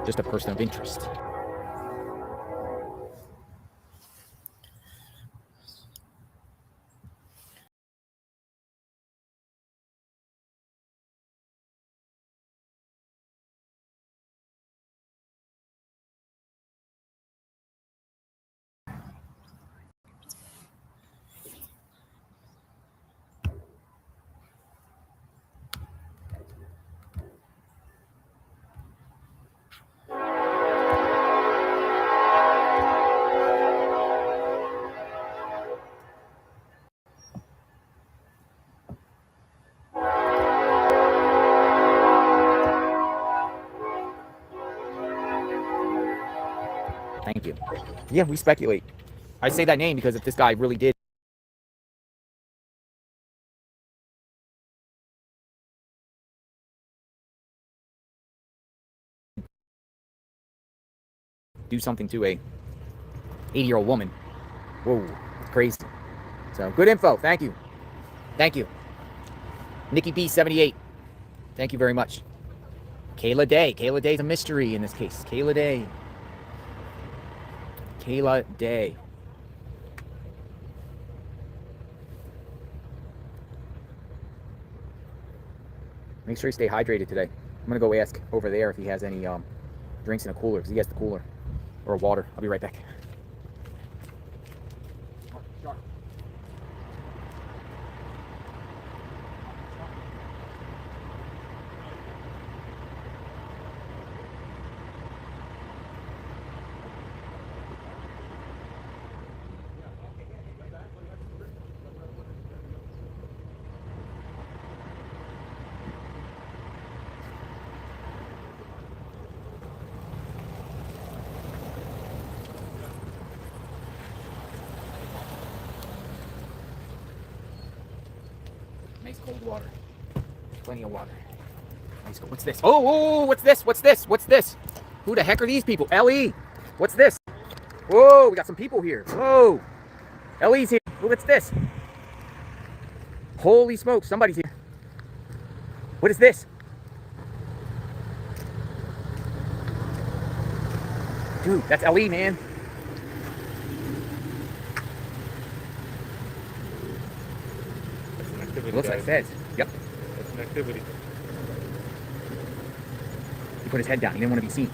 just a person of interest. Thank you. Yeah, we speculate. I say that name because if this guy really did do something to a 80-year-old woman, whoa, it's crazy. So good info. Thank you. Thank you. Nikki B78. Thank you very much. Kayla Day. Kayla Day's a mystery in this case. Kayla Day. Kayla Day. Make sure you stay hydrated today. I'm gonna go ask over there if he has any drinks in a cooler, because he has the cooler. Or water. I'll be right back. Nice cold water. Plenty of water. Nice cold. What's this? Oh, what's this? What's this? What's this? Who the heck are these people? LE. What's this? Whoa, we got some people here. Whoa. LE's here. What's this? Holy smokes, somebody's here. What is this? Dude, that's LE, man. It looks like feds. Yep. That's an activity. He put his head down. He didn't want to be seen.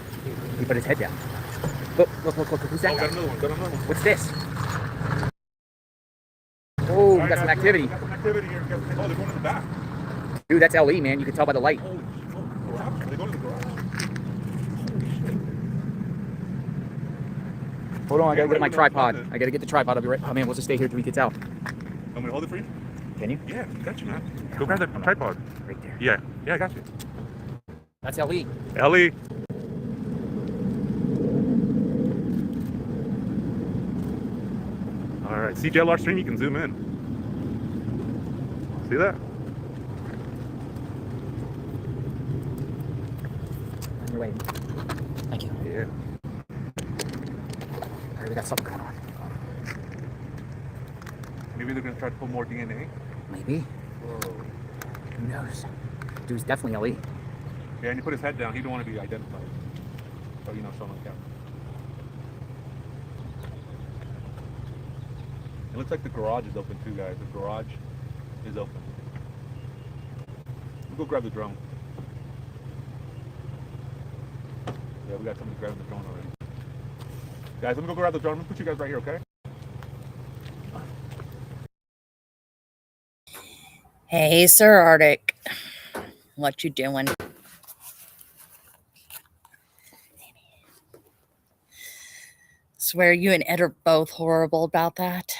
He put his head down. Look. Who's that guy? Got another one. What's this? Oh, we got some activity. Got some activity here. Oh, they're going to the back. Dude, that's LE, man. You can tell by the light. Holy shit. Garage? They're going to the garage. Hold on, I gotta get my tripod. I gotta get the tripod. I'll be right. Oh man, we'll just stay here till he gets out. Want me to hold it for you? Can you? Yeah, got you, man. Go grab that tripod. Right there. Yeah, I got you. That's LE. Ellie. All right, see JLR stream, you can zoom in. See that? On your way. Thank you. Yeah. Alright, we got something going on. Maybe they're gonna try to pull more DNA. Maybe. Whoa. Who knows? Dude's definitely LE. Yeah, and he put his head down. He don't want to be identified. So, shown on camera. It looks like the garage is open too, guys. The garage is open. We'll go grab the drone. Yeah, we got somebody grabbing the drone already. Guys, let me go grab the drone. Let me put you guys right here, okay? Hey, Sir Arctic. What you doing? Swear you and Ed are both horrible about that.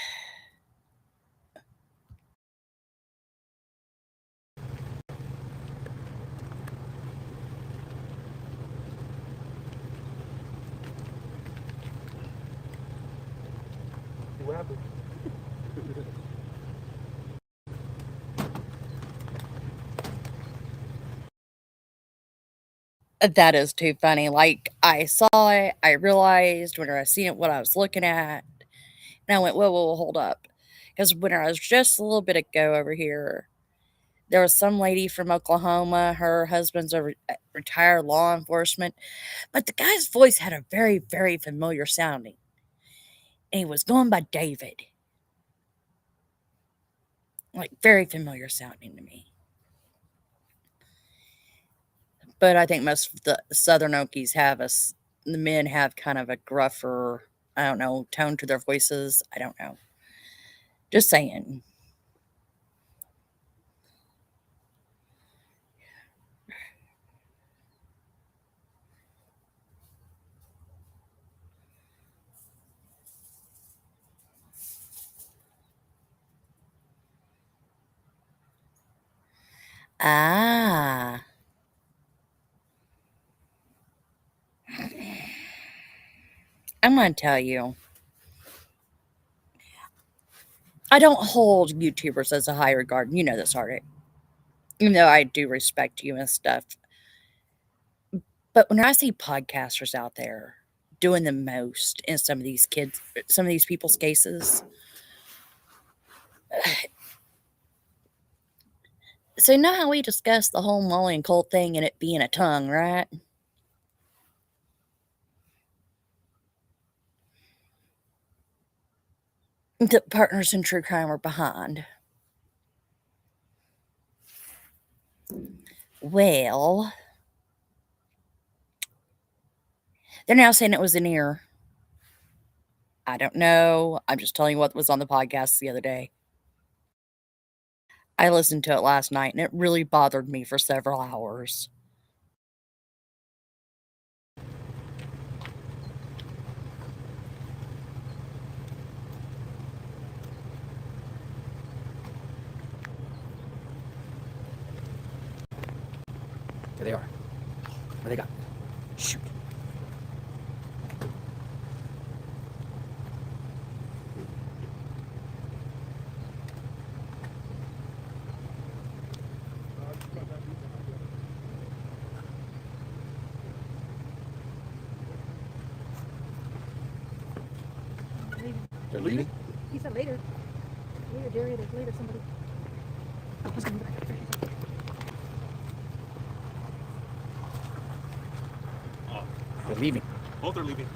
What happened? That is too funny. Like, I saw it, I realized when I seen it what I was looking at, and I went, whoa, hold up. Because when I was just a little bit ago over here, There was some lady from Oklahoma. Her husband's a retired law enforcement, but the guy's voice had a very, very familiar sounding. And he was going by David. Like, very familiar sounding to me. But I think most of the Southern Okies have the men have kind of a gruffer, I don't know, tone to their voices. I don't know. Just saying. Ah. I'm going to tell you. I don't hold YouTubers as a high regard. You know this, Arctic. Even though I do respect you and stuff. But when I see podcasters out there doing the most in some of these people's cases. So you know how we discussed the whole Molly and Colt thing and it being a tongue, right? The partners in true crime are behind. Well, they're now saying it was an ear. I don't know. I'm just telling you what was on the podcast the other day. I listened to it last night and it really bothered me for several hours. There they are. What they got? Shoot. They're leaving? He said later. Later, Jerry, like later, somebody. Who's coming back? Oh, They're leaving. both are leaving.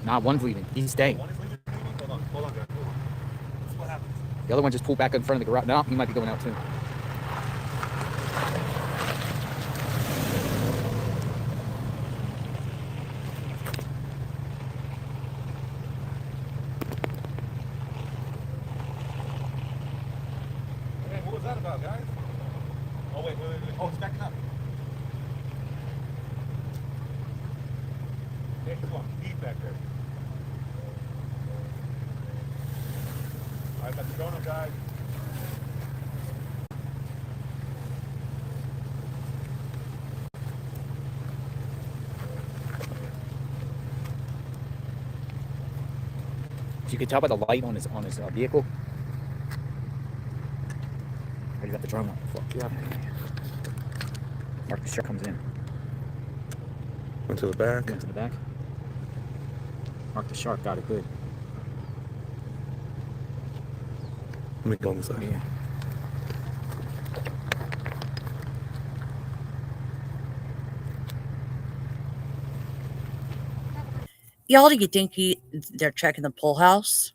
Nah, one's leaving. He's staying. One is leaving. Hold on, guys. This is what happens. The other one just pulled back in front of the garage. No, he might be going out too. Hey, what was that about, guys? Oh, wait. Oh, it's backing up. Hey, come on. Heat back there. All right, got the drone up, guys. So you can tell by the light on his vehicle. Or you got the drone on. Fuck yeah. Mark the shark comes in. Went to the back. Went to the back. Mark the shark got it good. Let me go on the side. Yeah. Y'all, do you think they're checking the pool house?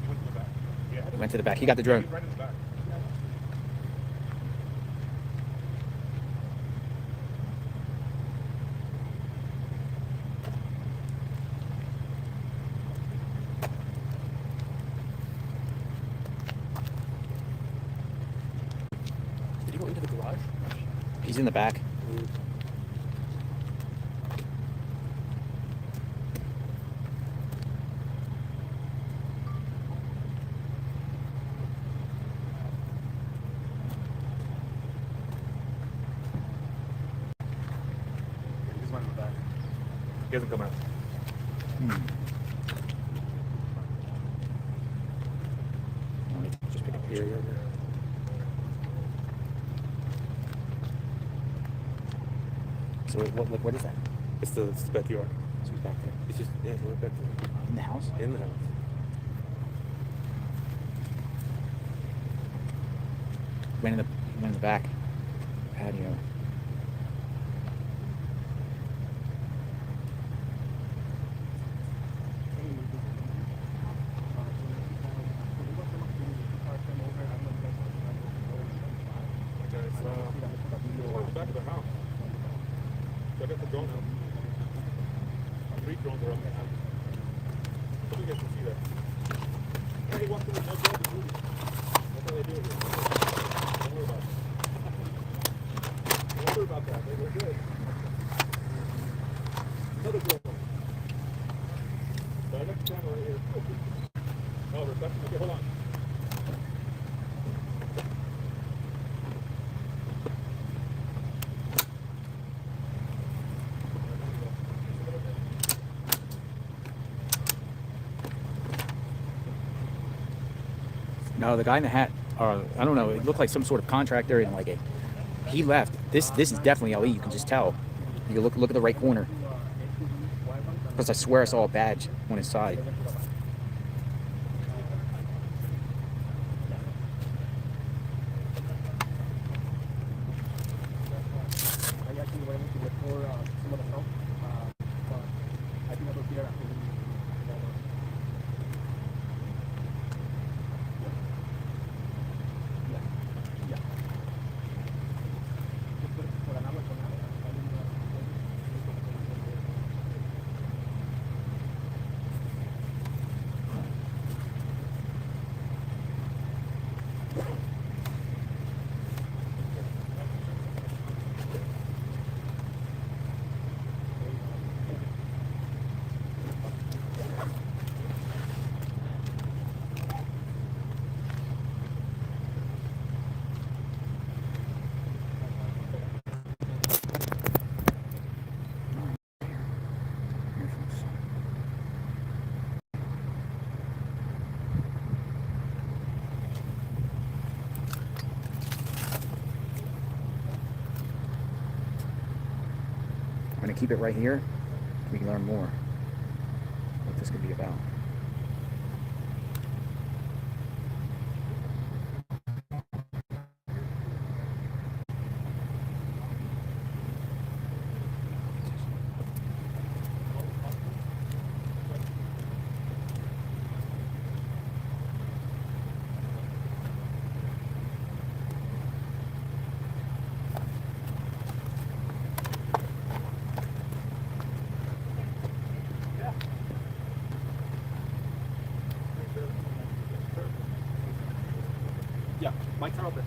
Went to the back. Yeah. He went to the back. He got the drone. Right in the back. Did he go into the garage? He's in the back. He's right in the back. He hasn't come out. Just pick up a Yeah, picture. yeah, yeah. So what is that? It's the backyard. So he's back there. It's just, yeah, we're back there. In the house? In the house. Went in the back patio. Back of the house. So I got the drone out. 3 drones are on the house. Hope you guys can see that. Hey, he walked through the no drone is moving. That's how they do it here. Don't worry about it. Don't worry about that. We're good. Another drone. So I got the camera right here. Oh, reception. Okay, hold on. No, the guy in the hat, I don't know, it looked like some sort of contractor and like he left. This is definitely LE, you can just tell. You look at the right corner. Because I swear I saw a badge on his side. I'm going to keep it right here. We can learn more what this could be about. Yeah, mics are open.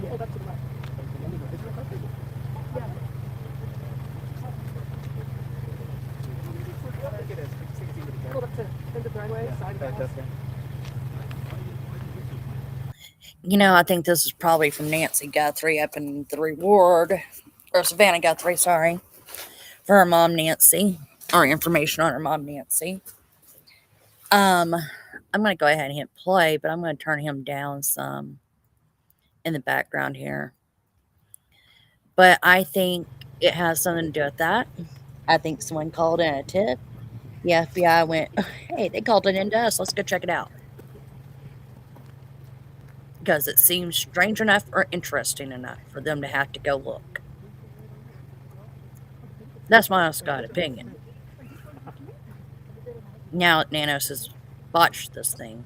Hold up to the left. Yeah. Hold up to the driveway, side of the house. You know, I think this is probably from Nancy Guthrie up in the reward, or Savannah Guthrie, sorry, for her mom, Nancy, or information on her mom, Nancy. I'm going to go ahead and hit play, but I'm going to turn him down some in the background here. But I think it has something to do with that. I think someone called in a tip. The FBI went, hey, they called it into us. Let's go check it out. Because it seems strange enough or interesting enough for them to have to go look. That's my honest God opinion. Now Nanos has botched this thing.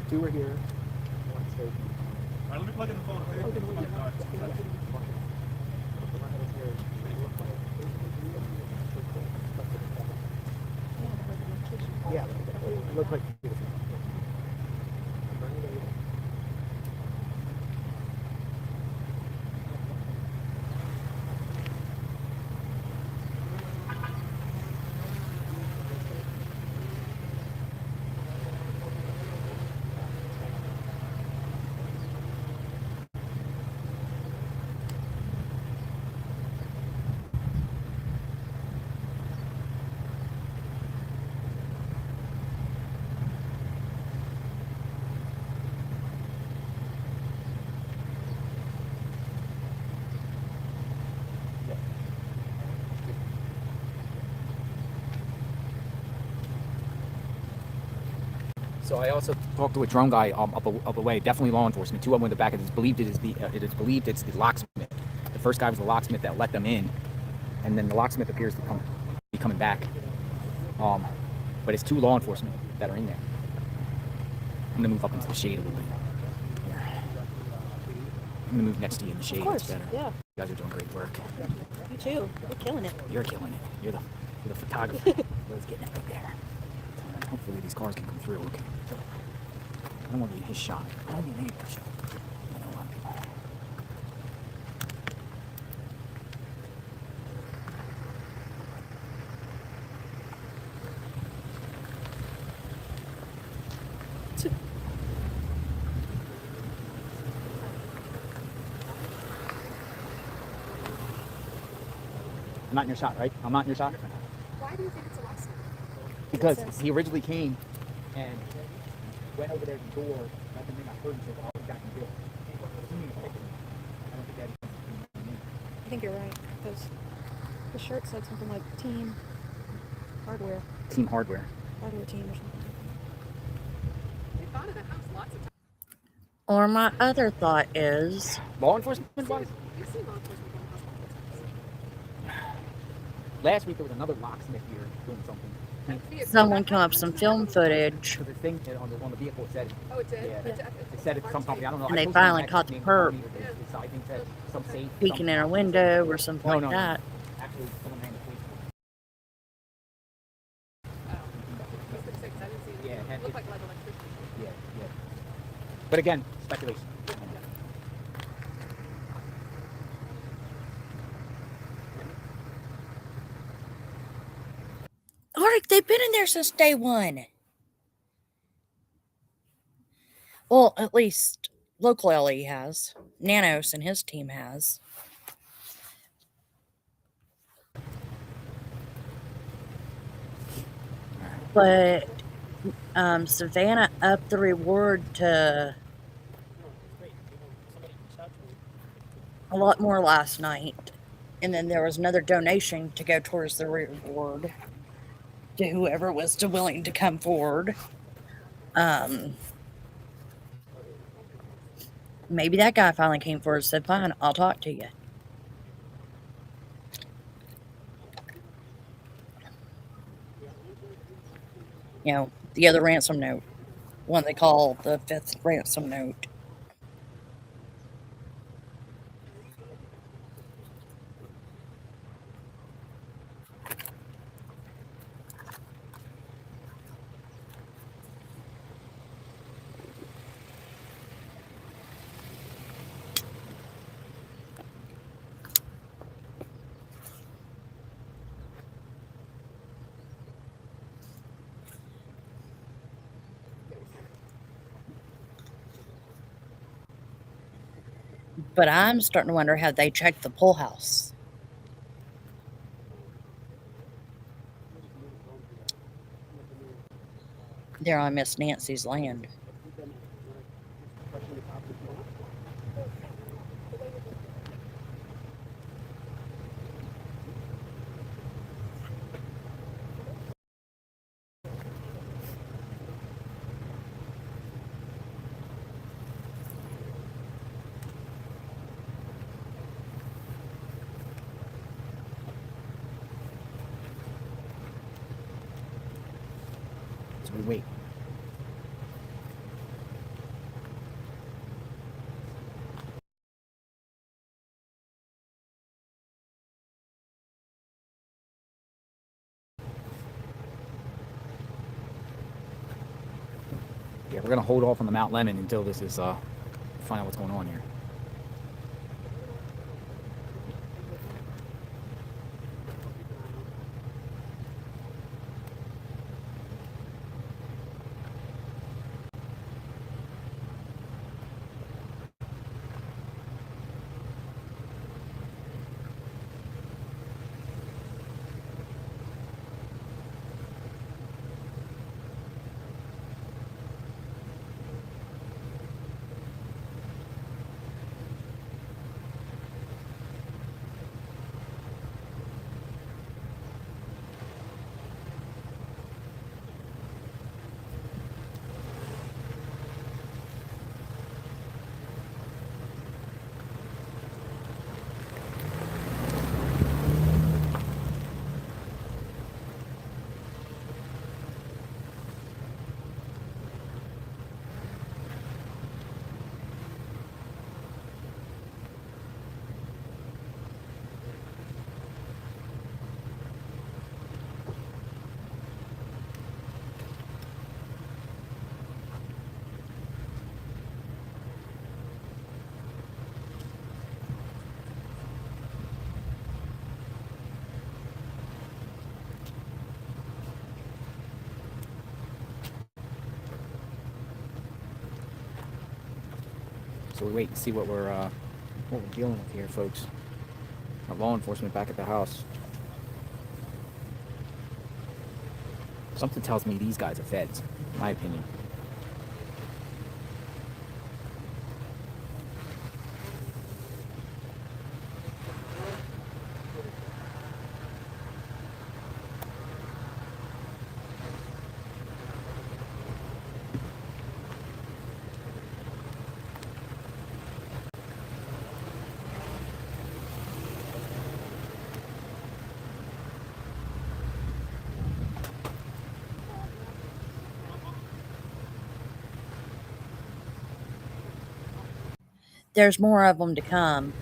Two are here. One's taken. All right, let me plug in the phone. Yeah, it looked like So I also talked to a drone guy up the way, definitely law enforcement. Two of them in the back. It is believed it's the locksmith. The first guy was the locksmith that let them in, and then the locksmith appears to be coming back. But it's two law enforcement that are in there. I'm gonna move up into the shade a little bit. Here. I'm gonna move next to you in the shade. Of course, It's better. yeah. You guys are doing great work. You too. You're killing it. You're killing it. You're the photographer. Let's get it right there. Hopefully these cars can come through. Okay. I don't want to be his shot. I don't want to be any shot. I know a lot of people. I'm not in your shot, right? I'm not in your shot? Why do you think it's a locksmith? Because he originally came and went over there to the door, let them in, I heard him say, oh, we got you. I don't think that I think you're right, because the shirt said something like Team Hardware. Team Hardware. Hardware Team or something. They thought of the house lots of times. Or my other thought is, Law enforcement wise? You've seen law enforcement in the house multiple times. Last week there was another locksmith here doing something. someone came up with some film footage, So the thing on the vehicle it said, Oh, it did? yeah, it said it's some company. I don't know. and I they posted finally an caught actual the name of the perp company, but it's, I think that some safe. peeking in some a window or something No, like no, no. that. Actually, someone ran the police for it. I was going to say, because I didn't see it. Yeah, It looked like electricity. Yeah. But again, speculation. Arik, they've been in there since day one. Well, at least local LE has. Nanos and his team has. But Savannah upped the reward to a lot more last night. And then there was another donation to go towards the reward to whoever was willing to come forward. Maybe that guy finally came forward and said, fine, I'll talk to you. You know, the other ransom note, one they call the fifth ransom note. But I'm starting to wonder, have they checked the pool house? They're on Miss Nancy's land. So we wait. Yeah, we're gonna hold off on the Mount Lemon until this is find out what's going on here. So we wait and see what we're dealing with here, folks. Our law enforcement back at the house. Something tells me these guys are feds, in my opinion. There's more of them to come.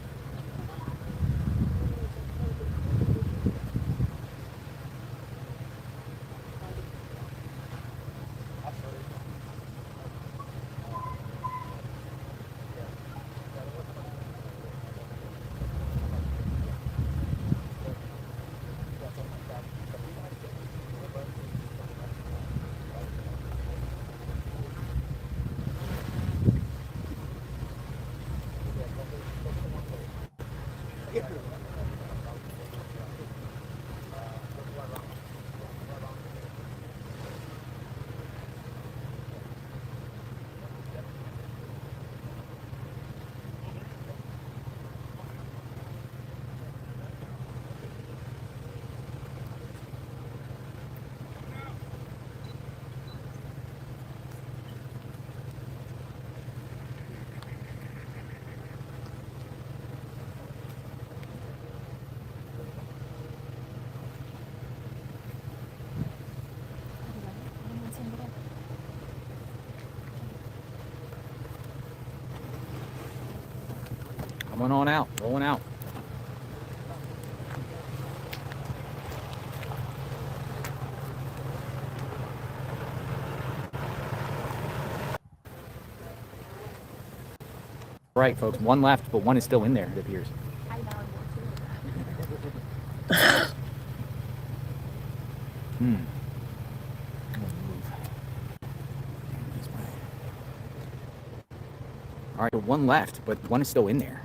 Coming on out, rolling out. Right, folks, one left, but one is still in there, it appears. I know. Hmm. All right, one left, but one is still in there.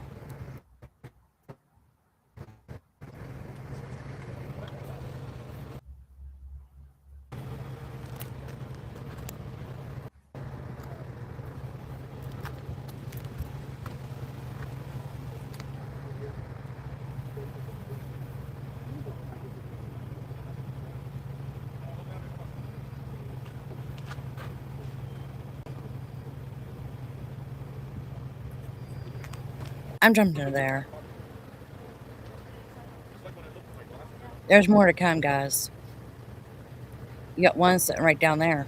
I'm jumping to there. There's more to come, guys. You got one sitting right down there.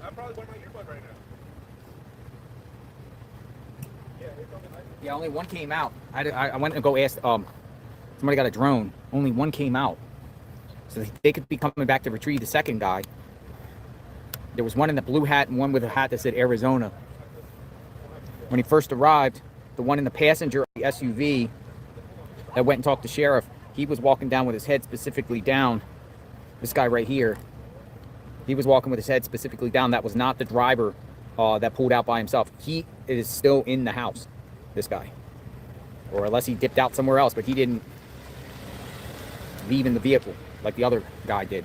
I'm probably wearing my earbud right now. Yeah, only one came out. I went to go ask, somebody got a drone. Only one came out. So they could be coming back to retrieve the second guy. There was one in the blue hat and one with a hat that said Arizona. When he first arrived, the one in the passenger of the SUV that went and talked to sheriff, he was walking down with his head specifically down. This guy right here, he was walking with his head specifically down. That was not the driver that pulled out by himself. He is still in the house, this guy. Or unless he dipped out somewhere else, but he didn't leave in the vehicle like the other guy did.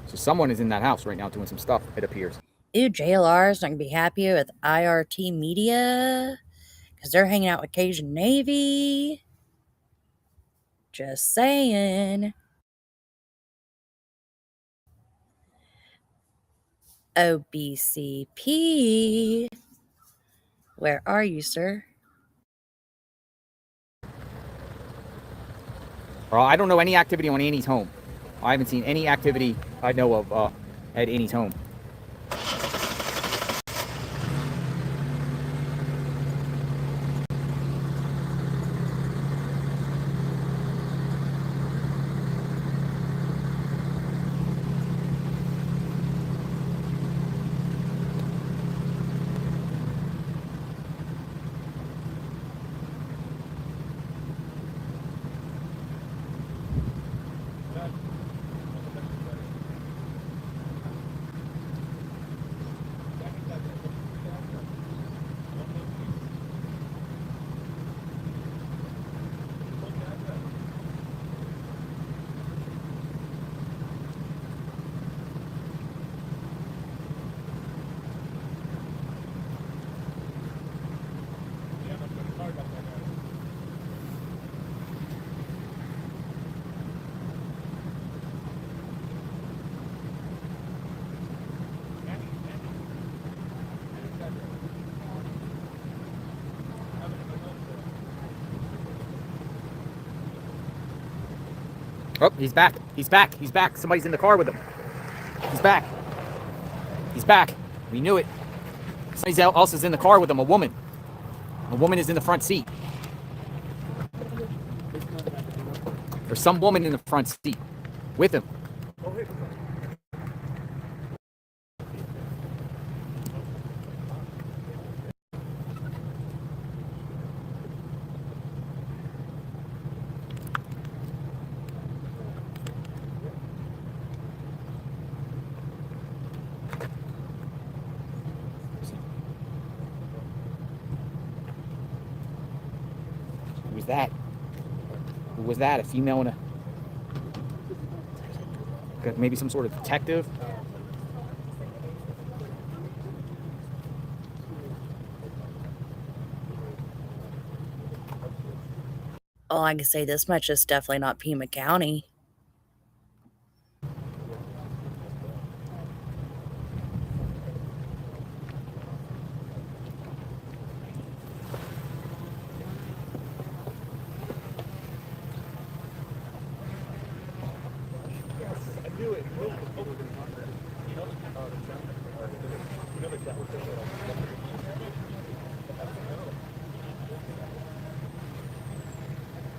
So someone is in that house right now doing some stuff, it appears. Ew, JLR's not going to be happy with IRT Media because they're hanging out with Cajun Navy. Just saying. OBCP. Where are you, sir? I don't know any activity on Annie's home. I haven't seen any activity I know of at Annie's home. Oh, he's back. He's back. He's back. Somebody's in the car with him. He's back. He's back. We knew it. Somebody else is in the car with him. A woman. A woman is in the front seat. There's some woman in the front seat with him. Who was that? Who was that? A female and a... maybe some sort of detective? All I can say this much is definitely not Pima County.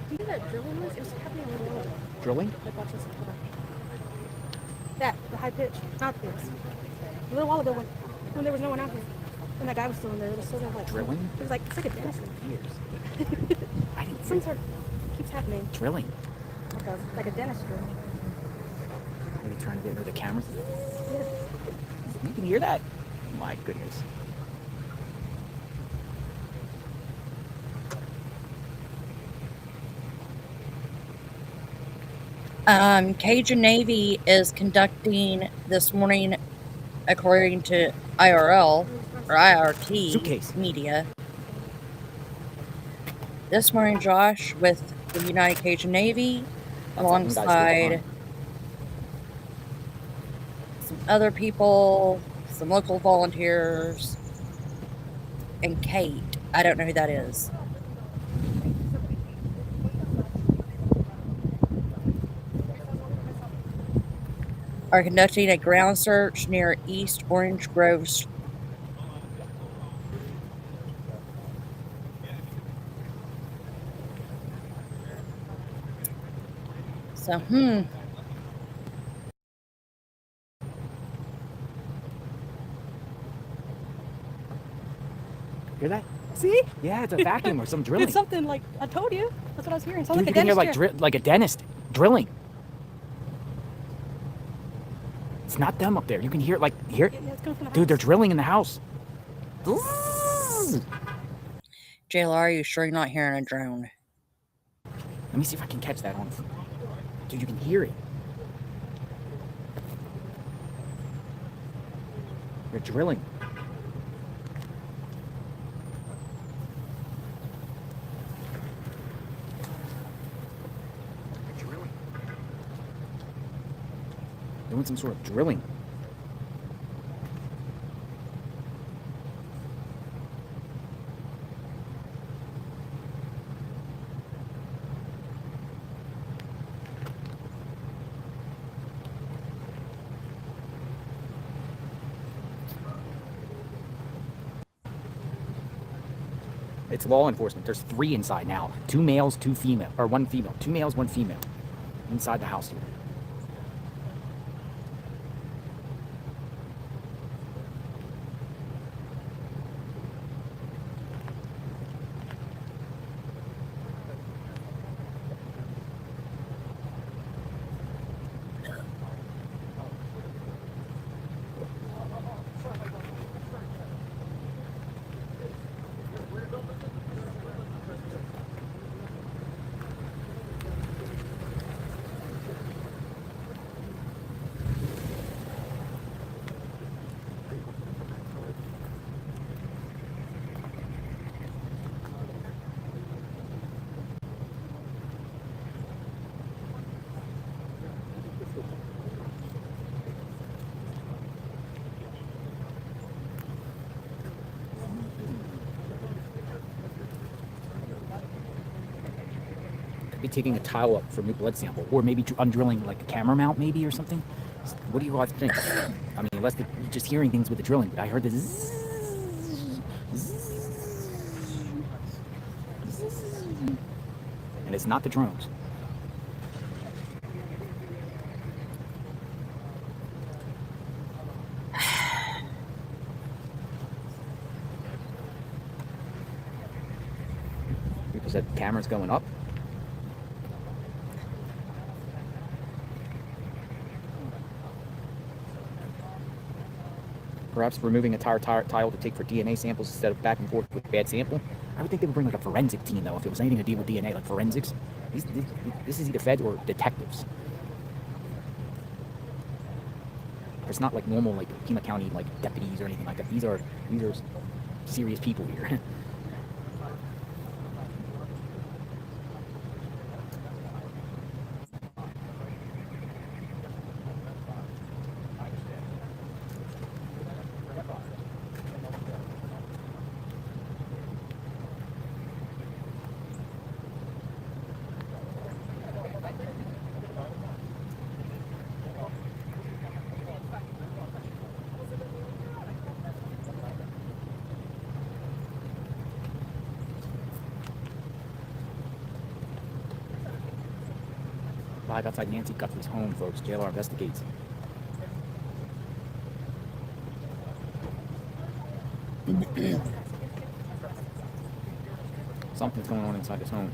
Do you hear that drilling noise? It was happening a little earlier. Drilling? Like, watch this. Hold on. That, the high pitch, not this. A little while ago when there was no one out here. And that guy was still in there. It was still like Drilling? It was like, it's like a dentist. Years. I didn't Some sort keeps happening. Drilling. Like a dentist drill. Are they trying to get rid of the cameras? Yeah. You can hear that? My goodness. Cajun Navy is conducting this morning, according to IRL or IRT Suitcase. media. This morning, Josh, with the United Cajun Navy, That's that one guy still behind. alongside some other people, some local volunteers, and Kate. I don't know who that is. Are conducting a ground search near East Orange Grove. So, Hear that? See? Yeah, it's a vacuum or some drilling. It's something like I told you. That's what I was hearing. Sounds Dude, like you a can hear dentist like chair. like a dentist drilling. It's not them up there. You can hear like Yeah, it's coming from the dude, they're house. drilling in the house. JLR, are you sure you're not hearing a drone? Let me see if I can catch that on. Dude, you can hear it. They're drilling. They're drilling. Doing some sort of drilling. It's law enforcement. There's 3 inside now. 2 males, 2 female, or 1 female. 2 males, 1 female, inside the house here. Be taking a towel up for a new blood sample, or maybe undrilling like a camera mount, maybe, or something. What do you guys think? I mean, unless you're just hearing things with the drilling, but I heard this. And it's not the drones. People said cameras going up. Perhaps removing a tile to take for DNA samples instead of back and forth with bad sample. I would think they would bring like a forensic team though, if it was anything to do with DNA, like forensics. This is either feds or detectives. It's not like normal like Pima County like deputies or anything like that. These are serious people here. Live outside Nancy Guthrie's home, folks. JLR investigates. Something's going on inside this home.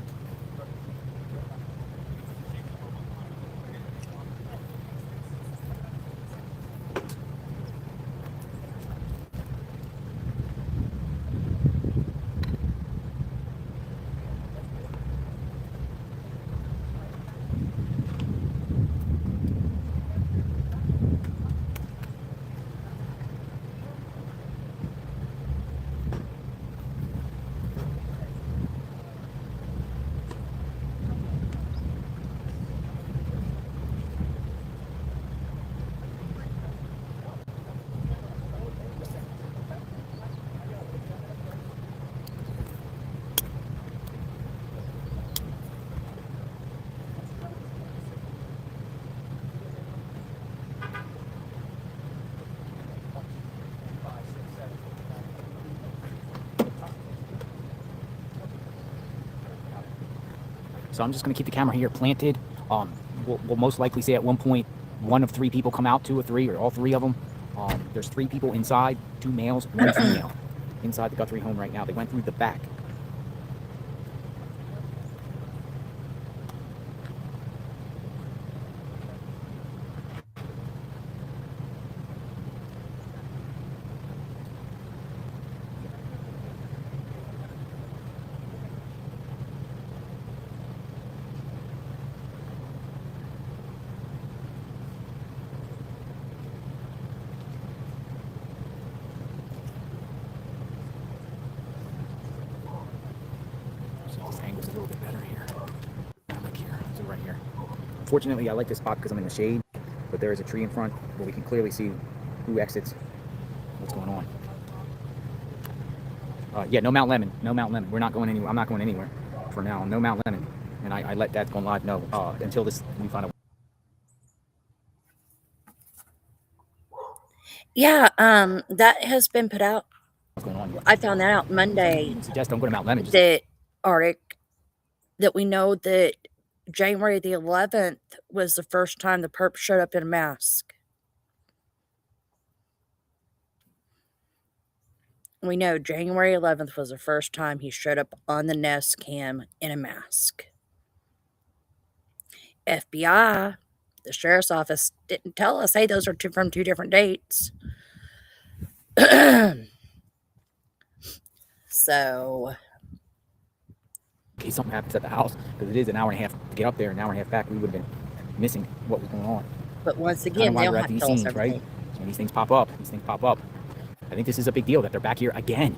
So I'm just going to keep the camera here planted. We'll most likely say at one point, one of 3 people come out, 2 or 3, or all 3 of them. There's 3 people inside, 2 males, 1 female, inside the Guthrie home right now. They went through the back. Angle's a little bit better here. Like here, so right here. Fortunately, I like this spot because I'm in the shade, but there is a tree in front where we can clearly see who exits, what's going on. Yeah, no Mount Lemon, no Mount Lemon. We're not going anywhere. I'm not going anywhere for now. No Mount Lemon, and I let that go live know until we find out Yeah, that has been put out. what's going on. I found that out Monday. Suggest don't go to Mount Lemon. That Arctic, that we know that January the 11th was the first time the perp showed up in a mask. We know January 11th was the first time he showed up on the Nest cam in a mask. FBI, the sheriff's office, didn't tell us, hey, those are from 2 different dates. So, in case something happens at the house, because it is an hour and a half to get up there, an hour and a half back, we would have been missing what was going on. but once again, Why they'll we're have at to these tell us scenes, right? everything. When these things pop up, I think this is a big deal that they're back here again,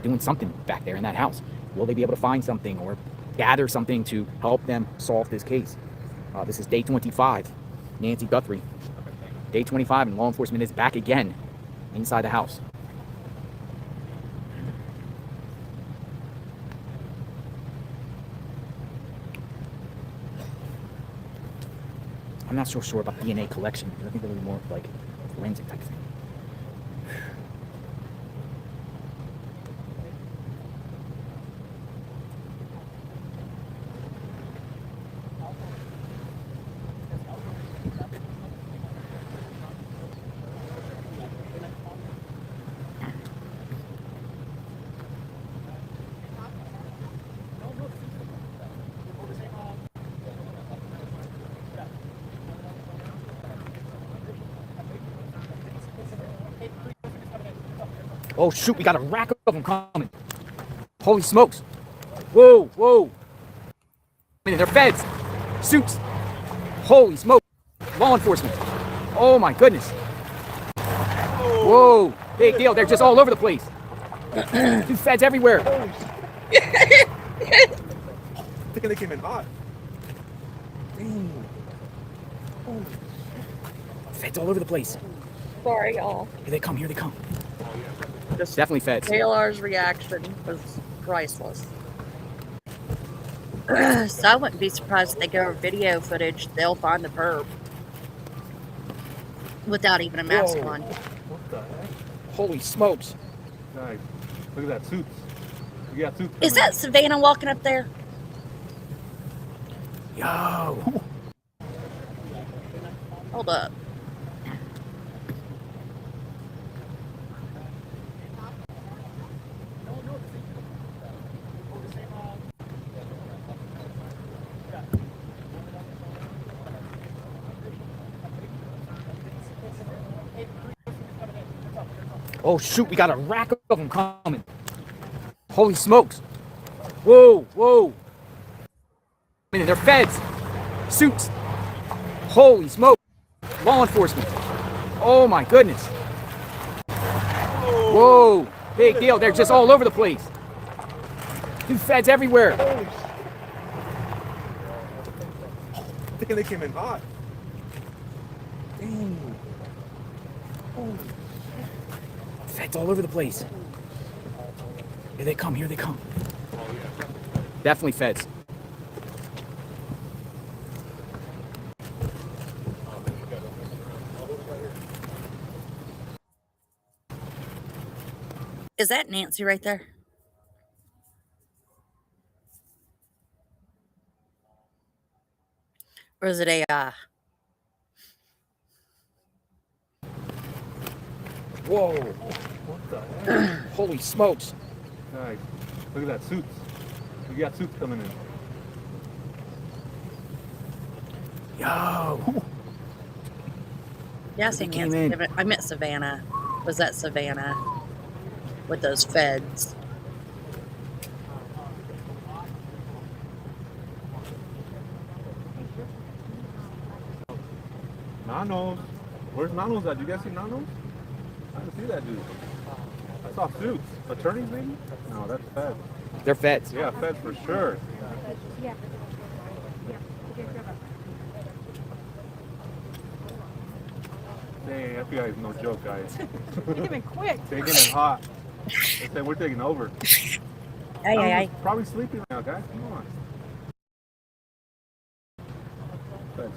doing something back there in that house. Will they be able to find something or gather something to help them solve this case? This is day 25, Nancy Guthrie. Day 25, and law enforcement is back again inside the house. I'm not so sure about DNA collection. I think they're more like forensic type thing. Oh shoot, we got a rack of them coming. Holy smokes. Whoa, whoa. They're feds. Suits. Holy smoke. Law enforcement. Oh my goodness. Whoa. Big deal. They're just all over the place. Dude, feds everywhere. Thinking they came in hot. Feds all over the place. Sorry, y'all. Here they come, here they come. Just Definitely feds. Taylor's reaction was priceless. So I wouldn't be surprised if they go over video footage, they'll find the perp without even a mask Whoa. on. What the heck? Holy smokes. Guys, look at that suits. You got suits. Is that Savannah walking up there? Yo. Hold up. Oh shoot, we got a rack of them coming. Holy smokes. Whoa, whoa. They're feds. Suits. Holy smoke. Law enforcement. Oh my goodness. Whoa. Big deal. They're just all over the place. Dude, feds everywhere. Thinking they came in hot. Feds all over the place. Here they come, here they come. Definitely feds. Is that Nancy right there? Or is it AI? Whoa. What the heck? Holy smokes. Guys, look at that suits. We got suits coming in. Yo. Yeah, They came in. I meant Savannah. Was that Savannah? With those feds. Nanos. Where's Nanos at? You guys see Nanos? I didn't see that dude. I saw suits. Attorneys maybe? No, that's feds. They're feds. Yeah, feds for sure. Yeah. Dang, FBI is no joke, guys. They came in quick. Taking it hot. They said we're taking over. Hey. Probably sleeping now, guys. Come on.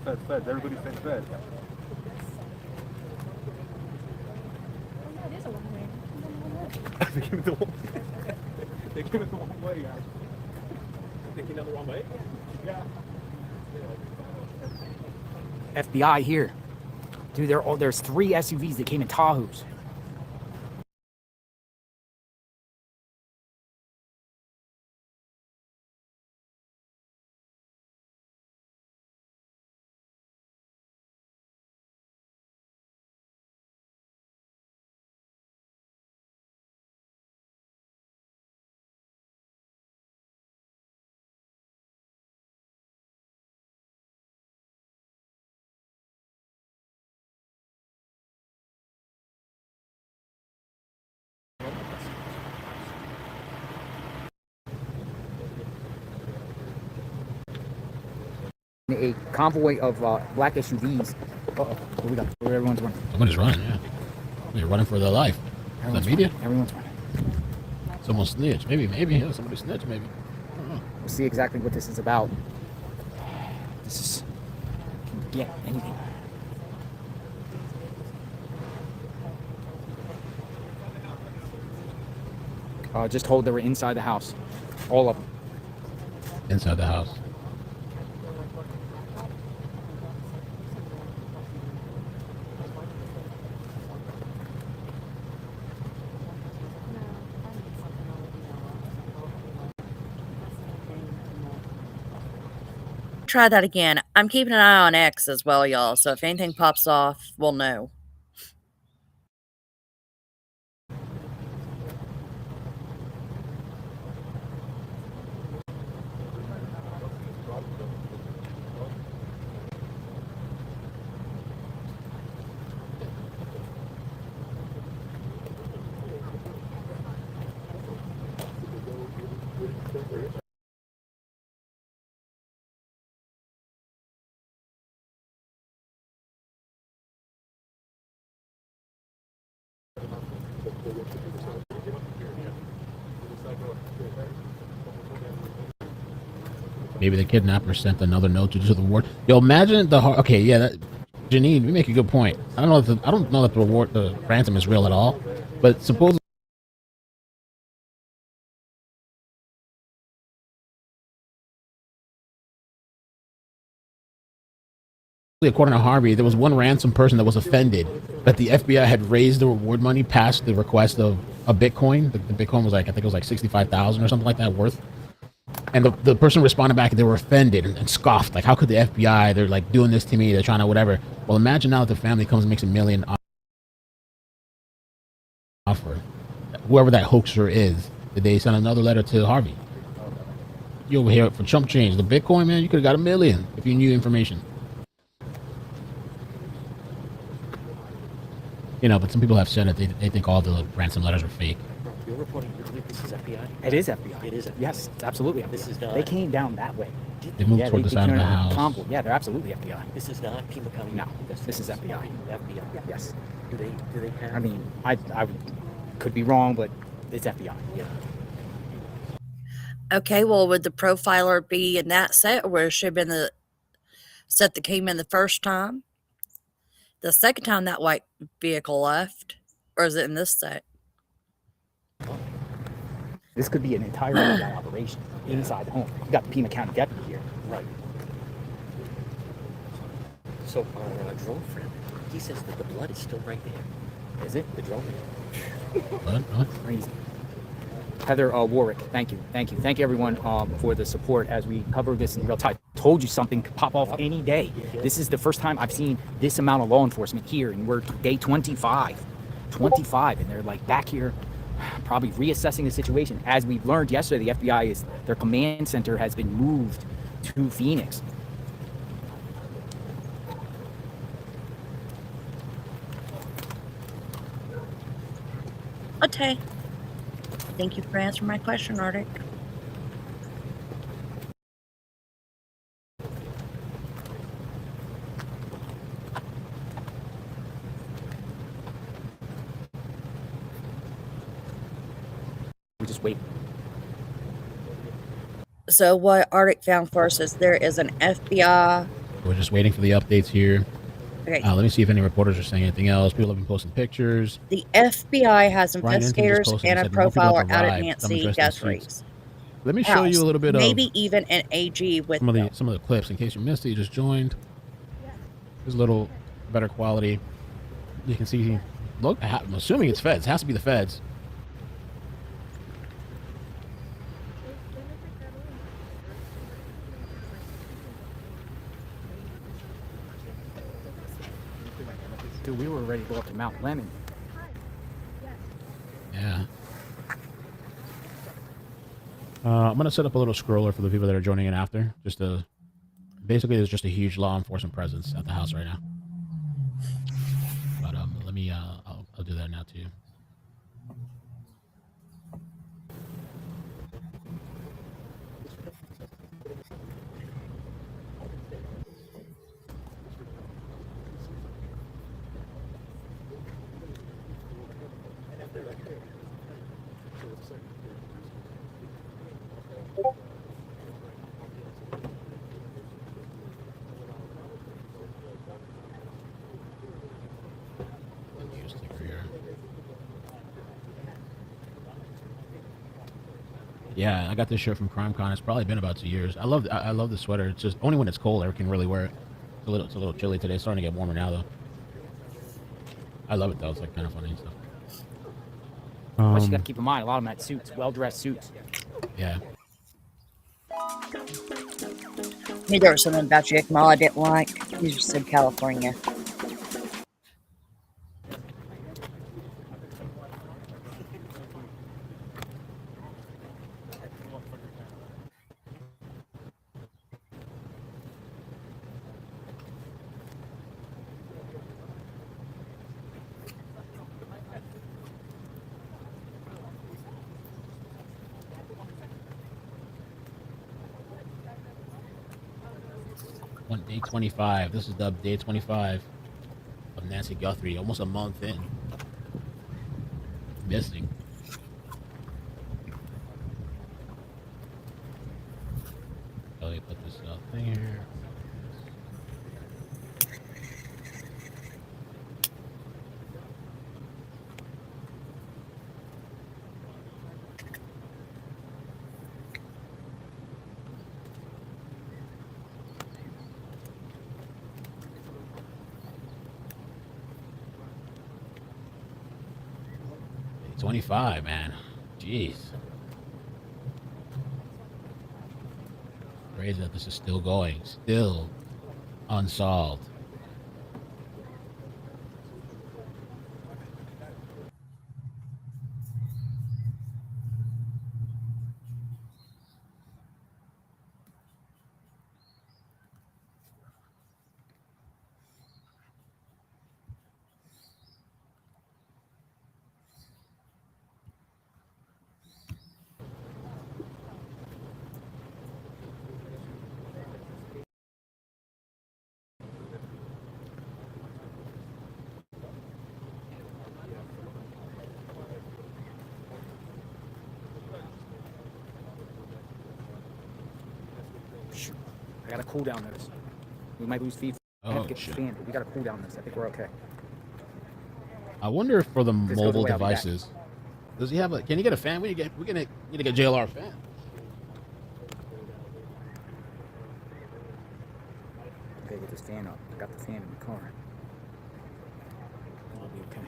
Feds. Everybody say feds. That is a one way. They came in the wrong way. They came in the wrong way, guys. They came in the wrong way? Yeah. FBI here. Dude, there's 3 SUVs that came in Tahoes. A convoy of black SUVs. What we got? Where everyone's running. Somebody's running, yeah. They're running for their life. Is that media? Everyone's running. Someone snitched. Maybe. Yeah, somebody snitched, maybe. I don't know. We'll see exactly what this is about. This is... can get anything. Just told they were inside the house. All of them. Inside the house. Try that again. I'm keeping an eye on X as well, y'all. So if anything pops off, we'll know. Maybe the kidnapper sent another note to the reward. Yo, imagine the okay, yeah, Janine, you make a good point. I don't know that the ransom is real at all, but supposedly, according to Harvey, there was one ransom person that was offended that the FBI had raised the reward money past the request of a Bitcoin. The Bitcoin was I think it was 65,000 or something like that worth. And the person responded back, they were offended and scoffed. Like, how could the FBI? They're like doing this to me. They're trying to whatever. Well, imagine now that the family comes and makes $1 million offer. Whoever that hoaxer is, did they send another letter to Harvey? You over here for chump change. The Bitcoin, man, you could have got $1 million if you knew information. But some people have said it. They think all the ransom letters are fake. You're reporting, you believe this is FBI? It is FBI. It is FBI. Yes, it's absolutely FBI. This is not. They came down that way. They moved toward the side of the house. Convoy. Yeah, they're absolutely FBI. This is not Pima County. No, this is FBI. FBI. Yes. Do they have? I mean, I could be wrong, but it's FBI. Yeah. Okay, well, would the profiler be in that set, or it should have been the set that came in the first time? The second time that white vehicle left, or is it in this set? This could be an entire FBI operation inside the home. You got the Pima County deputy here. Right. So our drone friend, he says that the blood is still right there. Is it? The drone. What? Crazy. Heather Warwick, thank you. Thank you, everyone, for the support as we cover this in real time. Told you something could pop off any day. This is the first time I've seen this amount of law enforcement here, and we're day 25. 25, and they're like back here probably reassessing the situation. As we've learned yesterday, the FBI is, their command center has been moved to Phoenix. Okay. Thank you for answering my question, Arctic. We just wait. So what Arctic found first is there is an FBI. We're just waiting for the updates here. Okay. Let me see if any reporters are saying anything else. People have been posting pictures. The FBI has Brian Enton just investigators posted, and he a said more people have profiler out at arrived. Some Nancy dressed in Guthrie's suits. Let me show you a little bit maybe of even an AG with some them. of the clips in case you missed it. You just joined. There's a little better quality. You can see. Look, I'm assuming it's feds. It has to be the feds. Dude, we were ready to go up to Mount Lemon. Yeah. I'm gonna set up a little scroller for the people that are joining in after. Basically, there's just a huge law enforcement presence at the house right now. But let me I'll do that now too. Yeah, I got this shirt from CrimeCon. It's probably been about 2 years. I love the sweater. It's just only when it's cold I can really wear it. It's a little chilly today. It's starting to get warmer now though. I love it though. It's like kind of funny and stuff. Plus, you got to keep in mind, a lot of them had suits, well-dressed suits. Yeah. Maybe there was something about Jake Mall I didn't like. You just said California. Day 25. This is the day 25 of Nancy Guthrie. Almost a month in. Missing. Let me put this thing here. Day 25, man. Jeez. Crazy that this is still going. Still unsolved. I got a cooldown notice. We might lose feed. Oh, get shit. scanned, but we got a cooldown notice. I think we're okay. I wonder if for the This goes mobile away, I'll be back. devices, does he have a? Can you get a fan? We're gonna need to get JLR a fan. Okay, get this fan up. I got the fan in the car. It'll be okay.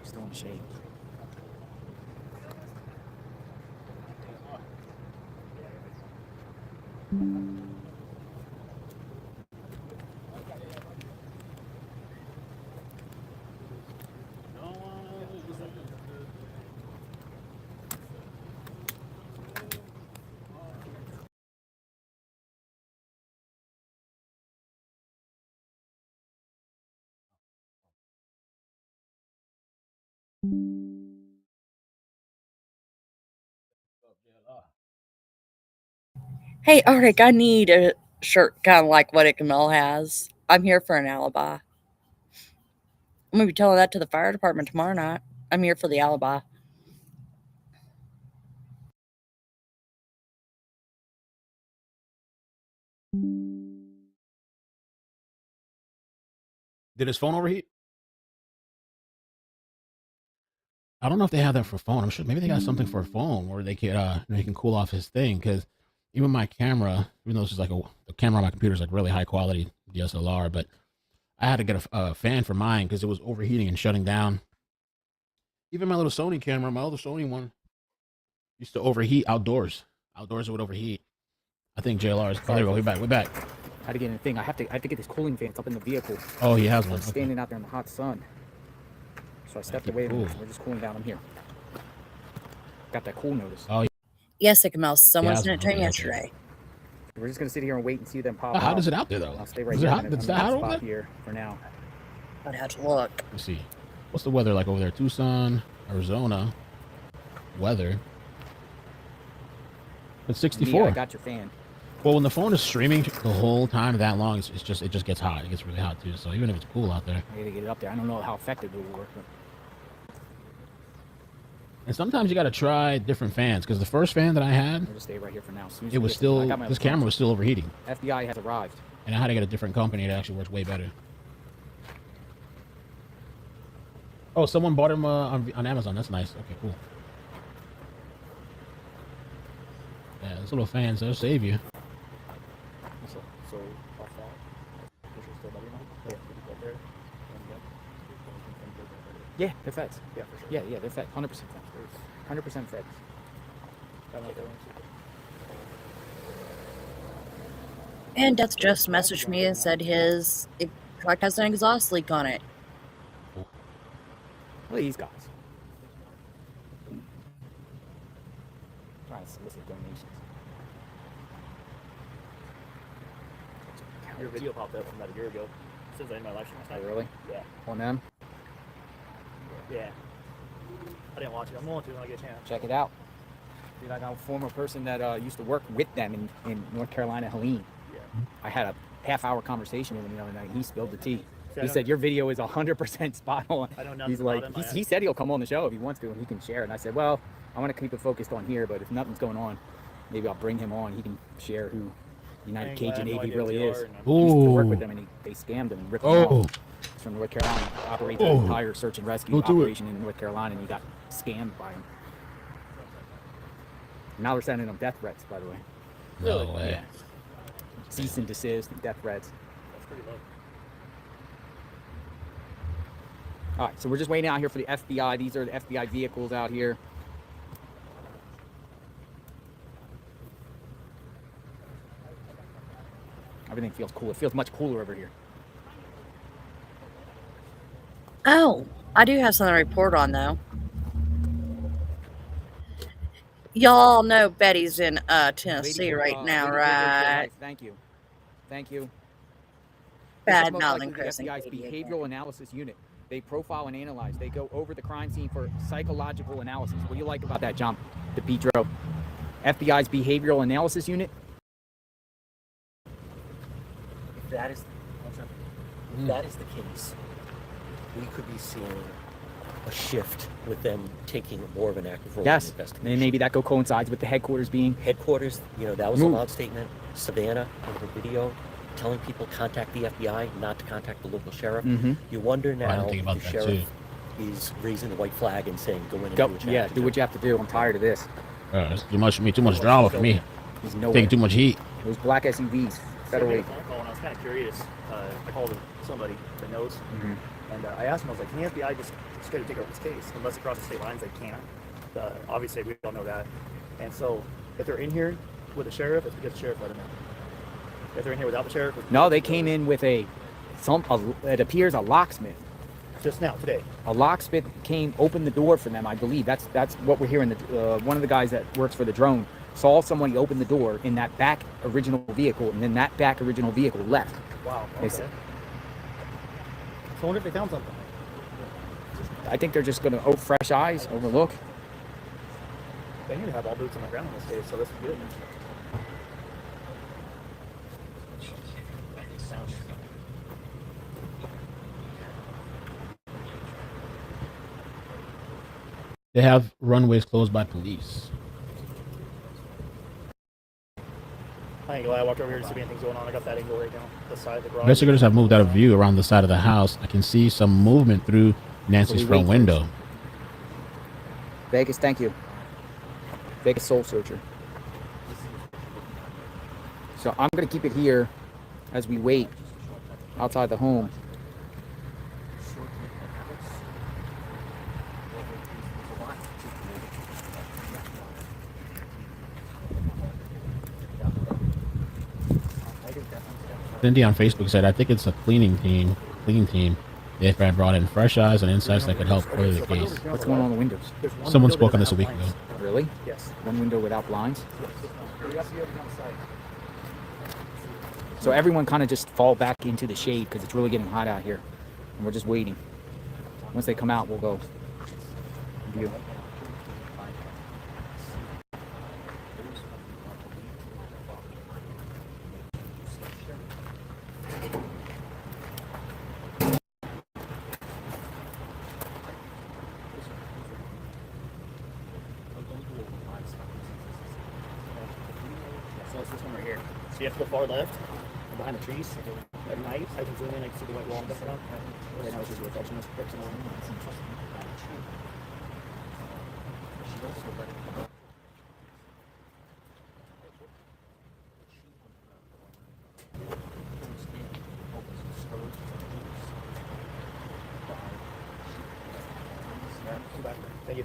Still in the shade. Hey, Arctic, I need a shirt kind of like what Camille has. I'm here for an alibi. I'm going to be telling that to the fire department tomorrow night. I'm here for the alibi. Did his phone overheat? I don't know if they have that for phone. I'm sure maybe they got something for a phone where they can cool off his thing. Because even my camera, even though it's just like the camera on my computer is like really high quality DSLR, but I had to get a fan for mine because it was overheating and shutting down. Even my little Sony camera, my other Sony one, used to overheat outdoors. Outdoors it would overheat. I think JLR is. Oh, there we go. We're back. We're back. How to get in the thing? I have to get this cooling fan. It's up in the vehicle. Oh, he has I'm one. standing out there in the hot sun. So I stepped away. Cool. We're just cooling down. I'm here. Got that cool notice. Oh, Yes, Camille. Someone Yeah, sent it to me okay. yesterday. We're just gonna sit here and wait and see them pop how out. does it out there though? I'll stay right Is here. it hot? I'm Is in that a hot good over spot there? here for now. I'd have to look. Let's see. What's the weather like over there? Tucson, Arizona. Weather. It's 64. Me, I got your fan. Well, when the phone is streaming the whole time that long, it just gets hot. It gets really hot too. So even if it's cool out there, I gotta get it up there. I don't know how effective it will work. But and sometimes you got to try different fans because the first fan that I had, I'll just stay right here for now. As soon as it we was get- I still got my this other phone. camera was still overheating, FBI has arrived. and I had to get a different company that actually works way better. Oh, someone bought him on Amazon. That's nice. Okay, cool. Yeah, those little fans, they'll save you. So off that. Still better now? Yeah, they're feds. Yeah, for sure. Yeah, they're fed. 100% feds. 100% feds. And Death just messaged me and said his truck has an exhaust leak on it. Please, guys. Trying to solicit donations. Your video popped up from about a year ago. Since I in my live stream last Oh, night. really? Yeah. On them? Yeah. I didn't watch it. I'm going to when I get a chance. Check it out. Dude, I got a former person that used to work with them in North Carolina, Helene. Yeah. I had a half-hour conversation with him the other night. He spilled the tea. See, He said, your video is 100% spot on. I know nothing He's about like, him. he said he'll come on the show if he wants to and he can share it. And I said, well, I want to keep it focused on here, but if nothing's going on, maybe I'll bring him on. He can share who United Cajun Navy really is. He used to work with them and they scammed him and ripped him off. He's from North Carolina. Operates an entire search and rescue operation in North Carolina, and he got scammed by him. Now they're sending him death threats, by the way. No way. Yeah. Cease and desist and death threats. That's pretty low. All right, so we're just waiting out here for the FBI. These are the FBI vehicles out here. Everything feels cool. It feels much cooler over here. Oh, I do have something to report on, though. Y'all know Betty's in Tennessee right now, right? Thank you. Thank you. Bad This is most mouthing likely the Chris and FBI's Katie behavioral again. analysis unit. They profile and analyze. They go over the crime scene for psychological analysis. What do you like about that, John DePietro? FBI's behavioral analysis unit? If that is the case, we could be seeing a shift with them taking more of an active role in the Yes. investigation. And maybe that coincides with the headquarters being Headquarters, that was a Move. loud statement. Savannah, in her video, telling people contact the FBI, not to contact the local sheriff. You wonder I now didn't think if about the that, sheriff is raising the white flag and saying, go in and go. do what you Yeah, have to do what you have to do. I'm tired of this. It's too much for me. Too much drama for me. There's no way. Taking too much heat. Those black SUVs Better made a wait. phone call, and I was kind of curious. I called somebody that knows, Mhm. and I asked him, I was like, can the FBI just straight to take over this case? Unless across the state lines, they can't. Obviously, we all know that. And so, if they're in here with the sheriff, it's because the sheriff let them in. If they're in here without the sheriff, it's No, because they the- came in with it appears a locksmith. just now today. A locksmith opened the door for them, I believe. That's what we're hearing. One of the guys that works for the drone saw somebody open the door in that back original vehicle, and then that back original vehicle left. Wow. They Okay. said- So I wonder if they found something. I think they're just going to fresh eyes, overlook. They need to have all boots on the ground in this case, so this is good. They have runways closed by police. I ain't gonna lie, I walked over here to see if anything's going on. I got that angle right now, the side of the garage. Investigators have moved out of view around the side of the house. I can see some movement through Nancy's we front wait window. Vegas, thank you. Vegas Soul Searcher. So I'm going to keep it here as we wait outside the home. Cindy on Facebook said, I think it's a cleaning team. The FBI brought in fresh eyes and insights that could help further the case. What's going on in the windows? There's one Someone window spoke that on this a doesn't week have ago. blinds. Really? Yes. One window without blinds? You have to open outside. So everyone kind of just fall back into the shade because it's really getting hot out here. And we're just waiting. Once they come out, we'll go view. So it's this one right here. So you have to go far left, and behind the trees. At night, I can zoom in, I can see the white wall and stuff around. Right now it's just a reflection of bricks and all. Thank you.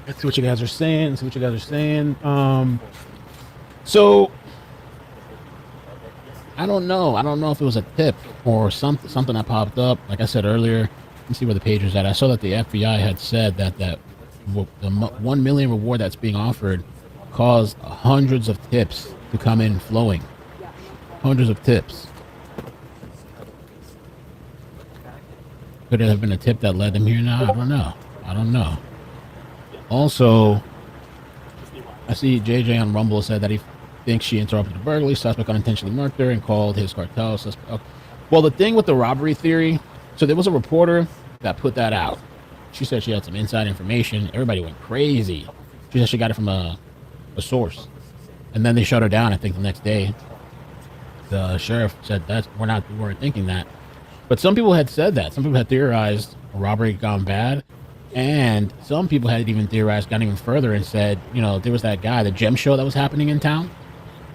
Let's see what you guys are saying. So I don't know. I don't know if it was a tip or something that popped up. Like I said earlier, let's see where the page is at. I saw that the FBI had said that the 1 million reward that's being offered caused hundreds of tips to come in flowing. Hundreds of tips. Could it have been a tip that led them here now? I don't know. Also, I see JJ on Rumble said that he thinks she interrupted the burglary. Suspect unintentionally marked her and called his cartel suspect. Okay. Well, the thing with the robbery theory, so there was a reporter that put that out. She said she had some inside information. Everybody went crazy. She said she got it from a source. And then they shut her down, I think, the next day. The sheriff said we weren't thinking that. But some people had said that. Some people had theorized a robbery gone bad. And some people had even theorized, gone even further and said, there was that guy, the gem show that was happening in town.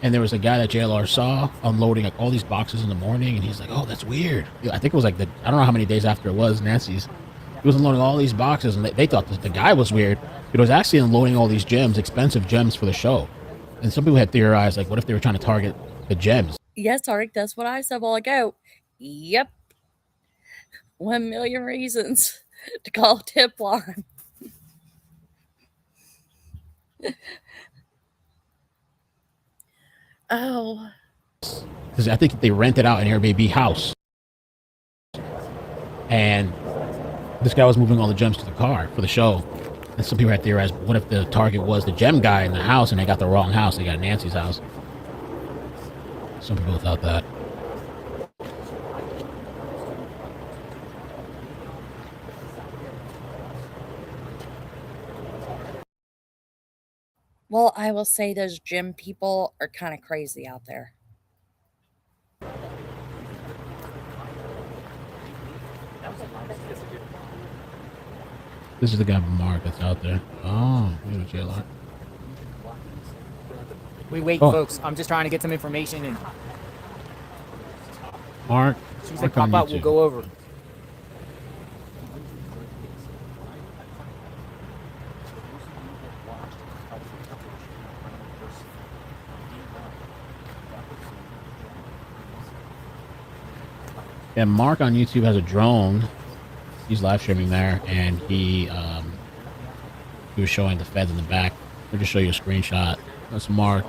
And there was a guy that JLR saw unloading like all these boxes in the morning. And he's like, oh, that's weird. I think it was like I don't know how many days after it was, Nancy's. He was unloading all these boxes and they thought the guy was weird. But it was actually unloading all these gems, expensive gems for the show. And some people had theorized, like, what if they were trying to target the gems? Yes, Tarek, that's what I said a while ago. Yep. 1 million reasons to call tip line. Oh. Because I think they rented out an Airbnb house. And this guy was moving all the gems to the car for the show. And some people had theorized, what if the target was the gem guy in the house and they got the wrong house? They got Nancy's house. Some people thought that. Well, I will say those gym people are kind of crazy out there. This is the guy Mark that's out there. Oh, he's a JLR. We wait, Oh. folks. I'm just trying to get some information, and Mark. as soon as they Mark on pop out, we'll YouTube. go over. And Mark on YouTube has a drone. He's live streaming there, and he was showing the feds in the back. I'll just show you a screenshot. That's Mark.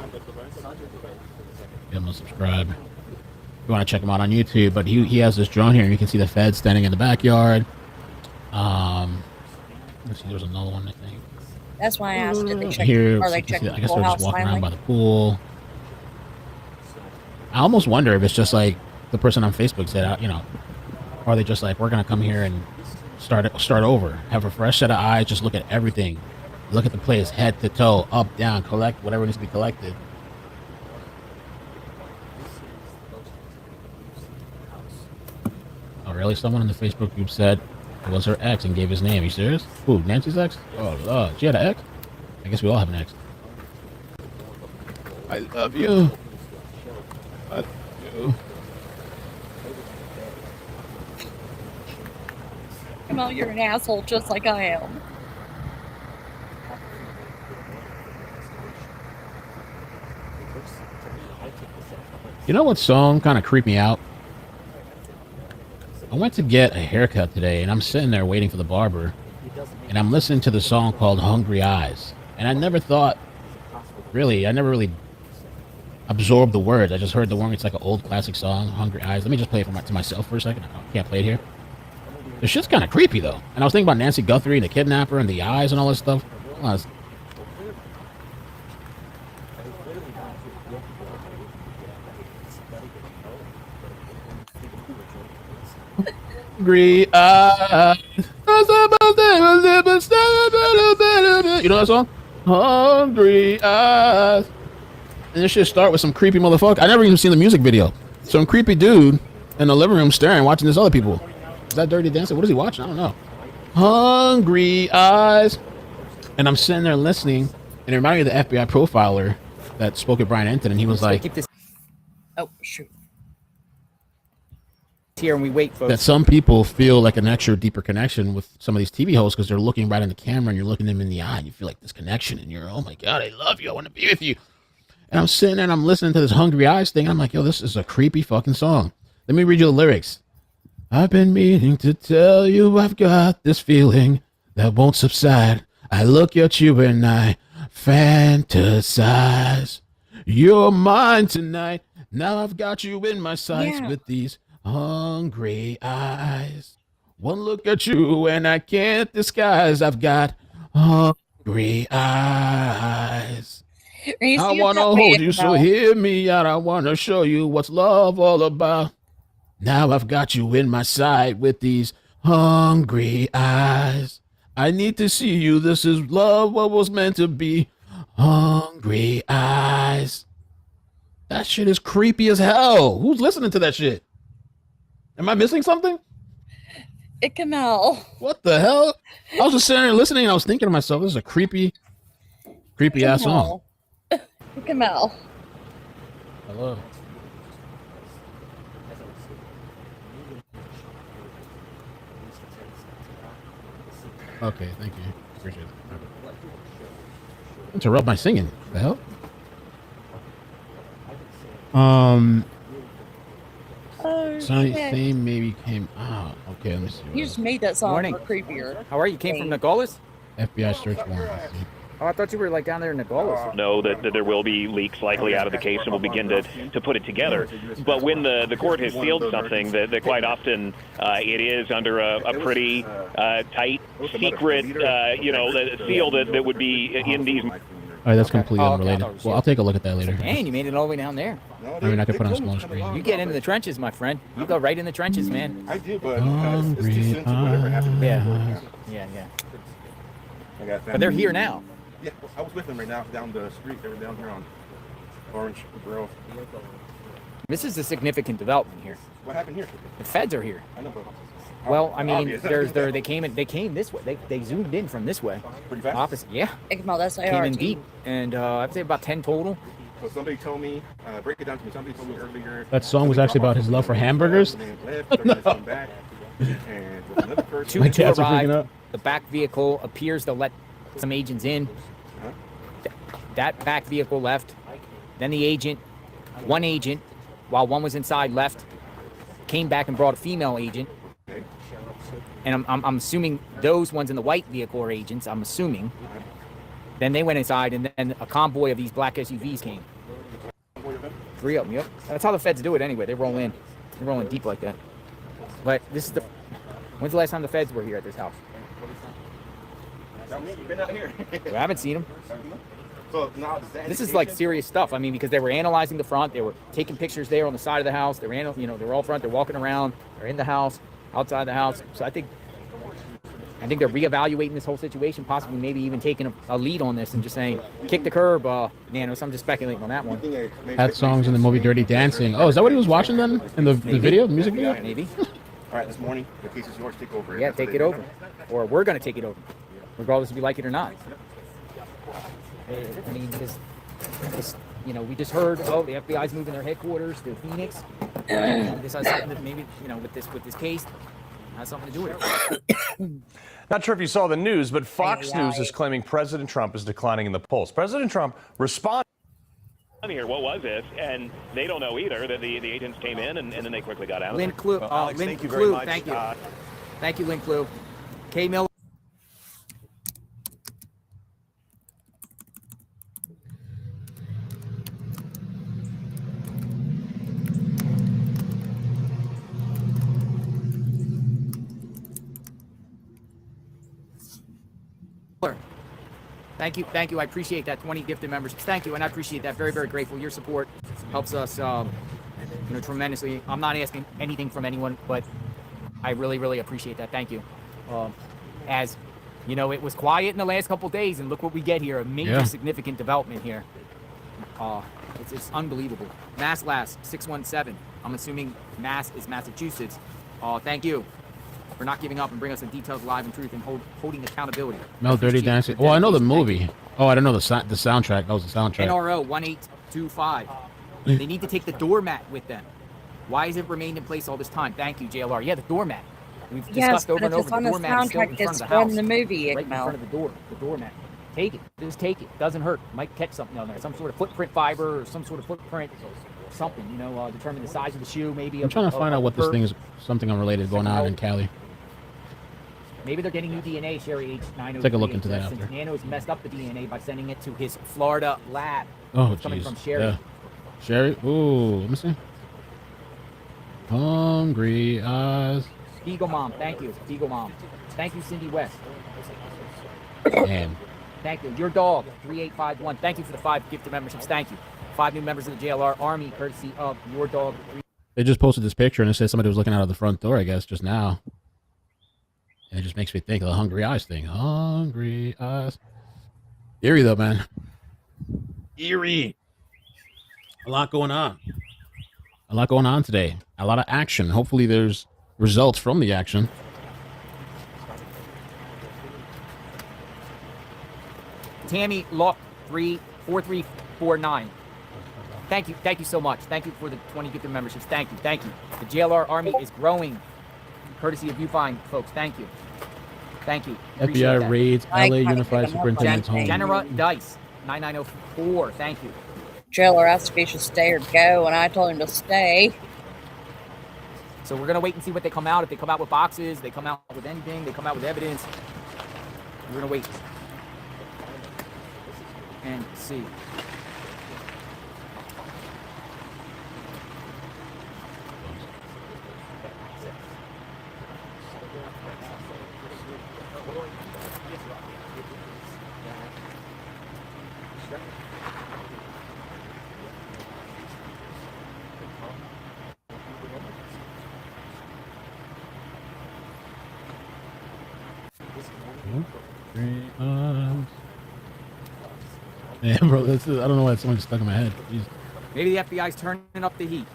Give him a subscribe. You want to check him out on YouTube, but he has this drone here, and you can see the feds standing in the backyard. Let's see, there's another one, I think. That's why I asked, did they check, Here, are they you can see checking that. I the guess they're just courthouse walking around by finally? the pool. I almost wonder if it's just like the person on Facebook said, you know, or are they just like, we're gonna come here and start over, have a fresh set of eyes, just look at everything, look at the place head to toe, up, down, collect whatever needs to be collected. Oh, really? Someone in the Facebook group said it was her ex and gave his name. Are you serious? Who, Nancy's ex? Oh, Lord. She had an ex? I guess we all have an ex. I love you. I love you. Well, you're an asshole just like I am. You know what song kind of creeped me out? I went to get a haircut today, and I'm sitting there waiting for the barber, and I'm listening to the song called Hungry Eyes. And I never really absorbed the words. I just heard the word. It's like an old classic song, Hungry Eyes. Let me just play it to myself for a second. I can't play it here. The shit's kind of creepy, though. And I was thinking about Nancy Guthrie, the kidnapper, and the eyes and all this stuff. Hungry eyes. You know that song? Hungry eyes. And this shit start with some creepy motherfucker. I never even seen the music video. Some creepy dude in the living room staring, watching this other people. Is that Dirty Dancing? What is he watching? I don't know. Hungry eyes. And I'm sitting there listening, and it reminded me of the FBI profiler that spoke at Brian Enton, and he was like, keep this Oh, shoot. here and we wait, folks. that some people feel like an extra deeper connection with some of these TV hosts because they're looking right in the camera and you're looking them in the eye and you feel like this connection and you're, oh my God, I love you. I want to be with you. And I'm sitting there and I'm listening to this Hungry Eyes thing. And I'm like, yo, this is a creepy fucking song. Let me read you the lyrics. I've been meaning to tell you I've got this feeling that won't subside. I look at you and I fantasize. You're mine tonight. Now I've got you in my sights with these hungry eyes. One look at you and I can't disguise. I've got hungry eyes. I want to hold you, so hear me out. I want to show you what's love all about. Now I've got you in my sight with these hungry eyes. I need to see you. This is love, what was meant to be. Hungry eyes. That shit is creepy as hell. Who's listening to that shit? Am I missing something? Kamal. What the hell? I was just sitting there listening and I was thinking to myself, this is a creepy ass song. Kamal. Hello. Okay, thank you. Appreciate it. Interrupt my singing. The hell? Sonny theme maybe came out. Okay, let me see. You just made that song Morning. more creepier. How are you? Came from Nogales? FBI search warrant. Let's see. Oh, I thought you were like down there in Nogales. Know that there will be leaks likely out of the case, and we'll begin to put it together. But when the court has sealed something, that quite often it is under a pretty tight, secret, seal that would be in these. All right, that's completely Oh, okay, I unrelated. thought it was Well, you. I'll take a look at that later. Man, you made it all the way down there. I mean, I could put it on small screen. You get into the trenches, my friend. You go right in the trenches, man. I do, but it's too soon to whatever happened. Yeah. Yeah. I got But they're here now. Yeah, I was with them right now down the street. They were down here on Orange Grove. This is a significant development here. What happened here? The feds are here. I know, but Well, I mean, Obvious. they came this way. They zoomed in from this way. Pretty fast? Opposite. Yeah. Igmal, that's Came AR in team. deep. And I'd say about 10 total. So somebody told me, break it down to me. Somebody told me earlier. That song was actually about his love for hamburgers. Back, and with another person, Two My cats are freaking arrived. out. The back vehicle appears to let some agents in. That back vehicle left. Then one agent, while one was inside, left. Came back and brought a female agent. Okay. And I'm assuming those ones in the white vehicle are agents. I'm assuming. Then they went inside, and then a convoy of these black SUVs came. 3 of them. Yep. That's how the feds do it anyway. They roll in. They roll in deep like that. But this is when's the last time the feds were here at this house? Been out here. I haven't seen them. So now This is like serious stuff. I mean, because they were analyzing the front, they were taking pictures there on the side of the house. They were, they're all front. They're walking around. They're in the house, outside the house. So I think they're reevaluating this whole situation, possibly maybe even taking a lead on this and just saying, kick the curb, Nanos. I'm just speculating on that one. Had songs in the movie Dirty Dancing. Oh, is that what he was watching then in the video, the music video? Maybe. All right, this morning, the case is yours. Take over. Yeah, take it over, or we're gonna take it over, regardless if you like it or not. I mean, because we just heard, the FBI's moving their headquarters to Phoenix. This has something that maybe, with this case, has something to do with it. Not sure if you saw the news, but Fox Aye, aye. News is claiming President Trump is declining in the polls. President Trump responded. Here, what was this? And they don't know either. That the agents came in and then they quickly got out. Lynn Clue, Alex, Lynn thank you very Clue, much. thank you, Lynn Clue. K. Miller. Thank you. I appreciate that. 20 gifted memberships. Thank you, and I appreciate that. Very, very grateful. Your support helps us, tremendously. I'm not asking anything from anyone, but I really, really appreciate that. Thank you. As it was quiet in the last couple days, and look what we get here. A major significant development here. It's unbelievable. Mass last 617. I'm assuming Mass is Massachusetts. Thank you for not giving up and bring us the details live and truth and holding accountability. No, Dirty Dancing. Well, I know the movie. Oh, I don't know the soundtrack. That was the soundtrack. NRO 1825. They need to take the doormat with them. Why has it remained in place all this time? Thank you, JLR. Yeah, the doormat. We've discussed over and over. The doormat is still in front of the house. The movie, right in front of the door. The doormat. Take it. Just take it. Doesn't hurt. Might catch something on there. Some sort of footprint fiber or some sort of footprint. Something. Determine the size of the shoe. Maybe. I'm trying to find out what this thing is. Something unrelated going on in Cali. Maybe they're getting new DNA, Sherry H903. Take a look into that Since after. Nano's messed up the DNA by sending it to his Florida lab. Oh, It's coming jeez. from Sherry. Yeah. Sherry. Ooh, let me see. Hungry eyes. Beagle Mom, thank you. Beagle Mom. Thank you, Cindy West. Damn. Thank you. Your dog, 3851. Thank you for the 5 gifted memberships. Thank you. 5 new members of the JLR Army, courtesy of Your Dog. They just posted this picture and it says somebody was looking out of the front door, I guess, just now. And it just makes me think of the hungry eyes thing. Hungry eyes. Eerie, though, man. Eerie. A lot going on. A lot going on today. A lot of action. Hopefully there's results from the action. Tammy Lock 4349. Thank you so much. Thank you for the 20 gifted memberships. Thank you. The JLR Army is growing, courtesy of you fine folks. Thank you. Appreciate FBI that. raids LA I kinda Unified pick 'em up on Superintendent's that home. thing. Genera Dice 9904. Thank you. Jailer asked if he should stay or go, and I told him to stay. So we're gonna wait and see what they come out. If they come out with boxes, they come out with anything, they come out with evidence. We're gonna wait and see. Yeah, bro, I don't know why someone stuck in my head. Jeez. Maybe the FBI's turning up the heat.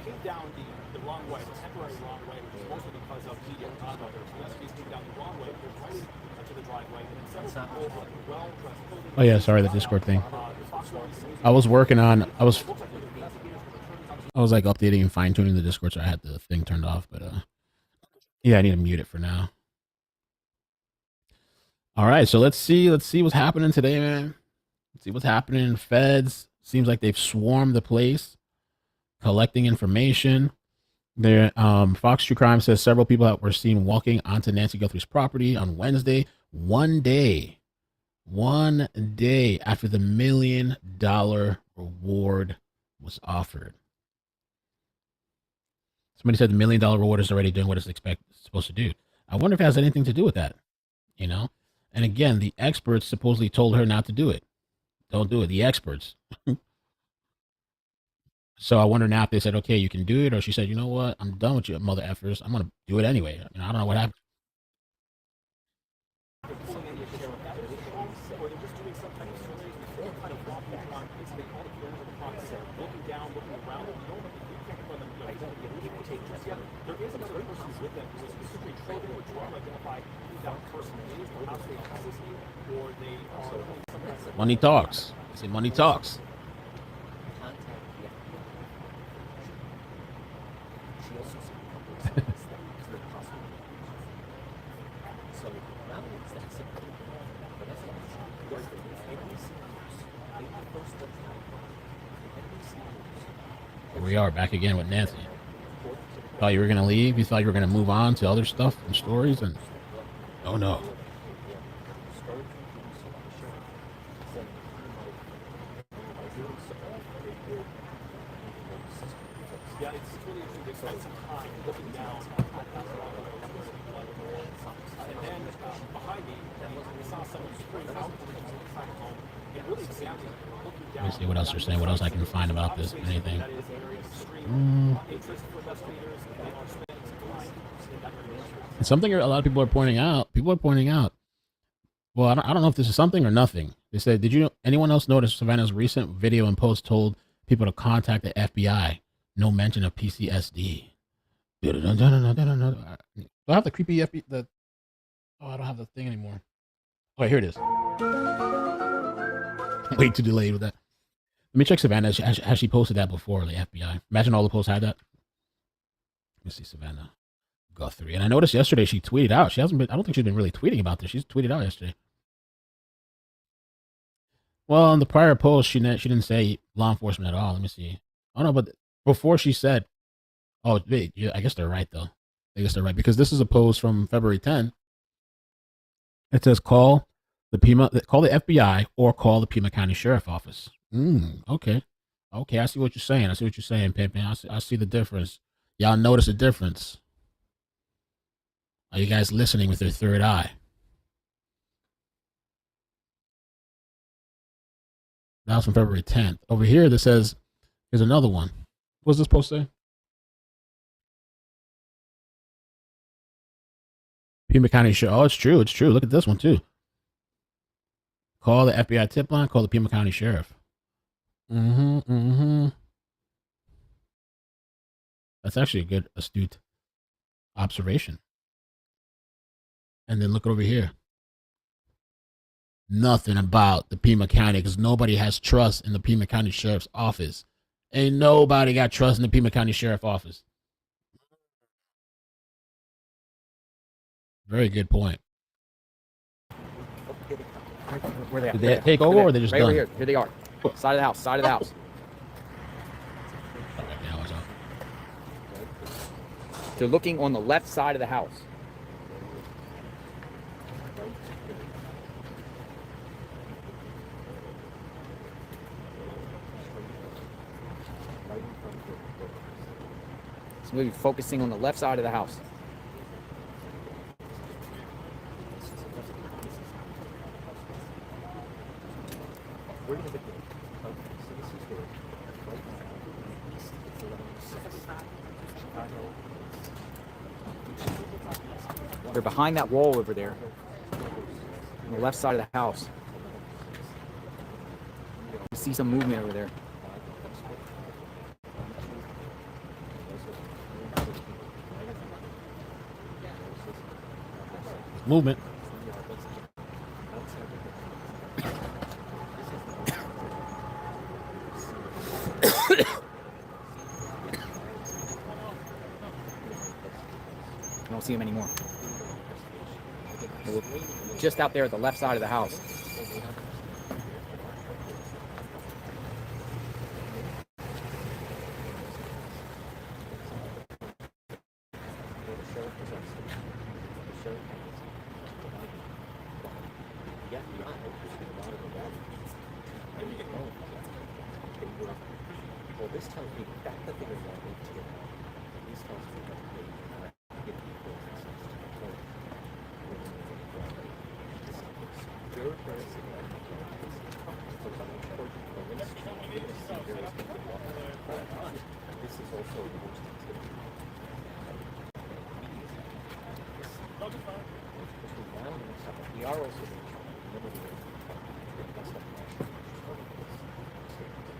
Came down the wrong way, the temporary wrong way, which is mostly because of media conduct. So this case came down the wrong way, goes right into the driveway, and then several people well-dressed. Oh yeah, sorry, the Discord thing. I was working on. I was like updating and fine tuning the Discord, so I had the thing turned off. But yeah, I need to mute it for now. All right, so let's see what's happening today, man. Let's see what's happening. Feds seems like they've swarmed the place, collecting information. There, Fox True Crime says several people that were seen walking onto Nancy Guthrie's property on Wednesday, one day after the $1 million reward was offered. Somebody said the $1 million reward is already doing what it's supposed to do. I wonder if it has anything to do with that, you know? And again, the experts supposedly told her not to do it. Don't do it. The experts. So I wonder now if they said, okay, you can do it, or she said, you know what, I'm done with you, mother effers. I'm gonna do it anyway. You know, I don't know what happened. Money talks. I say money talks. Here we are back again with Nancy. Thought you were gonna leave? You thought you were gonna move on to other stuff and stories, and oh no. Yeah, it's really interesting. They spent some time looking down and then behind me, we saw someone spring out from inside the home and really examining, looking down. Let me see what else they're saying, what else I can find about this, anything. That is an area of extreme interest for investigators, and they are spending some time in that area. And something a lot of people are pointing out, well, I don't know if this is something or nothing. They said, anyone else notice Savannah's recent video and post told people to contact the FBI? No mention of PCSD. Do I have the creepy FBI? I don't have the thing anymore. Oh, here it is. Way too delayed with that. Let me check Savannah. Has she posted that before, the FBI? Imagine all the posts had that. Let me see, Savannah Guthrie. And I noticed yesterday she tweeted out. She hasn't been, I don't think she's been really tweeting about this. She's tweeted out yesterday. Well, in the prior post, she didn't say law enforcement at all. Let me see. Oh, no, but before she said, oh, wait, yeah, I guess they're right, though. I guess they're right, because this is a post from February 10th. It says, call the FBI or call the Pima County Sheriff Office. Okay. Okay, I see what you're saying. Pimpin'. I see the difference. Y'all notice the difference. Are you guys listening with your third eye? That was from February 10th. Over here, this says, here's another one. What's this supposed to say? Pima County Sheriff. Oh, it's true. It's true. Look at this one, too. Call the FBI tip line. Call the Pima County Sheriff. That's actually a good, astute observation. And then look over here. Nothing about the Pima County, because nobody has trust in the Pima County Sheriff's Office. Ain't nobody got trust in the Pima County Sheriff Office. Very good point. Where they at? Did they take over, or they just right done? over here. Here they are. Side of the house. Side of the house. They're looking on the left side of the house. So we'll be focusing on the left side of the house. So this is where right now it's 11:06. Chicago. They're behind that wall over there, on the left side of the house. You see some movement over there. Movement. I don't see him anymore. We're just out there at the left side of the house. Well, this tells me that the thing is not linked together. This tells me that they give people access to the phone. Your parents are going to be this is also the most activity. We are also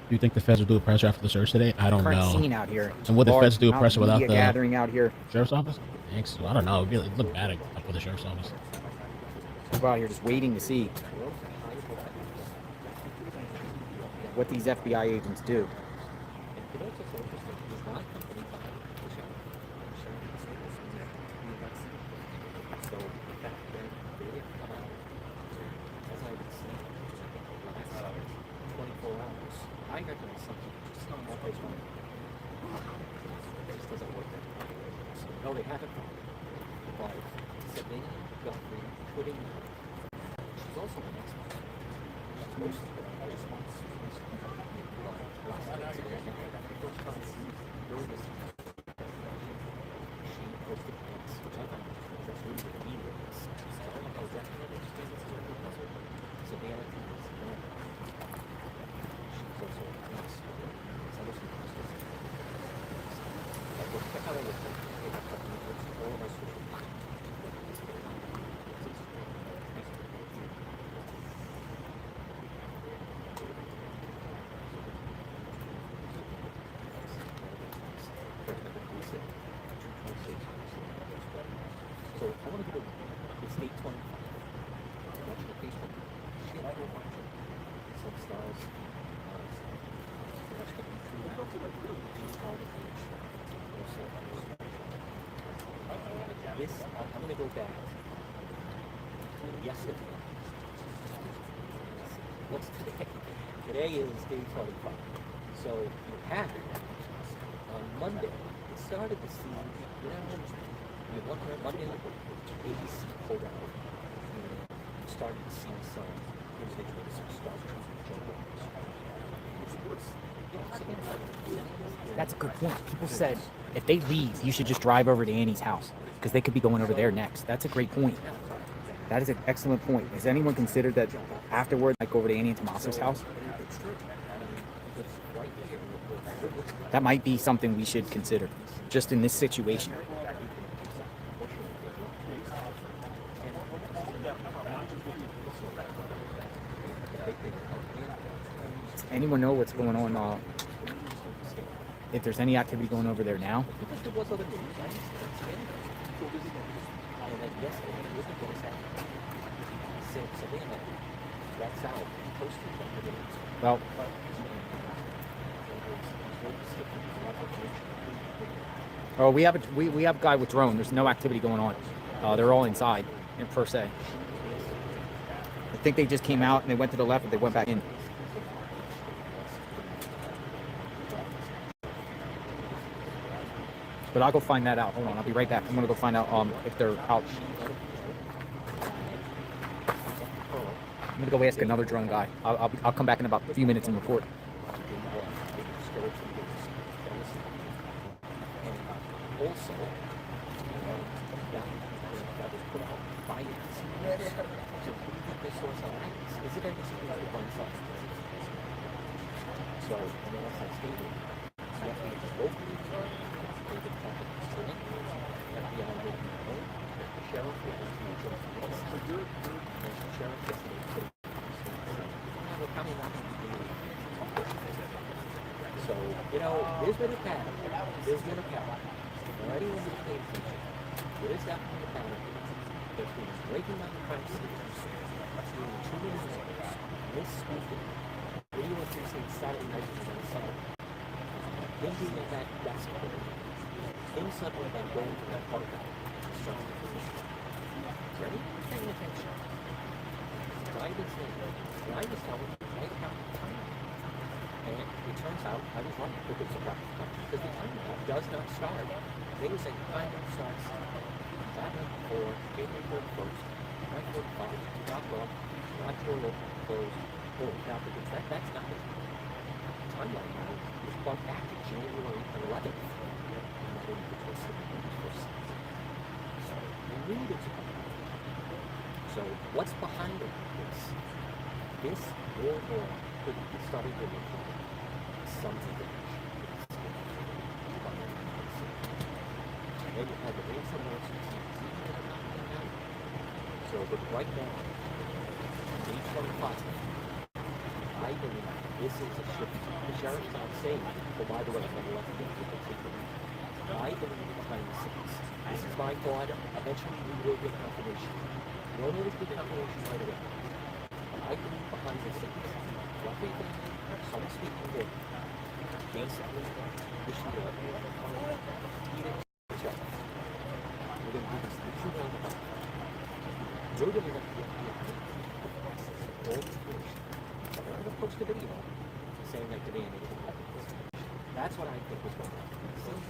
Do you think the feds will do a pressure after the search today? I don't Current know. scene out here. And would the Large feds do a amount of pressure without media the gathering out here? sheriff's office? Thanks. I don't know. It'd look bad up with the sheriff's office. People out here just waiting to see what these FBI agents do. I recognize something just not that way. It just doesn't work that way. No, they haven't. But Sabine Guthrie putting she's also an expert. She's most of the response. She posted things which I found that's really the media. Savannah is so I want to go to it's 8:25. Watch the Facebook. She and I were watching some stars. This, I'm going to go back to yesterday. What's today? Today is day 25. So you had on Monday, it started to see, you look at Monday, ABC pulled out. You started to see some individuals start to That's a good point. People said if they leave, you should just drive over to Annie's house because they could be going over there next. That's a great point. That is an excellent point. Has anyone considered that afterward, like over to Annie and Tommaso's house? That might be something we should consider just in this situation. Does anyone know what's going on? If there's any activity going over there now? Well, oh, we have a guy with drone. There's no activity going on. They're all inside, per se. I think they just came out and they went to the left and they went back in. But I'll go find that out. Hold on, I'll be right back. I'm gonna go find out if they're out. I'm gonna go ask another drone guy. I'll come back in about a few minutes and report. So, and then as I stated, the FBI broke the charge. They've been talking to Flynn. FBI didn't know. The sheriff was usually and the sheriff yesterday put it we're coming up and so, there's been a pattern. There's been a pattern. For anyone who's paid attention, there is definitely a pattern. There's been breaking down the crime scene, doing too many things, misspeaking, video of saying Saturday night was on Saturday, thinking that that's cool. Things suddenly then go into that part of that destructive position. For anyone paying attention, I've been saying, I was telling you, I have time. And it turns out I was right with the surprise country because the timeline does not start. They were saying the timeline starts that night before January 31st, 9:45, not wrong, not sure local closed, now because that's not the timeline now. It's brought back to January 11th. And that didn't get twisted in the first season. So we knew this was coming. So what's behind it is this war could be starting to look like something that and then you have the ransomware so but right now, age 25, I believe this is a shift. The sheriff's not saying, but by the way, I'm going to let the people take it. I believe behind the scenes. This is my thought. Eventually we will get confirmation. We won't always get confirmation right away. I believe behind the scenes. Roughly thinking, someone speaking with basically wishing to eat it check. We're going to do this literally round about. We're going to let the FBI all this information. We're going to post a video saying that today and that's what I think was going on. Since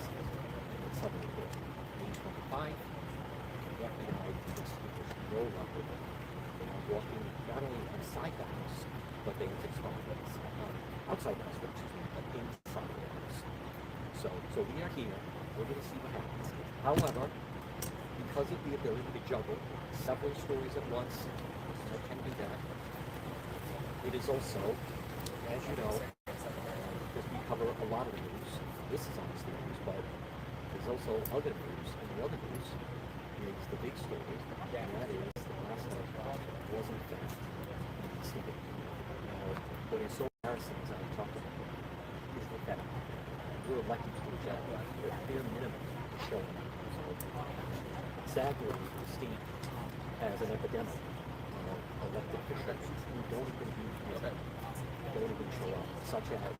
suddenly age 25, the FBI investigators no longer walking not only inside the house, but they have exposed outside the house, but inside the house. So we are here. We're going to see what happens. However, because of the ability to juggle several stories at once, that can be done. It is also, as you know, because we cover a lot of the news. This is obviously news, but there's also other news, and the other news is the big story, and that is the last night wasn't fact. What is so embarrassing, as I talked about, is the fact we're elected to a job at bare minimum showing up. Sadly, the state has an epidemic of elected officials who don't even show up, such as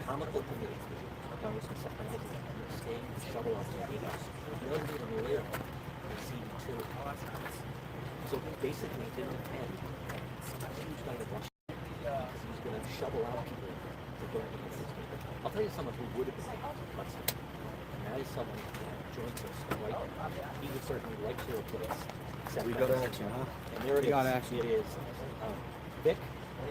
comical committee, Congressman Sacramento, staying to shovel off the meetings. He doesn't even live in CD2. So basically, he didn't attend a huge night of Russia because he was going to shovel out people to go against this meeting. I'll tell you someone who would have been able to and that is someone who joins us right now. He would certainly like to replace. We got action, huh? And there it is. It is. Vic,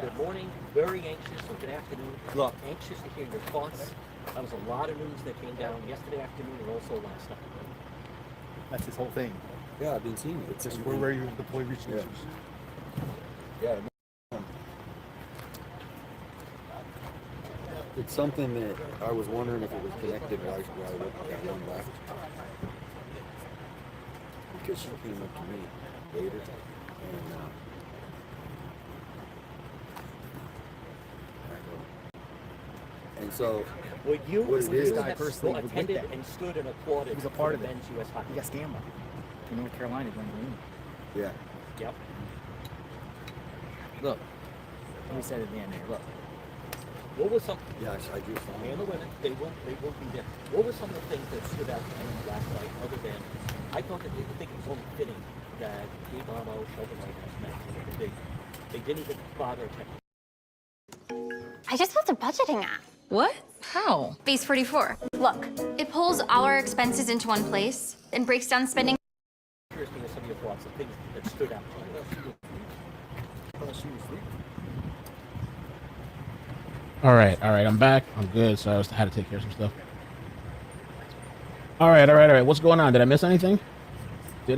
good morning. Very anxious, or good afternoon. Look. Anxious to hear your thoughts. That was a lot of news that came down yesterday afternoon and also last night. That's his whole thing. Yeah, I've been seeing it. It's just we're ready to deploy resources. Yeah. It's something that I was wondering if it was connected, why that one left. Because she came up to me later, and so Well, you what it is, guy personally was with attended them. and stood and applauded. He was a part of it. men's U.S. hockey. He got scammed. To North Carolina going green. yeah. Yep. Look. We said at the end there, look. What was some? Yes, I do. And the women, they will be there. What were some of the things that stood out to you last night, other than I thought that they think it was only fitting that Gabe Armo, Sheldon White has met. They didn't even bother attending. I just built a budgeting app. What? How? Base 44. Look, it pulls all our expenses into one place and breaks down spending. Curious to hear some of your thoughts, the things that stood out to you. All right, I'm back. I'm good. So I had to take care of some stuff. All right. What's going on? Did I miss anything? I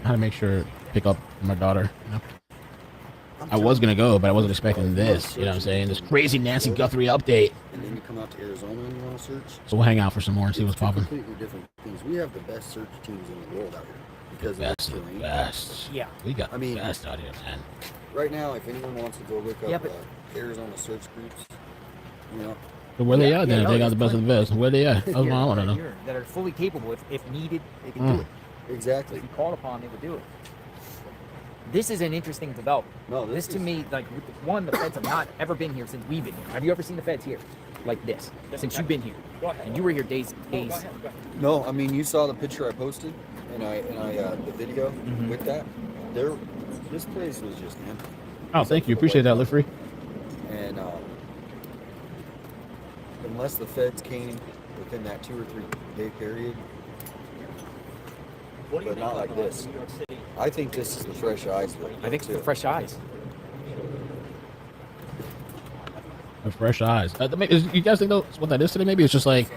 had to make sure pick up my daughter. You know? I was gonna go, but I wasn't expecting this. You know what I'm saying? This crazy Nancy Guthrie update. And then you come out to Arizona and you want to search. So we'll hang out for some more and see what's popping. Completely different things. We have the best search teams in the world out here because of Best, the terrain. best. Yeah. We got I mean, the best out here, man. Right now, if anyone wants to go look up Yeah, but- Arizona search groups, you know, So where they Yeah, at then? yeah, If they no, got the best of the best. Where they at? That's what I want to know. That are fully capable. If needed, they can Mm. do it. exactly. If you called upon, they would do it. This is an interesting development. No, This this to is- me, like, one, the feds have not ever been here since we've been here. Have you ever seen the feds here like this since you've been here? And you were here days. No, I mean, you saw the picture I posted, and I the video Mm-hmm. with that. This place was just empty, Oh, thank you. Appreciate that, Liffrey. and unless the feds came within that 2 or 3 day period, but not like this. I think this is the fresh eyes. Look, I think it's too. the fresh eyes. The fresh eyes. You guys think that's what that is today? Maybe it's just like,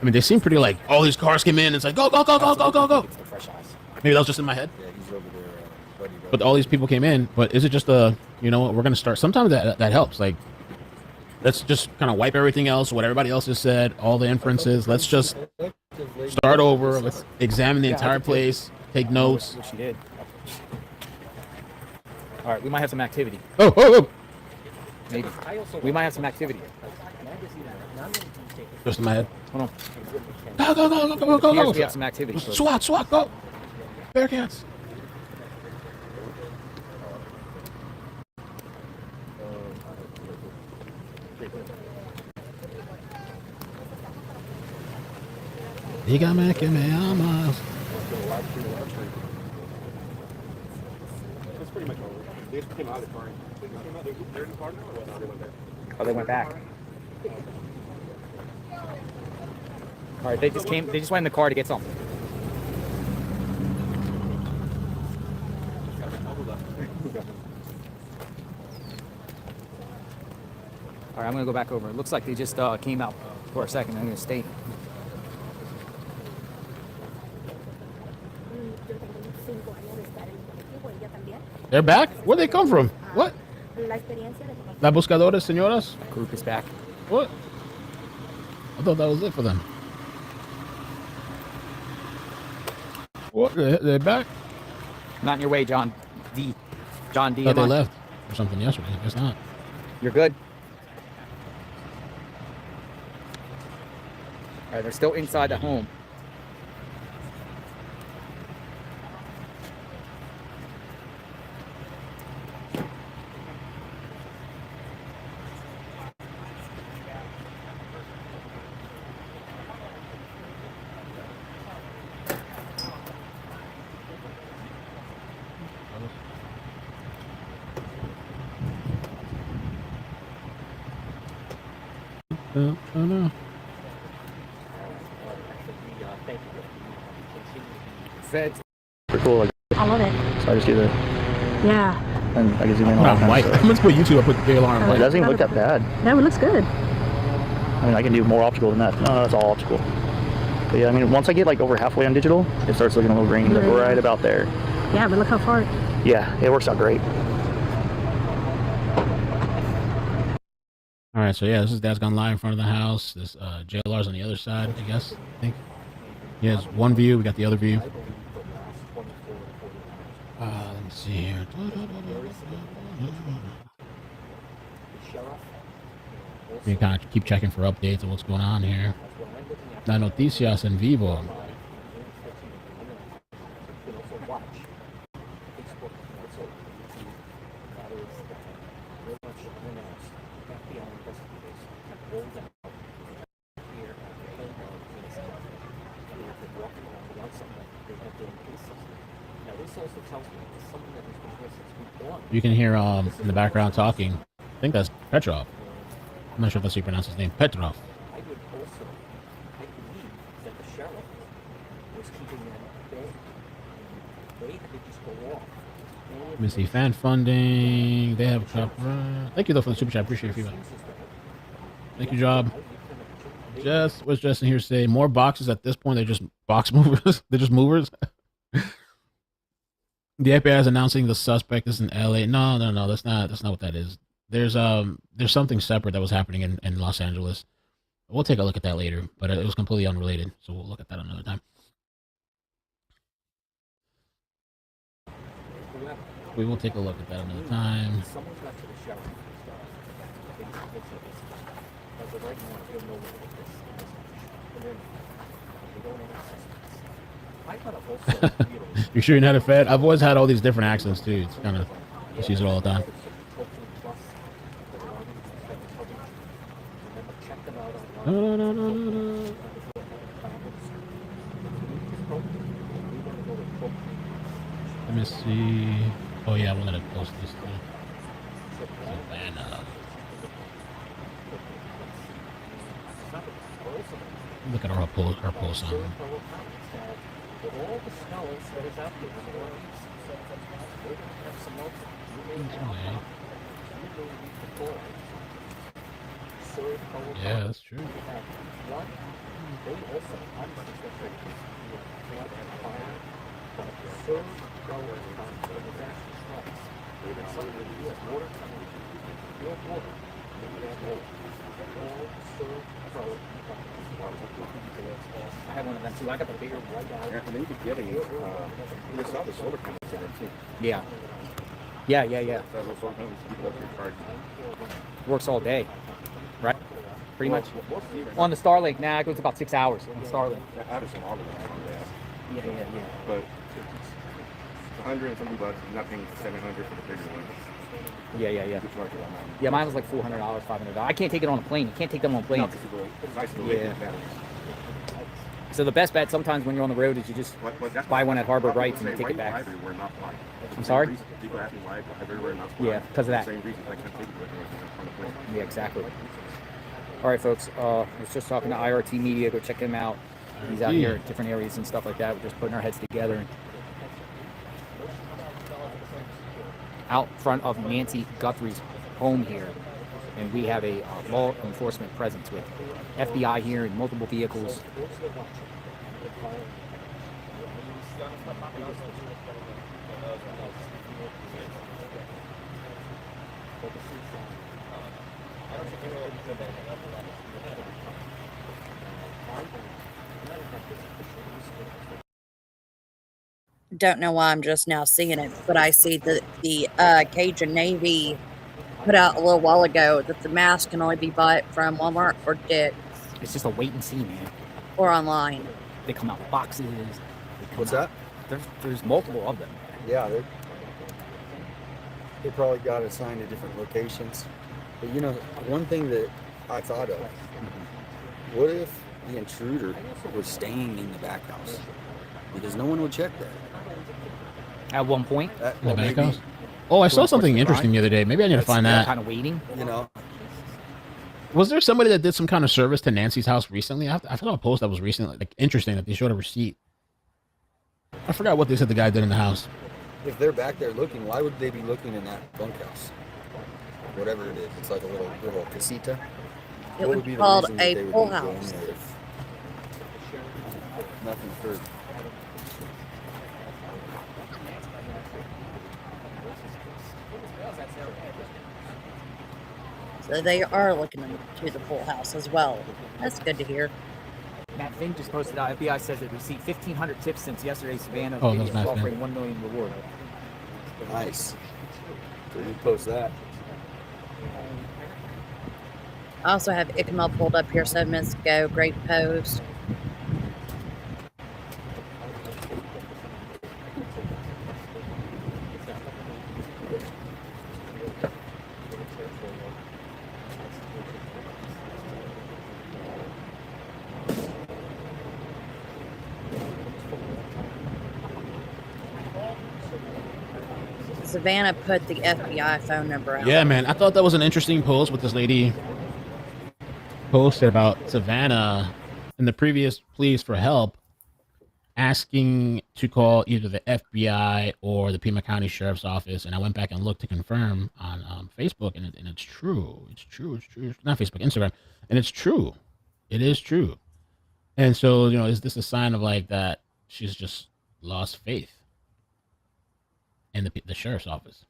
I mean, they seem pretty like all these cars came in. It's like go go go go go go go. It's the fresh eyes. Maybe that was just in my head. Yeah, he's over there, buddy. But all these people came in. But is it just a, you know what? We're gonna start. Sometimes that helps. Like, let's just kind of wipe everything else, what everybody else has said, all the inferences. Let's just start over. Let's examine the entire place. Take notes. What she did. All right, we might have some activity. Oh oh oh! Maybe. We might have some activity. Just in my head. Hold on. Go go go go go go Here's go! we have some activity. SWAT SWAT go! Bearcats. Dígame que me amas. It's pretty much over. They just came out of the car. They just came out. They're in the car now or what? No, they went there. Oh, they went back. All right, they just came. They just went in the car to get something. All right, I'm gonna go back over. It looks like they just came out for a second. I'm gonna stay. They're back? Where'd they come from? What? La buscadores, señoras? Group is back. What? I thought that was it for them. What? They're back? Not in your way, John D. John D. I thought they am I? left or something yesterday. I guess not. You're good. All right, they're still inside the home. Oh no. Feds. Pretty cool. Like, I love it. so I just do the, Yeah. and I can zoom in Put on on white. I'm gonna put YouTube. I put the alarm It white. doesn't even look that bad. No, it looks good. I mean, I can do more optical than that. No, that's all optical. But yeah, I mean, once I get like over halfway on digital, it starts looking a little grainy, like right about there. Yeah, but look how far. Yeah, it works out great. All right, so yeah, this is Dad's Gone Live in front of the house. This JLR's on the other side, I guess. I think. He has one view. We got the other view. Let me see here. We kind of keep checking for updates of what's going on here. La noticias en vivo. You can hear in the background talking. I think that's Petrov. I'm not sure if that's how you pronounce his name. Petrov. I believe that the sheriff was keeping them at bay. They had to just go off. Let me see. Fan funding. They have copyright. Thank you though for the super chat. Appreciate your feedback. Thank you, Job. Jess, what's Jess in here say? More boxes at this point. They're just box movers. They're just movers. The FBI is announcing the suspect is in LA. No. That's not what that is. There's something separate that was happening in Los Angeles. We'll take a look at that later, but it was completely unrelated. So we'll look at that another time. We will take a look at that another time. Someone's got to the sheriff. As of right now, I don't know what this is. And then they don't have suspects. I thought of also, You sure you're not a Fed? I've always had all these different accents too. It's kind of just use it all the time. No. Let me see. Oh yeah, I'm gonna post this too. Savannah. Look at our post on. With all the snow that is out there, we're going to have some more. Yeah, that's true. One, they also, I'm not sure flood and fire, but serve growers on the disaster strikes. And some of you have water coming, your water, and that water. All serve growers. I have one of them too. I got the bigger white out. Yeah, and then you could get a, you saw the solar panels in there too. Yeah. Those solar panels, people up here charging. Works all day, right? Pretty much. On the Starlink, it goes about 6 hours on the Starlink. I just all of them on that. Yeah. But $100 and something bucks, nothing $700 for the bigger one. Yeah. Which market I'm on. Yeah, mine was like $400, $500. I can't take it on a plane. You can't take them on planes. No, it's nice to Yeah. batteries. So the best bet sometimes when you're on the road is you just buy one at Harbor Rights and take it back. I'm sorry? People ask me why I drive everywhere not fly. Yeah, because of that. Same reason I can't take you on the plane. Yeah, exactly. All right, folks. I was just talking to IRT Media. Go check him out. He's out here in different areas and stuff like that. We're just putting our heads together. And out front of Nancy Guthrie's home here, and we have a law enforcement presence with FBI here in multiple vehicles. Don't know why I'm just now seeing it, but I see that the Cajun Navy put out a little while ago that the mask can only be bought from Walmart or Dick's It's just a wait and see, man. or online. They come out in boxes. What's that? There's multiple of them. Yeah, they probably got assigned to different locations. But you know, one thing that I thought of, what if the intruder was staying in the back house? Because no one would check that. At one point, The back house? Oh, I saw something interesting the other day. Maybe I need to find that. Kind of waiting. You know, Was there somebody that did some kind of service to Nancy's house recently? I saw a post that was recently, like, interesting, that they showed a receipt. I forgot what they said the guy did in the house. if they're back there looking, why would they be looking in that bunkhouse? Whatever it is, it's like a little casita. It What would be be the called reason that a they would pool be going house. there if nothing occurred? So they are looking into the pool house as well. That's good to hear. Matt Fink just posted out. FBI says it received 1,500 tips since yesterday's Savannah Oh, video, that's Matt Fink. offering $1 million reward. Nice. So you post that. I also have Ichamel pulled up here 7 minutes ago. Great post. Savannah put the FBI phone number out. Yeah, man. I thought that was an interesting post with this lady posted about Savannah in the previous pleas for help, asking to call either the FBI or the Pima County Sheriff's Office. And I went back and looked to confirm on Facebook, and it's true. It's true. Not Facebook, Instagram. And it's true. It is true. And so, is this a sign of like that she's just lost faith? and the sheriff's office.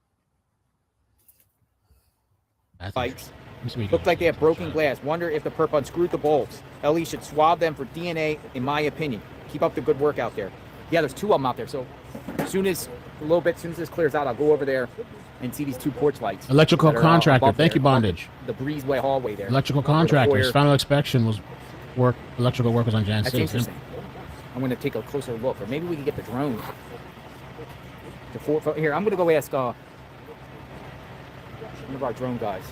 That's Lights. Let me see what you Looked can like they see have to the broken sheriff. glass. Wonder if the perp unscrewed the bulbs. Ellie should swab them for DNA, in my opinion. Keep up the good work out there. Yeah, there's 2 of them out there. So as soon as this clears out, I'll go over there and see these 2 porch lights. Electrical that are, contractor. above Thank there, you, Bondage. above the breezeway hallway there. Electrical Where the contractors. foyer- Final inspection was electrical work was on Jan That's 6th. interesting. I'm going to take a closer look, or maybe we can get the drone. Here, I'm going to go ask one of our drone guys.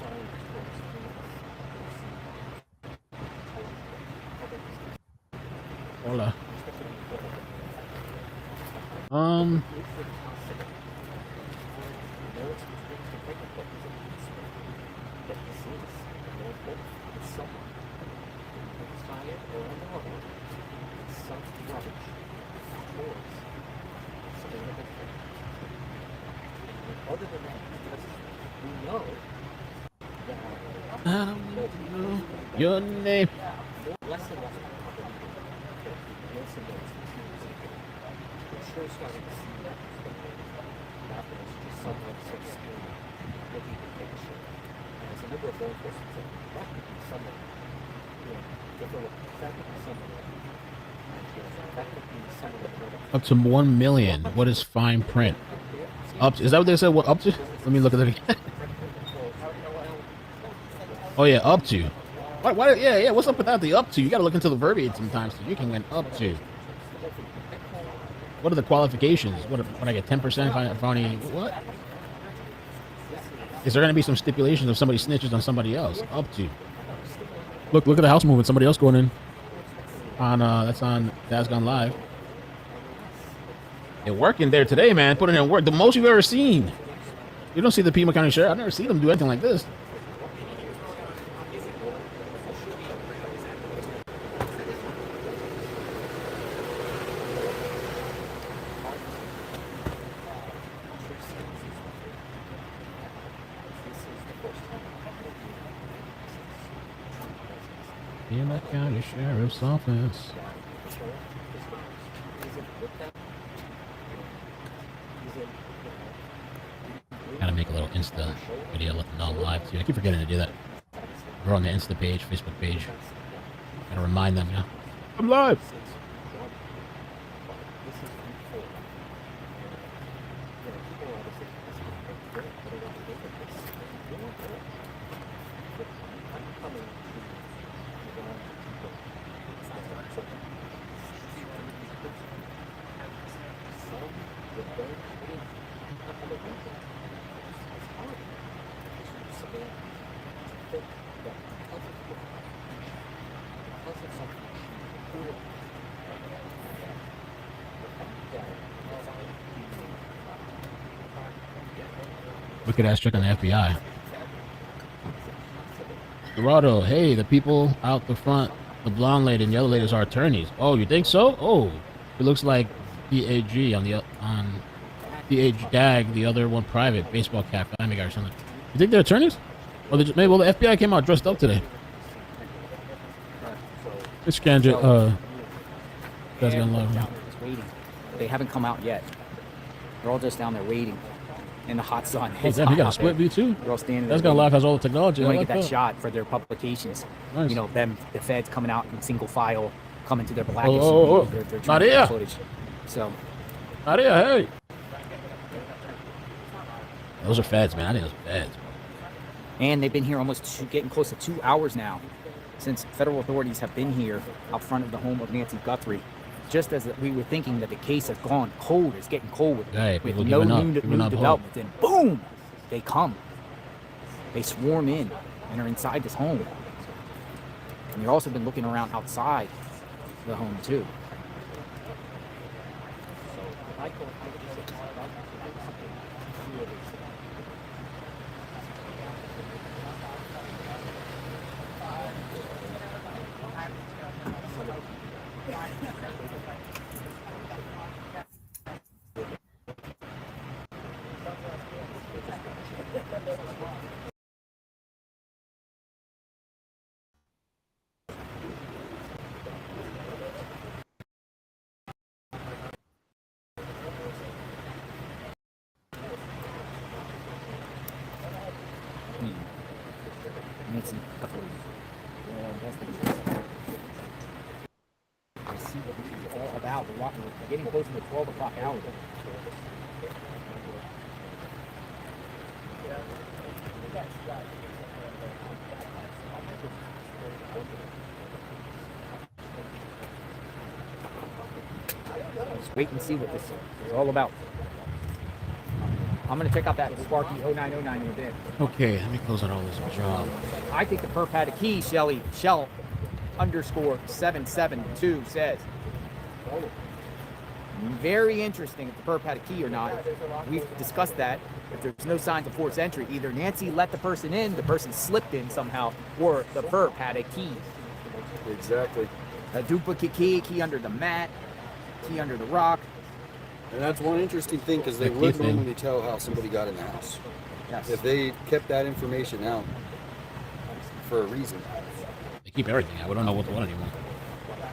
Hola. Other than that, because we know that I don't know your name. less and less less and less we're sure starting to see that happens just someone so skilled looking at the picture. And there's a number of law enforcement that that could be someone, different, that could be someone, that could be someone Up to 1 million. What is fine print? Up to, is that what they said? What up to? Let me look at that again. Oh yeah, up to. Why? Yeah. What's up with that? The up to. You got to look into the verbiage sometimes so you can win up to. What are the qualifications? What I get 10% if only what? Is there going to be some stipulations if somebody snitches on somebody else? Up to. Look at the house movement. Somebody else going in. On that's on Dad's Gone Live. They're working there today, man. Putting in work. The most you've ever seen. You don't see the Pima County Sheriff. I've never seen them do anything like this. Pima County Sheriff's Office. Gotta make a little Insta video, let them know live too. I keep forgetting to do that. We're on the Insta page, Facebook page. Gotta remind them, yeah. I'm live. Wicked ass trick on the FBI. Dorado, hey, the people out the front, the blonde lady and the other ladies are attorneys. Oh, you think so? Oh, it looks like DAG on DAG Dag, the other one private, baseball cap, Family Guy or something. You think they're attorneys? Or they just, maybe, well, the FBI came out dressed up today. It's Ganja, that's gonna love me. Just waiting. They haven't come out yet. They're all just down there waiting in the hot sun. Oh, damn, you got a split view too? They're all standing That's there. gonna live has all the technology. You I want to like get that that. shot for their publications. Nice. You know, the feds coming out in single file, coming to their black Oh. They're trying to Maria. get footage. So, Maria, hey. Those are feds, man. I think those are feds. and they've been here getting close to 2 hours now since federal authorities have been here out front of the home of Nancy Guthrie. Just as we were thinking that the case has gone cold, it's getting cold with Hey, no people giving up, new giving up hope. development. Then boom, they come. They swarm in and are inside this home. And they've also been looking around outside the home too. Nancy. I see what this is all about. We're getting close to the 12 o'clock hour. Just wait and see what this is all about. I'm going to check out that Sparky 0909 in a bit. Okay, let me close out all this job. I think the perp had a key, Shelly. Shell underscore 772 says. Very interesting if the perp had a key or not. We've discussed that. If there's no signs of forced entry, either Nancy let the person in, the person slipped in somehow, or the perp had a key. Exactly. A duplicate key under the mat, key under the rock. And that's one interesting thing because they would normally tell how somebody got in the house. Yes. If they kept that information out for a reason. They keep everything out. We don't know what the one anymore.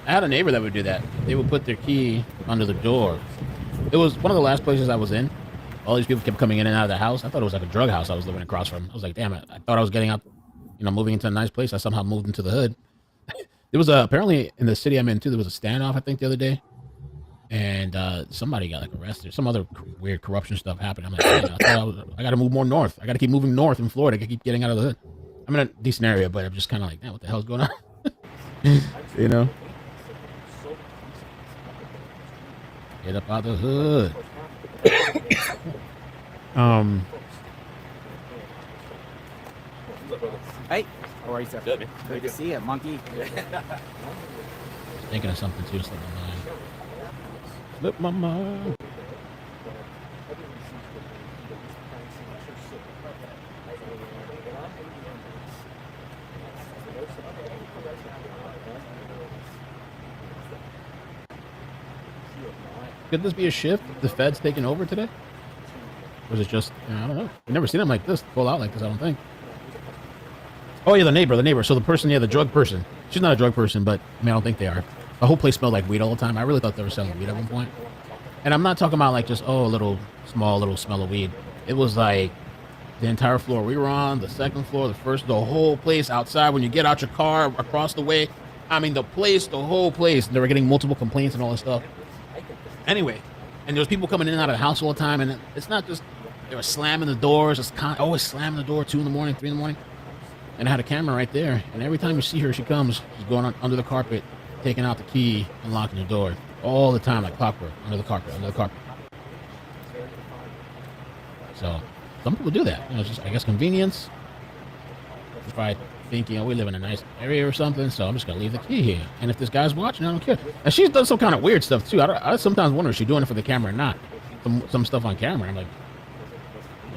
I had a neighbor that would do that. They would put their key under the door. It was one of the last places I was in. All these people kept coming in and out of the house. I thought it was like a drug house I was living across from. I was like, damn it. I thought I was getting up, moving into a nice place. I somehow moved into the hood. There was apparently in the city I'm in too, there was a standoff, I think, the other day. And somebody got arrested. Some other weird corruption stuff happened. I'm like, I got to move more north. I got to keep moving north in Florida. I keep getting out of the hood. I'm in a decent area, but I'm just kind of like, what the hell's going on? Get up out of the hood. Hey, how are you, sir? Good to see you, monkey. Thinking of something too, slipped my mind. Slip my mind. Could this be a shift? The Fed's taking over today? Or is it just, I don't know. I've never seen them like this, pull out like this, I don't think. Oh, yeah, the neighbor. So the person, the drug person. She's not a drug person, but I don't think they are. The whole place smelled like weed all the time. I really thought they were selling weed at one point. And I'm not talking about like just, a little smell of weed. It was like the entire floor we were on, the second floor, the whole place outside. When you get out your car across the way, the whole place. They were getting multiple complaints and all this stuff. Anyway, and there was people coming in and out of the house all the time. And it's not just, they were slamming the doors, just always slamming the door 2 in the morning, 3 in the morning. And I had a camera right there. And every time you see her, she comes, she's going under the carpet, taking out the key, unlocking the door. All the time, like clockwork, under the carpet. So, some people do that. It's just, I guess, convenience. If I thinking, we live in a nice area or something, so I'm just going to leave the key here. And if this guy's watching, I don't care. And she's done some kind of weird stuff, too. I sometimes wonder if she's doing it for the camera or not. Some stuff on camera. I'm like,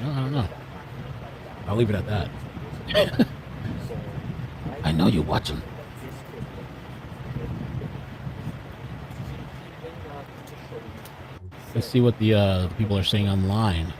I don't know. I'll leave it at that. I know you're watching. Let's see what the people are saying online.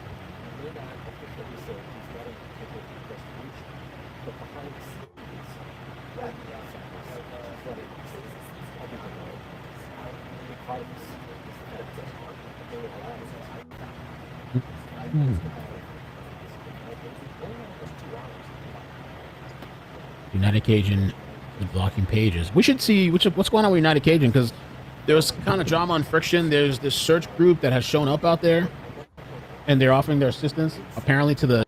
United Cajun is blocking pages. We should see what's going on with United Cajun, because there's kind of drama and friction. There's this search group that has shown up out there, and they're offering their assistance, apparently, to the...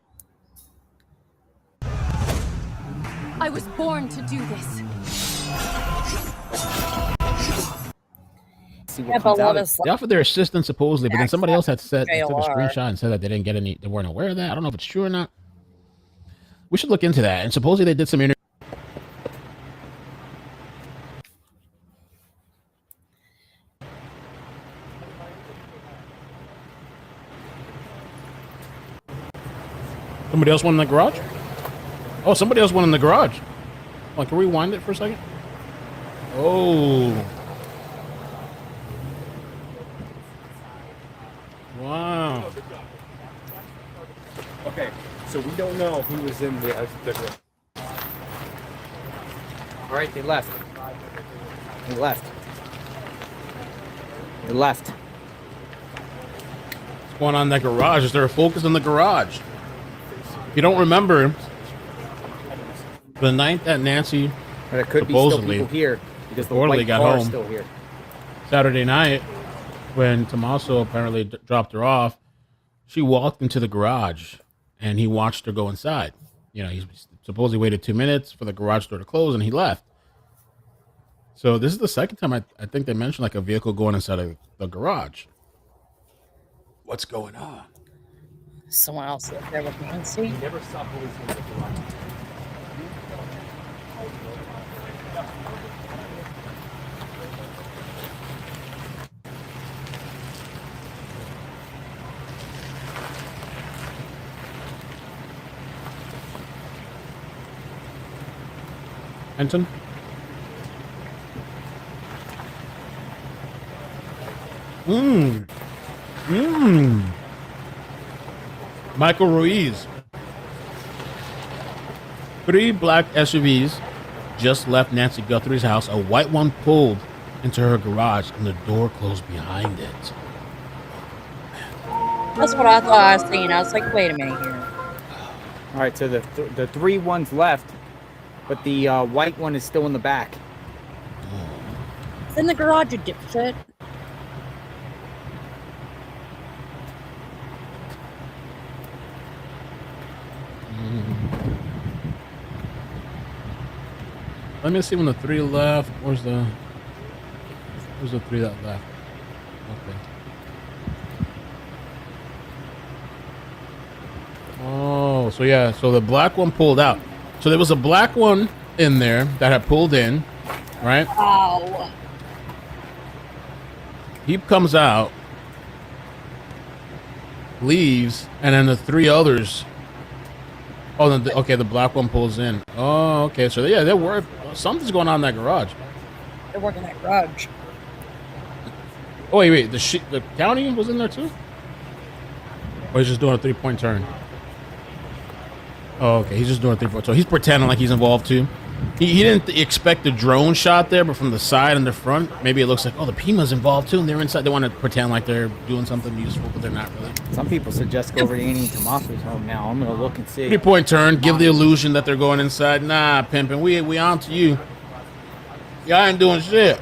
I was born to do this. They offered their assistance, supposedly, but then somebody else had said, they took a screenshot and said that they didn't get any, they weren't aware of that. I don't know if it's true or not. We should look into that. And supposedly they did some interviews. Somebody else went in the garage? Oh, somebody else went in the garage. Like, can we rewind it for a second? Oh. Wow. Okay, so we don't know who was in the All right, they left. They left. They left. What's going on in that garage? Is there a focus on the garage? If you don't remember, The night that Nancy But it could be still supposedly people here because the reportedly white got car home. is still here. Saturday night, when Tommaso apparently dropped her off, she walked into the garage and he watched her go inside. You know, he supposedly waited 2 minutes for the garage door to close and he left. So this is the second time I think they mentioned like a vehicle going inside of the garage. What's going on? Someone else lived there with Nancy. Never saw police in the garage. Anton? Michael Ruiz. 3 black SUVs just left Nancy Guthrie's house. A white one pulled into her garage and the door closed behind it. That's what I thought I was seeing. I was like, wait a minute here. All right, so the 3 ones left, but the white one is still in the back. It's in the garage, you dipshit. Let me see when the 3 left. Where's the 3 that left? Okay. Oh, so yeah, so the black one pulled out. So there was a black one in there that had pulled in, right? Ow. He comes out, leaves, and then the 3 others. Oh, okay, the black one pulls in. Oh, okay, so yeah, there were something's going on in that garage. They're working that garage. Oh wait, the county was in there too? Or he's just doing a 3-point turn? Oh, okay, he's just doing a 3-point turn. So he's pretending like he's involved too. He didn't expect the drone shot there, but from the side and the front, maybe it looks like, oh, the Pima's involved too, and they're inside. They want to pretend like they're doing something useful, but they're not really. Some people suggest go over to Annie and Tommaso's home now. I'm gonna look and see. 3-point turn, give the illusion that they're going inside. Nah, pimpin', we on to you. Y'all ain't doing shit.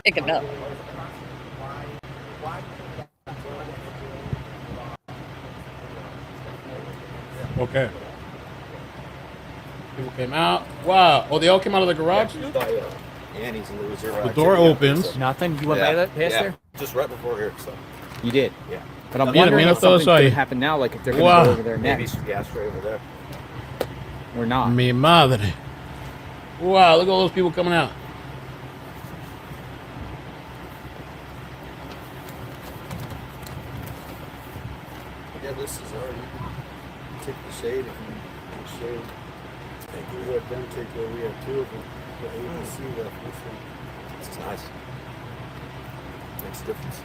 Pick it up. Okay. People came out. Wow. Oh, they all came out of the garage? Annie's and there was zero The activity door out there, opens. so- Nothing? You went past there? Just right before here, so. You did? Yeah. But I'm Yeah, wondering man, I if thought I something's saw going you. to happen now, like if they're going to Wow. go over there Maybe next. some gas right over there. Or not. Mi madre. Wow, look at all those people coming out. Yeah, this is already, take the shade if you take shade. Take we let them take where we have 2 of them. But you can see that this one. This is nice. Makes a difference.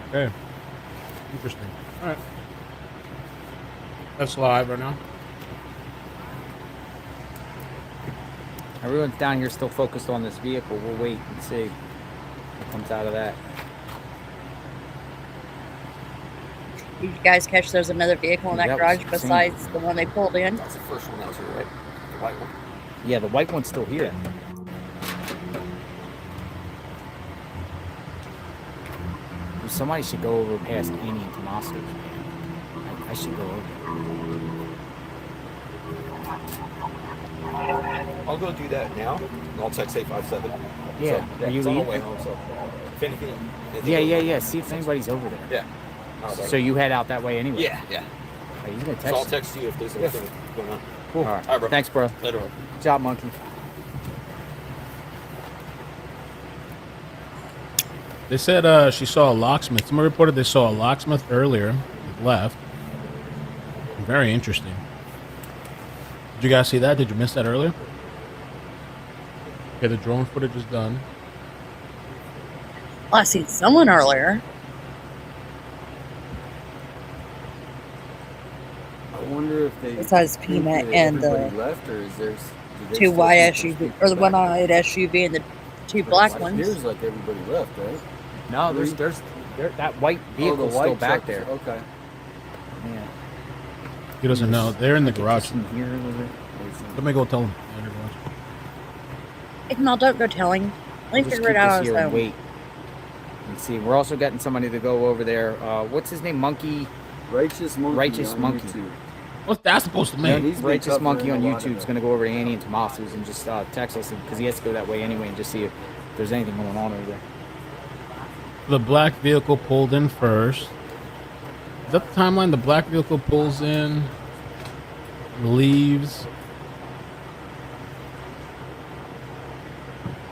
Okay. Interesting. All right. That's live right now. Everyone's down here still focused on this vehicle. We'll wait and see what comes out of that. Did you guys catch there's another vehicle in that That garage was besides the one they pulled in? That's the first one that was here, right? The white one. Yeah, the white one's still here. Somebody should go over past Annie and Tommaso's. I should go over. I'll go do that now, and I'll text 857. Yeah, So, are you it's on the leaving? way home, so if anything. Yeah. See if anybody's over there. Yeah. So you head out that way anyway? Yeah. Are you gonna So I'll text? text you if there's anything going on. Cool. All right, bro. Thanks, bro. Later on. Good job, monkey. They said she saw a locksmith. Someone reported they saw a locksmith earlier. Left. Very interesting. Did you guys see that? Did you miss that earlier? Okay, the drone footage is done. Well, I seen someone earlier. I wonder if they. Besides think Pima that and the everybody left, or is there's 2 white SUV, or the one white SUV and the 2 black ones. Here's like everybody left, right? No, there's that white vehicle's still back there. Okay. Yeah. He doesn't know. They're in the garage. In here a little bit. Let me go tell him. They're in the garage. If not, don't go telling. Let me Just figure it keep out this on his here and own. wait. And see, we're also getting somebody to go over there. What's his name? Monkey. Righteous Monkey. Righteous on Monkey. YouTube. What's that supposed to Yeah, mean? he's been Righteous Monkey on covering a lot of YouTube is it. going to go over to Annie and Tomas's and just text us because he has to go that way anyway and just see if there's anything going on over there. The black vehicle pulled in first. Is that the timeline? The black vehicle pulls in, leaves.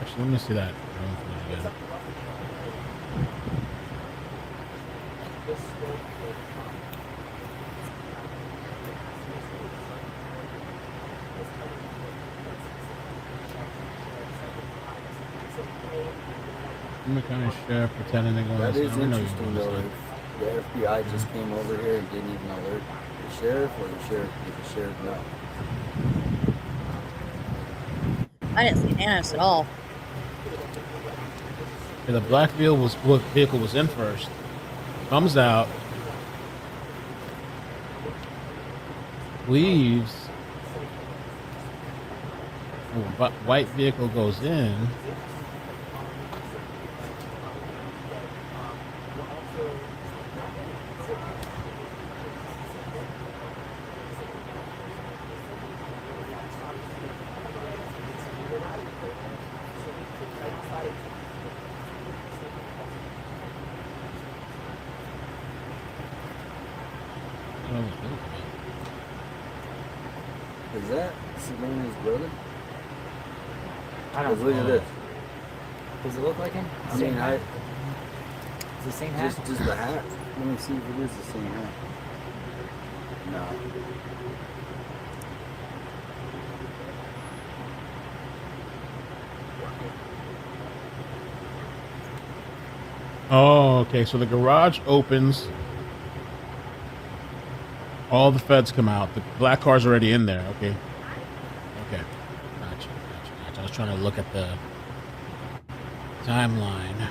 Actually, let me see that. Again. County Sheriff pretending to go. That is I know interesting you're though. going If the FBI just came over here and didn't even alert the sheriff, or the sheriff did the sheriff know? I didn't see Annis at all. Yeah, the black vehicle was in first. Comes out. Leaves. Oh, white vehicle goes in. Is that Sabrina's brother? I don't Look at this. Does it look like him? I mean, It's the same hat. just the hat. Let me see if it is the same hat. No. Oh, okay. So the garage opens. All the feds come out. The black car's already in there. Okay. Okay. Gotcha. I was trying to look at the timeline.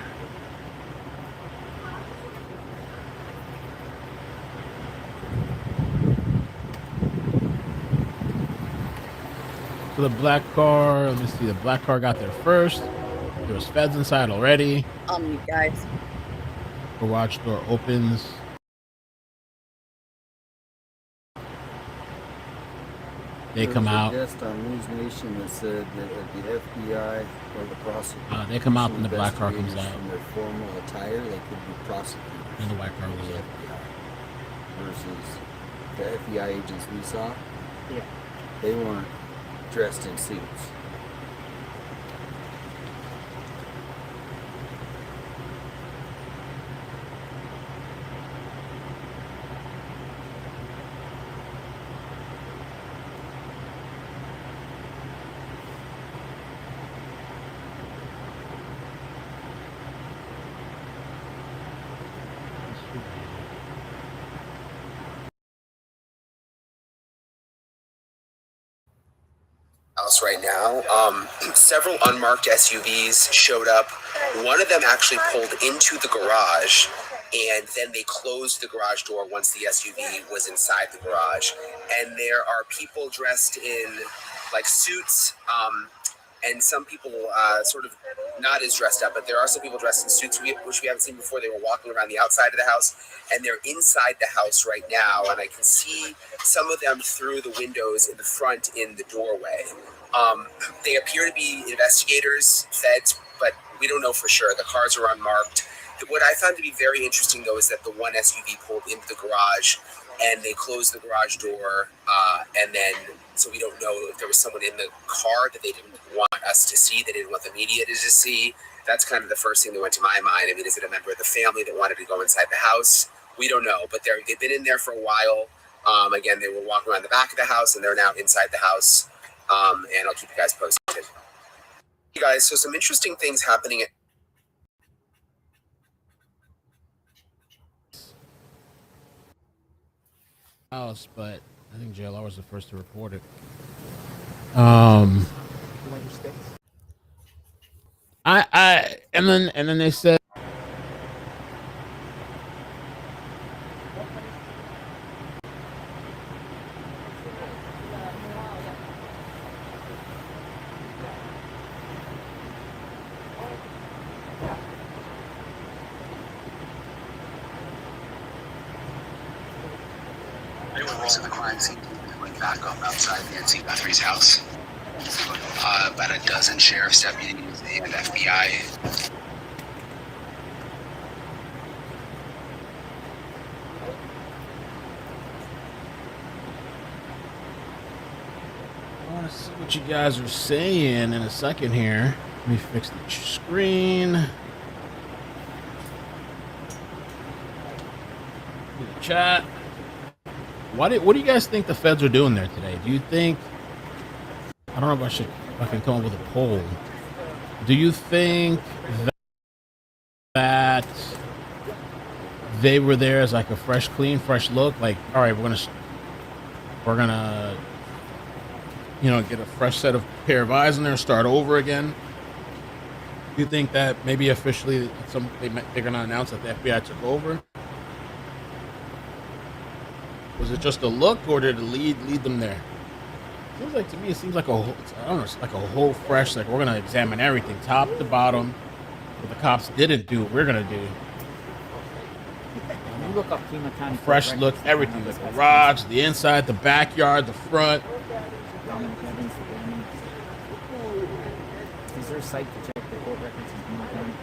So the black car, let me see. The black car got there first. There was feds inside already. You guys. Garage door opens. They come out. There was a guest on News Nation that said that if the FBI or the prosecutor They come out and the black car comes investigators out. from their formal attire, they could be prosecuted. And the white car was the up. FBI versus the FBI agents we saw. Yeah. They weren't dressed in suits. House right now. Several unmarked SUVs showed up. One of them actually pulled into the garage, and then they closed the garage door once the SUV was inside the garage. And there are people dressed in like suits, and some people sort of not as dressed up, but there are some people dressed in suits which we haven't seen before. They were walking around the outside of the house, and they're inside the house right now, and I can see some of them through the windows in the front in the doorway. They appear to be investigators, feds, but we don't know for sure. The cars are unmarked. What I found to be very interesting, though, is that the one SUV pulled into the garage, and they closed the garage door, and then, so we don't know if there was someone in the car that they didn't want us to see, they didn't want the media to just see. That's kind of the first thing that went to my mind. I mean, is it a member of the family that wanted to go inside the house? We don't know, but they've been in there for a while. Again, they were walking around the back of the house, and they're now inside the house, and I'll keep you guys posted. You guys, so some interesting things happening at House, but I think JLR was the first to report it. And then they said police at the crime scene went back up outside Nancy Guthrie's house. About a dozen sheriff's deputies and FBI. I want to see what you guys are saying in a second here. Let me fix the screen. The chat. What do you guys think the feds are doing there today? Do you think? I don't know if I can come up with a poll. Do you think that they were there as like a fresh look? Like, all right, we're gonna get a fresh set of pair of eyes in there, start over again. Do you think that maybe officially they're gonna announce that the FBI took over? Was it just a look, or did it lead them there? Seems like to me, it seems like it's like a whole fresh. Like, we're gonna examine everything, top to bottom. What the cops didn't do, we're gonna do. When you look up Kima County, Fresh look, everything: the garage, the inside, the backyard, the front. Is there a site to check the court records in Kima County?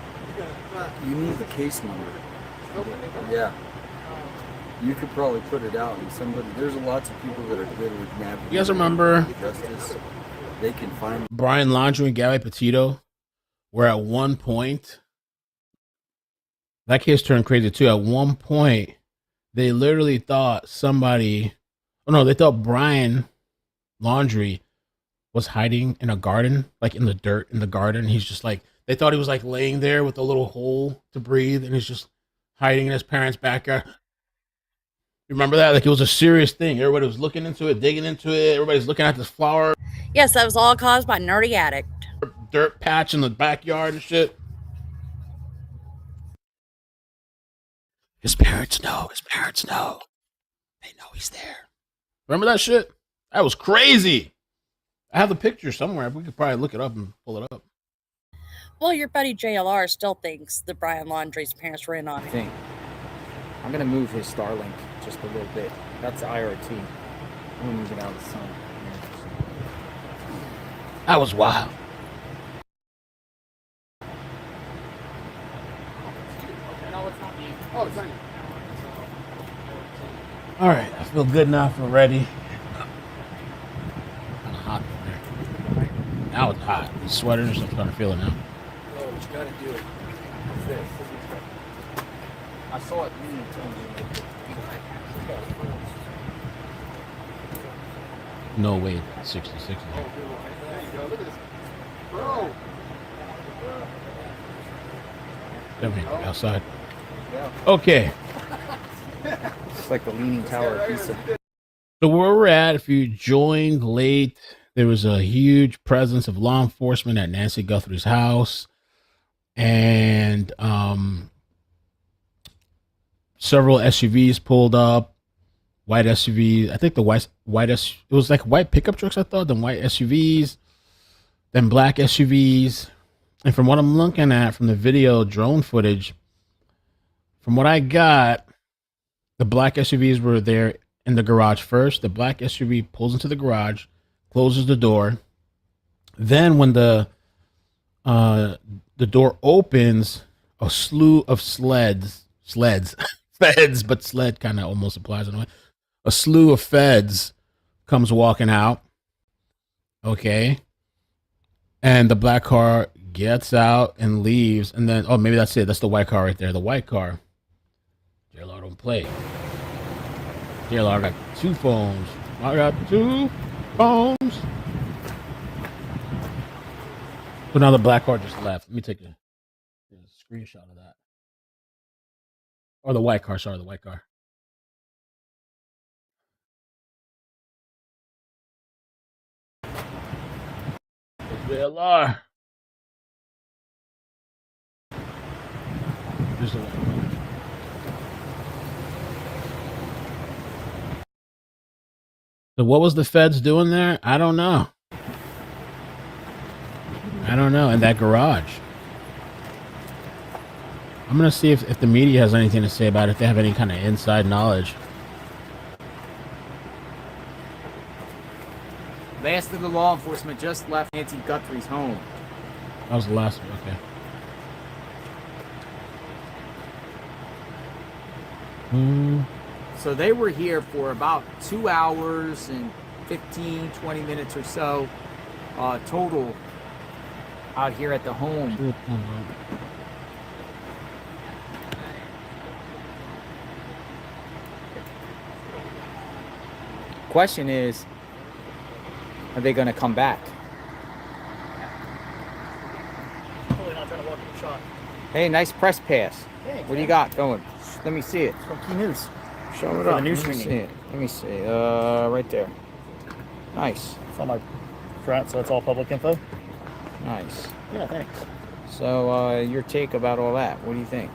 You need the case number. Yeah. You could probably put it out, and there's lots of people that are good with navigating. You guys remember justice? They can find Brian Laundrie and Gabby Petito, where at one point, that case turned crazy too. At one point, they literally thought they thought Brian Laundrie was hiding in a garden, like in the dirt in the garden. He's just like, they thought he was like laying there with a little hole to breathe, and he's just hiding in his parents' backyard. You remember that? Like, it was a serious thing. Everybody was looking into it, digging into it. Everybody's looking at this flower. Yes, that was all caused by Nerdy Addict. Dirt patch in the backyard and shit. His parents know. They know he's there. Remember that shit? That was crazy. I have the picture somewhere. We could probably look it up and pull it up. Well, your buddy JLR still thinks that Brian Laundrie's parents were in on it. I'm gonna move his Starlink just a little bit. That's IRT. I'm gonna move it out of the sun. That was wild. All right, I feel good now. I feel ready. Kind of hot in there. Now it's hot. Sweaters. I'm starting to feel it now. Oh, what you gotta do is this. I saw it. No way, 66. Definitely outside. Okay. It's like the Leaning Tower of Pisa. So where we're at, if you joined late, there was a huge presence of law enforcement at Nancy Guthrie's house, and several SUVs pulled up. White SUVs. I think the white it was like white pickup trucks, I thought, then white SUVs, then black SUVs. And from what I'm looking at from the video drone footage, from what I got, the black SUVs were there in the garage first. The black SUV pulls into the garage, closes the door. Then when the door opens, a slew of sleds, feds, but sled kind of almost applies in a way. A slew of feds comes walking out. Okay. And the black car gets out and leaves. And then, oh, maybe that's it. That's the white car right there. The white car. JLR don't play. JLR got 2 phones. I got 2 phones. So now the black car just left. Let me take a screenshot of that. Or the white car. Sorry, the white car. JLR. There's the white car. So what was the feds doing there? I don't know. In that garage. I'm going to see if the media has anything to say about it, if they have any kind of inside knowledge. Last of the law enforcement just left Nancy Guthrie's home. That was the last one. Okay. So they were here for about 2 hours and 15, 20 minutes or so total out here at the home. Question is, are they going to come back? Totally not trying to walk in the shot. Hey, nice press pass. Thanks, What do you man. got going? Let me see it. From Key News. Show it For the up. news Let me see streaming. it. Let me see. Right there. Nice. It's on my front, so it's all public info. Nice. Yeah, thanks. So, your take about all that? What do you think?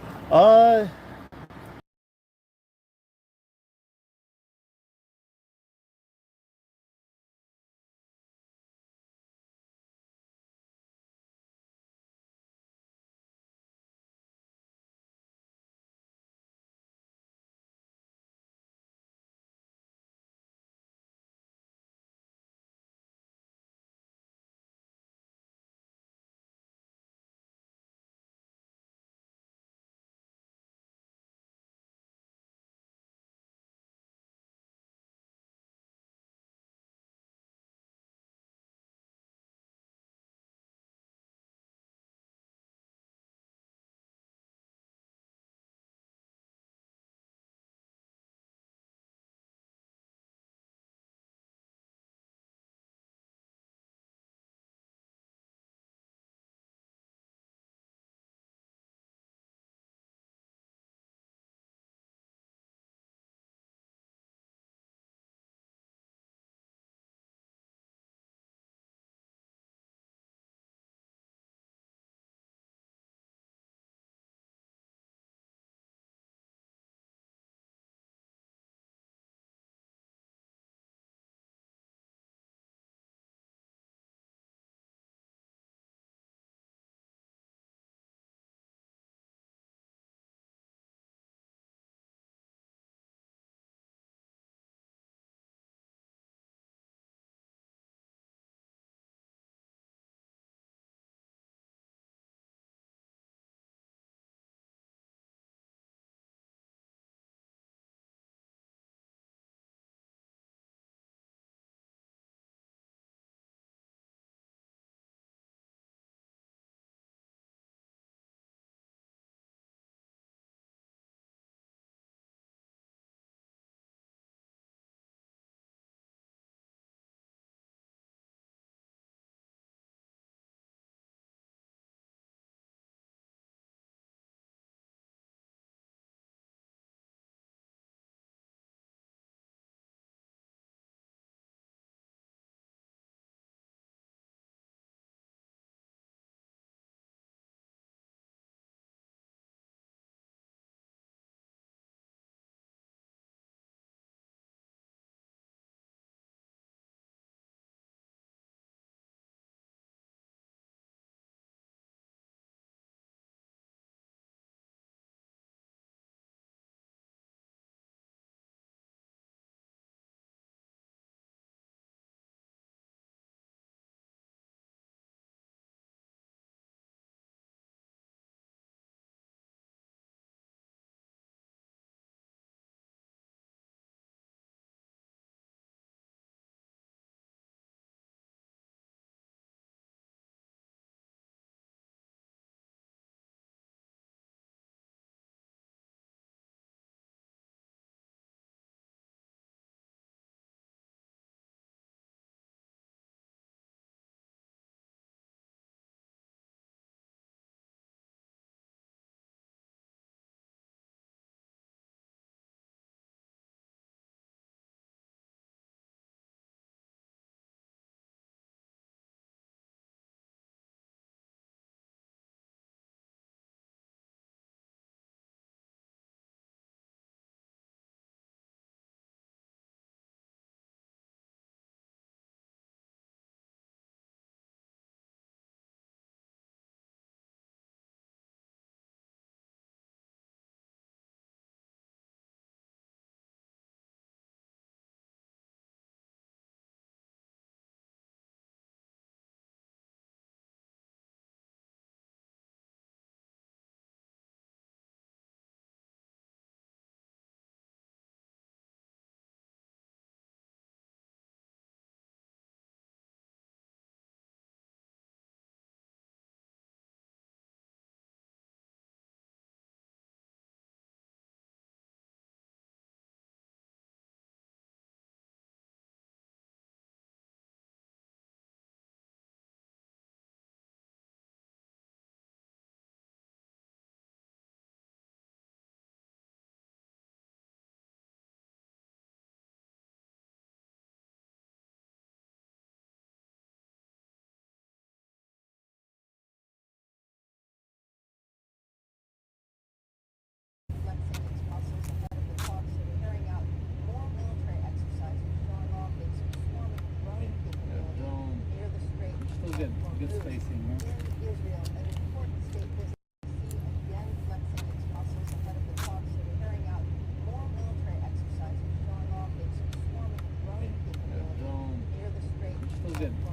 Good spacing, Good spacing,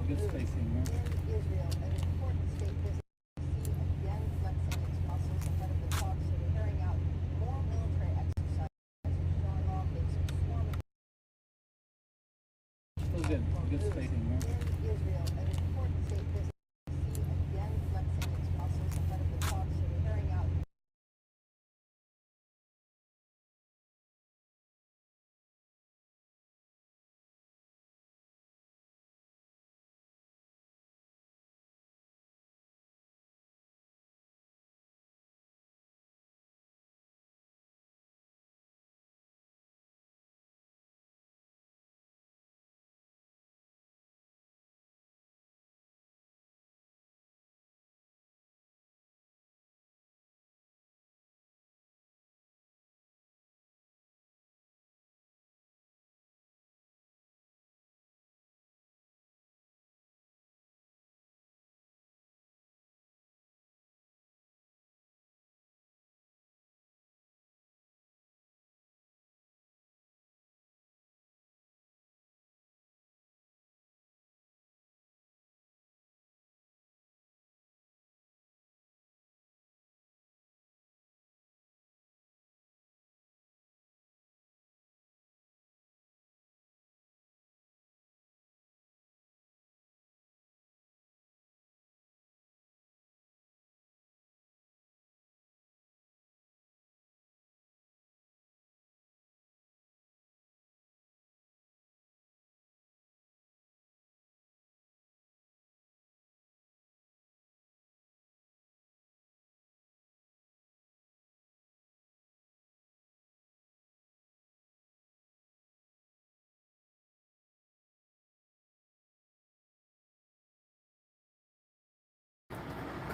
Good spacing,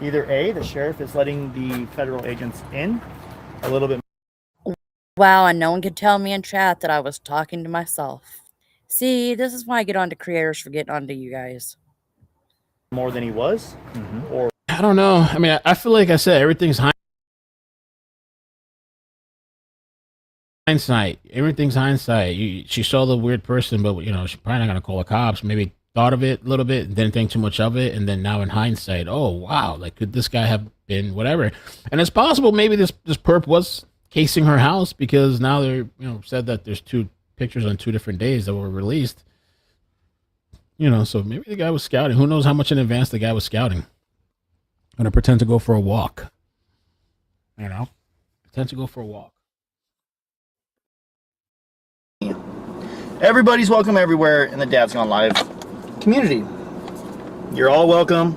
Either A, the sheriff is letting the federal agents in a little bit Wow, and no one could tell me in chat that I was talking to myself. See, this is why I get on to creators for getting onto you guys. more than he was, or I don't know. I mean, I feel like I said everything's hindsight. Everything's hindsight. She saw the weird person, but she's probably not gonna call the cops. Maybe thought of it a little bit, and didn't think too much of it, and then now in hindsight, oh wow, like could this guy have been whatever? And it's possible maybe this perp was casing her house because now they're said that there's two pictures on 2 different days that were released. So maybe the guy was scouting. Who knows how much in advance the guy was scouting? Gonna pretend to go for a walk. Pretend to go for a walk. everybody's welcome everywhere in the Dad's Gone Live community. You're all welcome.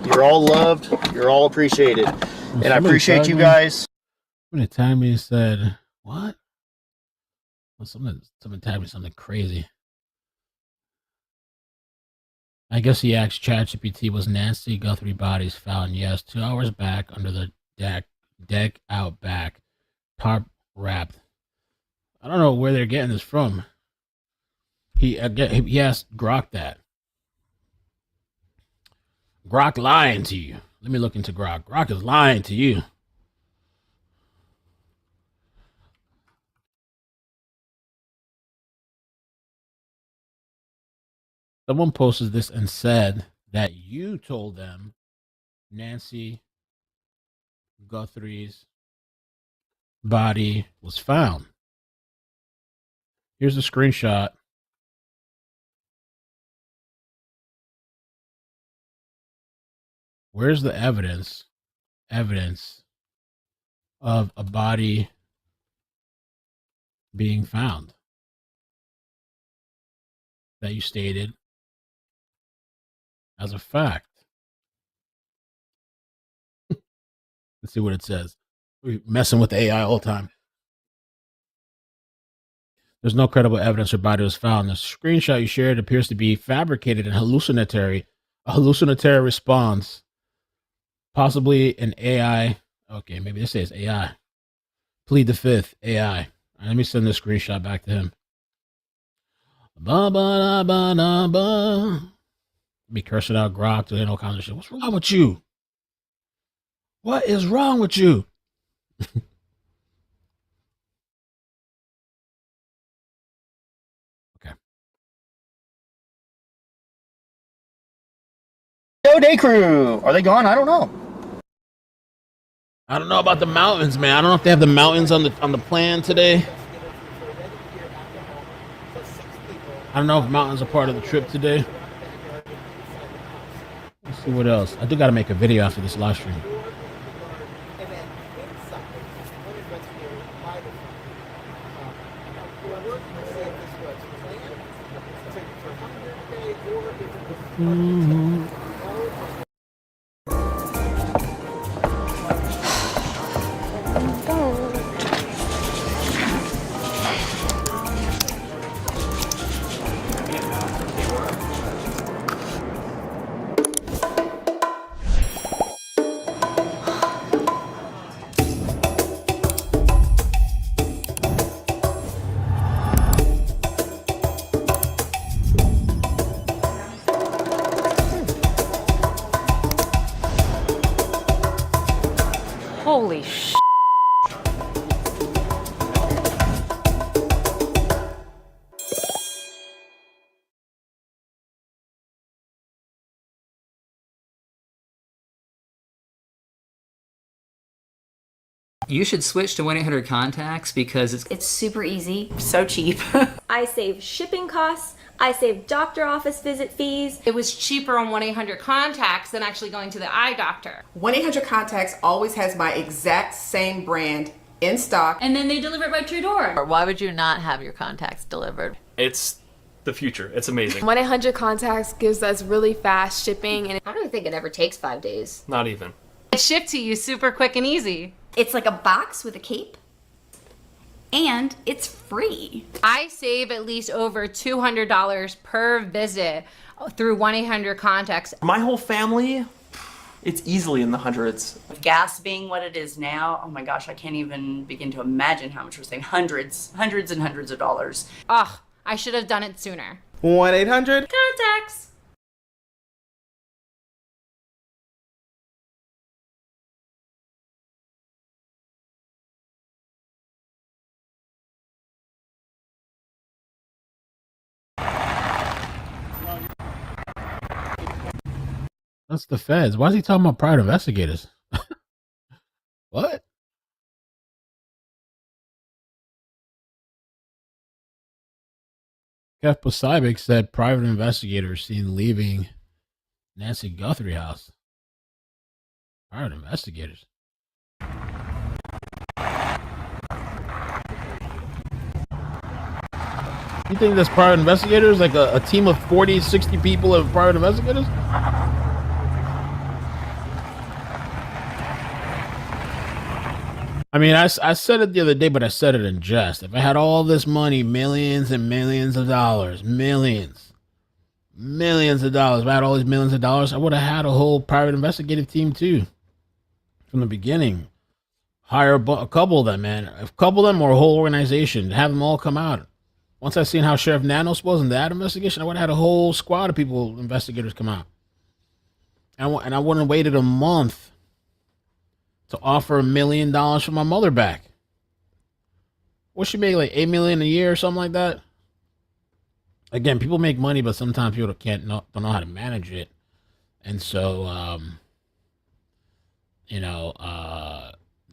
You're all loved. You're all appreciated. And I appreciate you guys. Somebody tagged me and said, what? Well, someone tagged me something crazy. I guess he asked ChatGPT, was Nancy Guthrie bodies found? Yes, 2 hours back under the deck out back, tarp wrapped. I don't know where they're getting this from. He asked Grok that. Grok lying to you. Let me look into Grok. Grok is lying to you. Someone posted this and said that you told them Nancy Guthrie's body was found. Here's a screenshot. Where's the evidence of a body being found that you stated as a fact? Let's see what it says. We're messing with the AI all the time. There's no credible evidence her body was found. The screenshot you shared appears to be fabricated and hallucinatory. A hallucinatory response, possibly an AI. Okay, maybe this says AI. Plead the fifth, AI. Let me send this screenshot back to him. Ba ba da ba da ba. Be cursing out Grok, doing all kinds of shit. What's wrong with you? What is wrong with you? Okay. Yo, day crew. Are they gone? I don't know. I don't know about the mountains, man. I don't know if they have the mountains on the plan today. I don't know if mountains are part of the trip today. Let's see what else. I do got to make a video after this live stream. Mm-hmm. Holy sh! You should switch to 1-800-CONTACTS because it's super easy. so cheap. I save shipping costs. I save doctor office visit fees. It was cheaper on 1-800-CONTACTS than actually going to the eye doctor. 1-800-CONTACTS always has my exact same brand in stock. And then they deliver it right to your door. Why would you not have your contacts delivered? It's the future. It's amazing. 1-800-CONTACTS gives us really fast shipping, and I don't think it ever takes 5 days. Not even. It's shipped to you super quick and easy. It's like a box with a cape. And it's free. I save at least over $200 per visit through 1-800-CONTACTS. My whole family, it's easily in the hundreds. With gas being what it is now, oh my gosh, I can't even begin to imagine how much we're saving. Hundreds and hundreds of dollars. Ugh, I should have done it sooner. 1-800-CONTACTS. That's the feds. Why is he talking about private investigators? What? Kev Poseidon said private investigators seen leaving Nancy Guthrie house. Private investigators. You think that's private investigators? Like a team of 40, 60 people of private investigators? I mean, I said it the other day, but I said it in jest. If I had all this money, millions and millions of dollars, millions of dollars, if I had all these millions of dollars, I would have had a whole private investigative team too. From the beginning. Hire a couple of them, man. A couple of them or a whole organization. Have them all come out. Once I seen how Sheriff Nanos was in that investigation, I would have had a whole squad of people, investigators come out. And I wouldn't have waited a month to offer $1 million for my mother back. What she make, like $8 million a year or something like that? Again, people make money, but sometimes people don't know how to manage it. And so,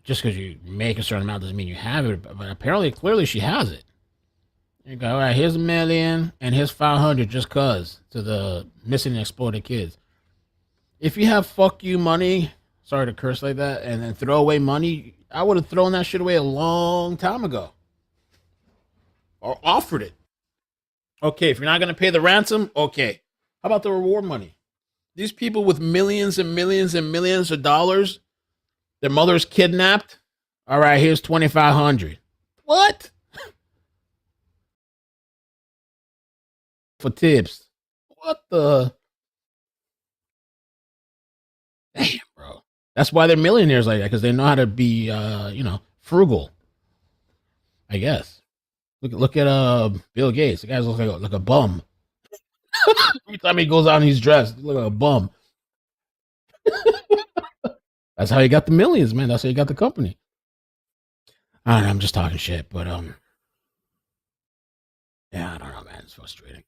just because you make a certain amount doesn't mean you have it. But apparently, clearly, she has it. You go, all right, here's $1 million and here's 500 just cause to the missing and exploited kids. If you have fuck you money, sorry to curse like that, and then throw away money, I would have thrown that shit away a long time ago. Or offered it. Okay, if you're not going to pay the ransom, okay. How about the reward money? These people with millions and millions and millions of dollars, their mother's kidnapped. All right, here's $2,500. What? For tips. What the? Damn, bro. That's why they're millionaires like that, because they know how to be, frugal. I guess. Look at Bill Gates. The guy looks like a bum. Every time he goes out and he's dressed, he look like a bum. That's how he got the millions, man. That's how he got the company. I don't know. I'm just talking shit, but yeah, I don't know, man. It's frustrating.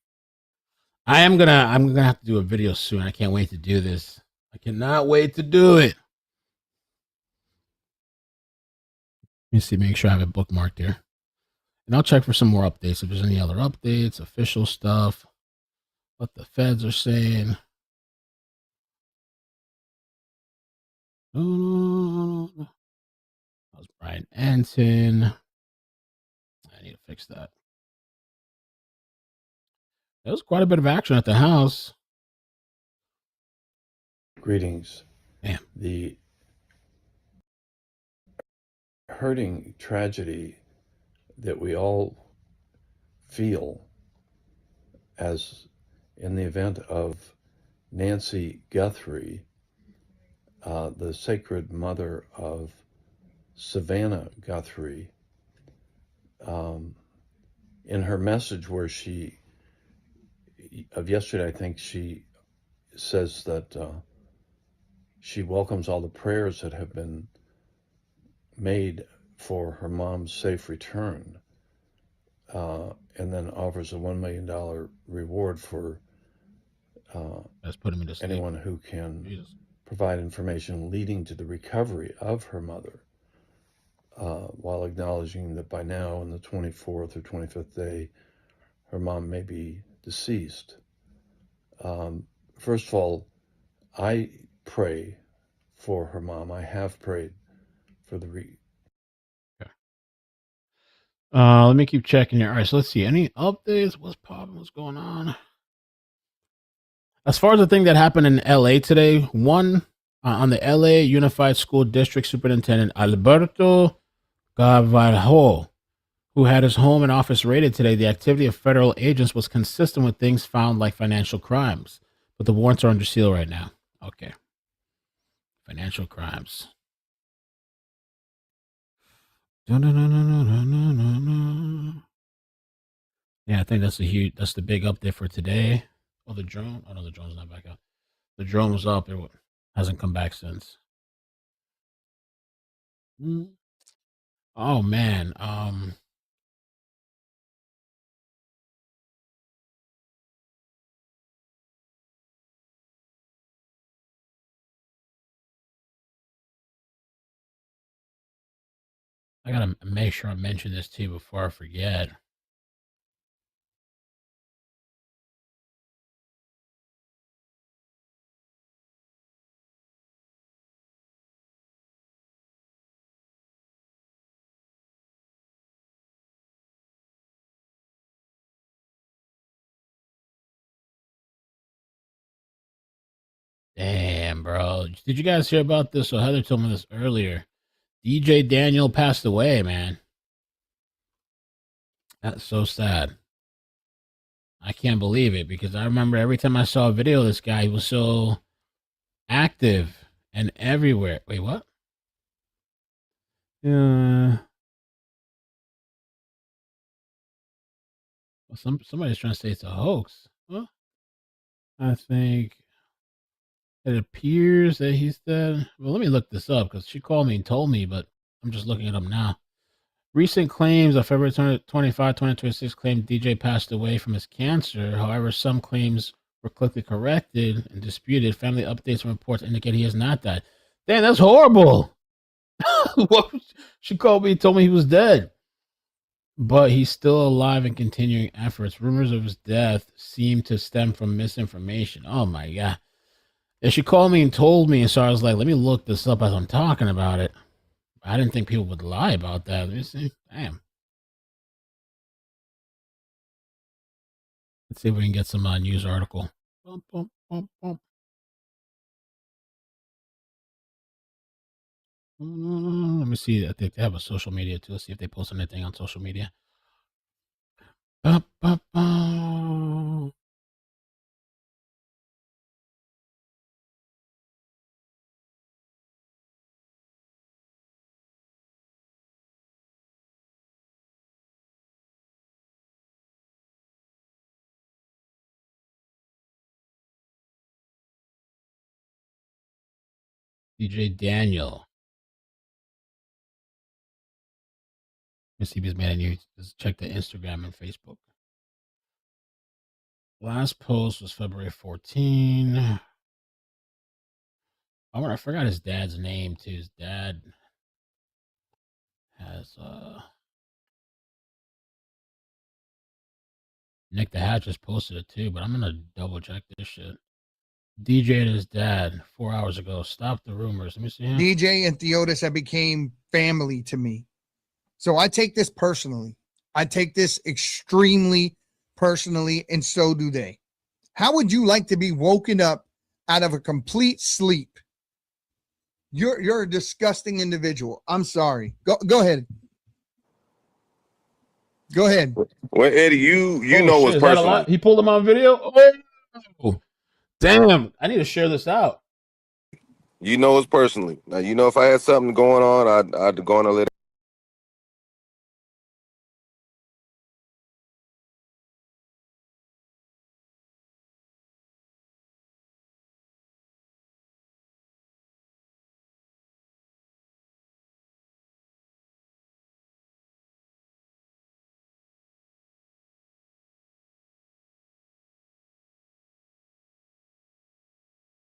I'm gonna have to do a video soon. I can't wait to do this. I cannot wait to do it. Let me see, make sure I have it bookmarked here. And I'll check for some more updates. If there's any other updates, official stuff, what the feds are saying. That was Brian Anton. I need to fix that. There was quite a bit of action at the house. Greetings. Damn. The hurting tragedy that we all feel as in the event of Nancy Guthrie, the sacred mother of Savannah Guthrie, in her message of yesterday, I think she says that she welcomes all the prayers that have been made for her mom's safe return, and then offers a $1 million reward for Let's put him into anyone who can Jesus. provide information leading to the recovery of her mother, while acknowledging that by now, in the 24th or 25th day, her mom may be deceased. First of all, I pray for her mom. I have prayed for the Let me keep checking here. All right, so let's see. Any updates? What's popping? What's going on? As far as the thing that happened in LA today, one on the LA Unified School District Superintendent Alberto Gavarjo, who had his home and office raided today, the activity of federal agents was consistent with things found like financial crimes. But the warrants are under seal right now. Okay. Financial crimes. Yeah, I think that's the big update for today. Oh, the drone. Oh no, the drone's not back up. The drone was up. It hasn't come back since. Oh man. I gotta make sure I mention this to you before I forget. Damn, bro. Did you guys hear about this? So Heather told me this earlier. DJ Daniel passed away, man. That's so sad. I can't believe it because I remember every time I saw a video of this guy, he was so active and everywhere. Wait, what? Somebody's trying to say it's a hoax. Huh? I think it appears that he's dead. Well, let me look this up because she called me and told me, but I'm just looking it up now. Recent claims of February 25, 2026 claimed DJ passed away from his cancer. However, some claims were quickly corrected and disputed. Family updates and reports indicate he has not died. Damn, that's horrible. She called me and told me he was dead. But he's still alive and continuing efforts. Rumors of his death seem to stem from misinformation. Oh my God. And she called me and told me, and so I was like, let me look this up as I'm talking about it. I didn't think people would lie about that. Let me see. Damn. Let's see if we can get some news article. Bum, bum, bum, bum. Let me see. I think they have a social media too. Let's see if they post anything on social media. Bum, bum, bum. DJ Daniel. Mississippi's Man, and you just check the Instagram and Facebook. Last post was February 14. I forgot his dad's name too. His dad has Nick the Hat just posted it too, but I'm gonna double check this shit. DJ and his dad 4 hours ago. Stop the rumors. Let me see him. DJ and Theotis have became family to me. So I take this personally. I take this extremely personally, and so do they. How would you like to be woken up out of a complete sleep? You're a disgusting individual. I'm sorry. Go ahead. Go ahead. Well, Eddie, you Oh, know shit, what's is that a personally. lot? He pulled him on video. Oh, damn! I need to share this out. You know it's personally. Now you know if I had something going on, I'd go on and let.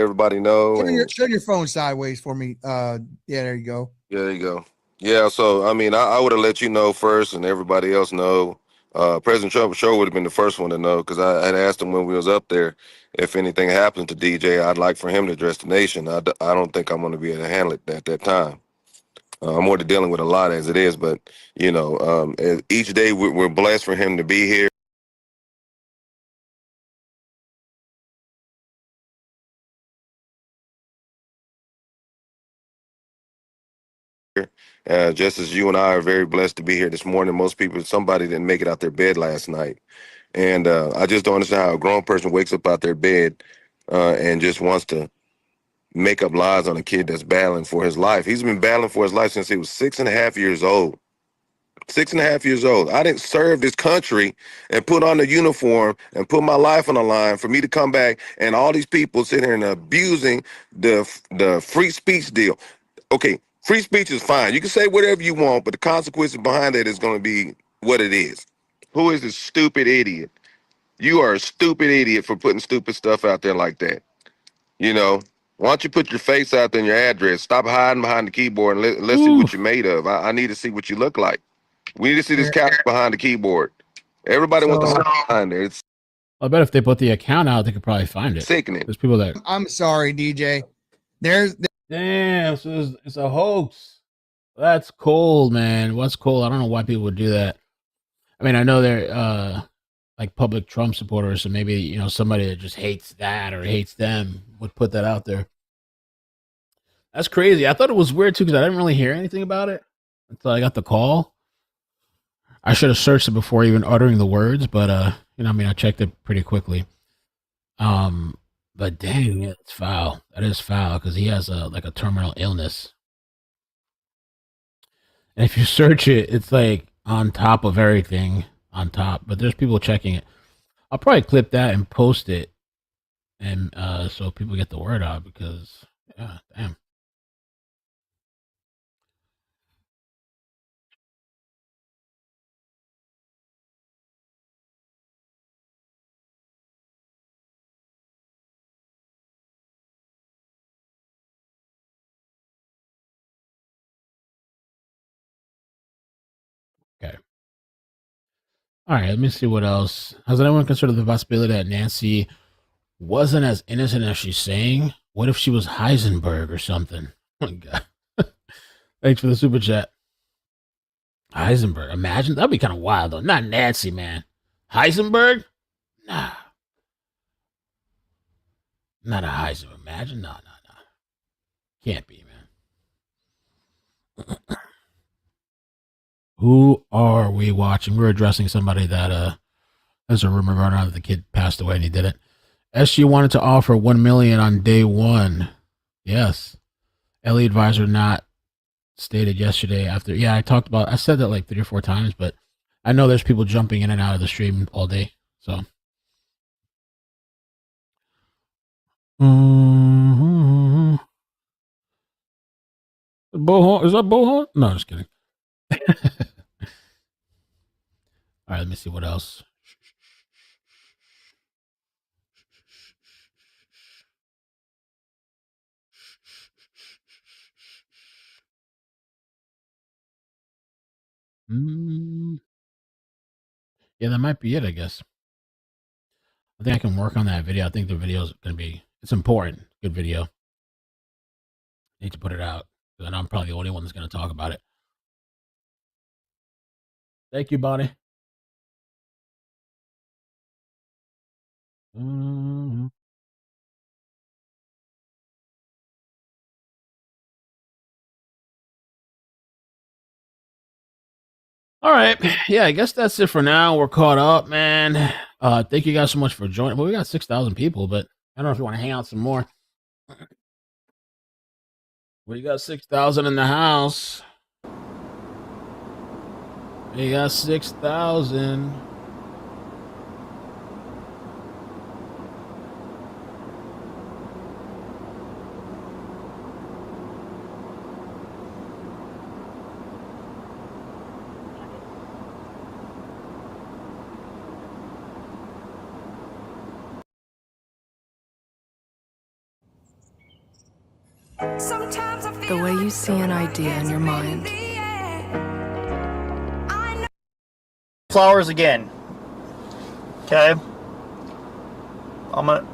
Everybody know. And Turn your phone sideways for me. Yeah, there you go. there you go. Yeah, so I mean, I would have let you know first, and everybody else know. President Trump sure would have been the first one to know because I had asked him when we was up there if anything happened to DJ, I'd like for him to address the nation. I don't think I'm going to be able to handle it at that time. I'm already dealing with a lot as it is, but you know, each day we're blessed for him to be here. Just as you and I are very blessed to be here this morning. Most people, somebody didn't make it out their bed last night. And I just don't understand how a grown person wakes up out their bed and just wants to make up lies on a kid that's battling for his life. He's been battling for his life since he was 6.5 years old. 6.5 years old. I didn't serve this country and put on the uniform and put my life on the line for me to come back and all these people sitting here and abusing the free speech deal. Okay, free speech is fine. You can say whatever you want, but the consequences behind that is going to be what it is. Who is this stupid idiot? You are a stupid idiot for putting stupid stuff out there like that. You know, why don't you put your face out there and your address? Stop hiding behind the keyboard and let's see what you're made of. I need to see what you look like. We need to see this couch behind the keyboard. Everybody wants to hide behind there. It's I bet if they put the account out, they could probably find it. sickening. There's people that. I'm sorry, DJ. Damn, so it's a hoax. That's cold, man. What's cold? I don't know why people would do that. I mean, I know they're like public Trump supporters, so maybe somebody that just hates that or hates them would put that out there. That's crazy. I thought it was weird too because I didn't really hear anything about it until I got the call. I should have searched it before even uttering the words, but I checked it pretty quickly. But dang, yeah, it's foul. That is foul because he has a terminal illness. And if you search it, it's like on top of everything on top. But there's people checking it. I'll probably clip that and post it, and so people get the word out because yeah, damn. Okay. All right, let me see what else. Has anyone considered the possibility that Nancy wasn't as innocent as she's saying? What if she was Heisenberg or something? Oh my God. Thanks for the super chat. Heisenberg. Imagine. That'd be kind of wild, though. Not Nancy, man. Heisenberg? Nah. Not a Heisenberg. Imagine. No. Can't be, man. Who are we watching? We're addressing somebody that there's a rumor going on that the kid passed away and he did it. SG wanted to offer $1 million on day one. Yes. Ellie advisor not stated yesterday after. Yeah, I said that like 3 or 4 times, but I know there's people jumping in and out of the stream all day. So. bullhorn? Is that bullhorn? No, just kidding. All right, let me see what else. Yeah, that might be it, I guess. I think I can work on that video. I think the video is going to be, it's important. Good video. Need to put it out. And I'm probably the only one that's going to talk about it. Thank you, Bonnie. Mm-hmm. All right. Yeah, I guess that's it for now. We're caught up, man. Thank you guys so much for joining. Well, we got 6,000 people, but I don't know if you want to hang out some more. We got 6,000 in the house. We got 6,000. The way you see an idea in your mind. Flowers again. Okay. I'm gonna.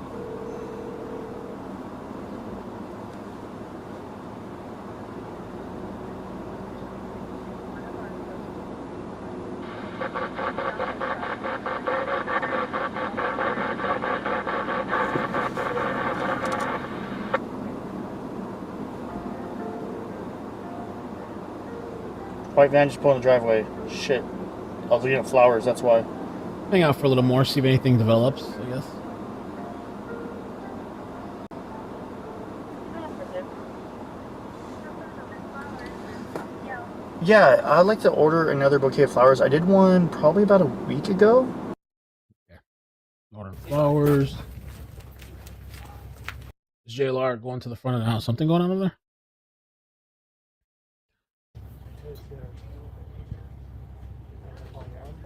White van just pulled in the driveway. Shit. I was looking at flowers, that's why. Hang out for a little more, see if anything develops, I guess. Yeah, I'd like to order another bouquet of flowers. I did one probably about a week ago. Order flowers. Is JLR going to the front of the house? Something going on over there?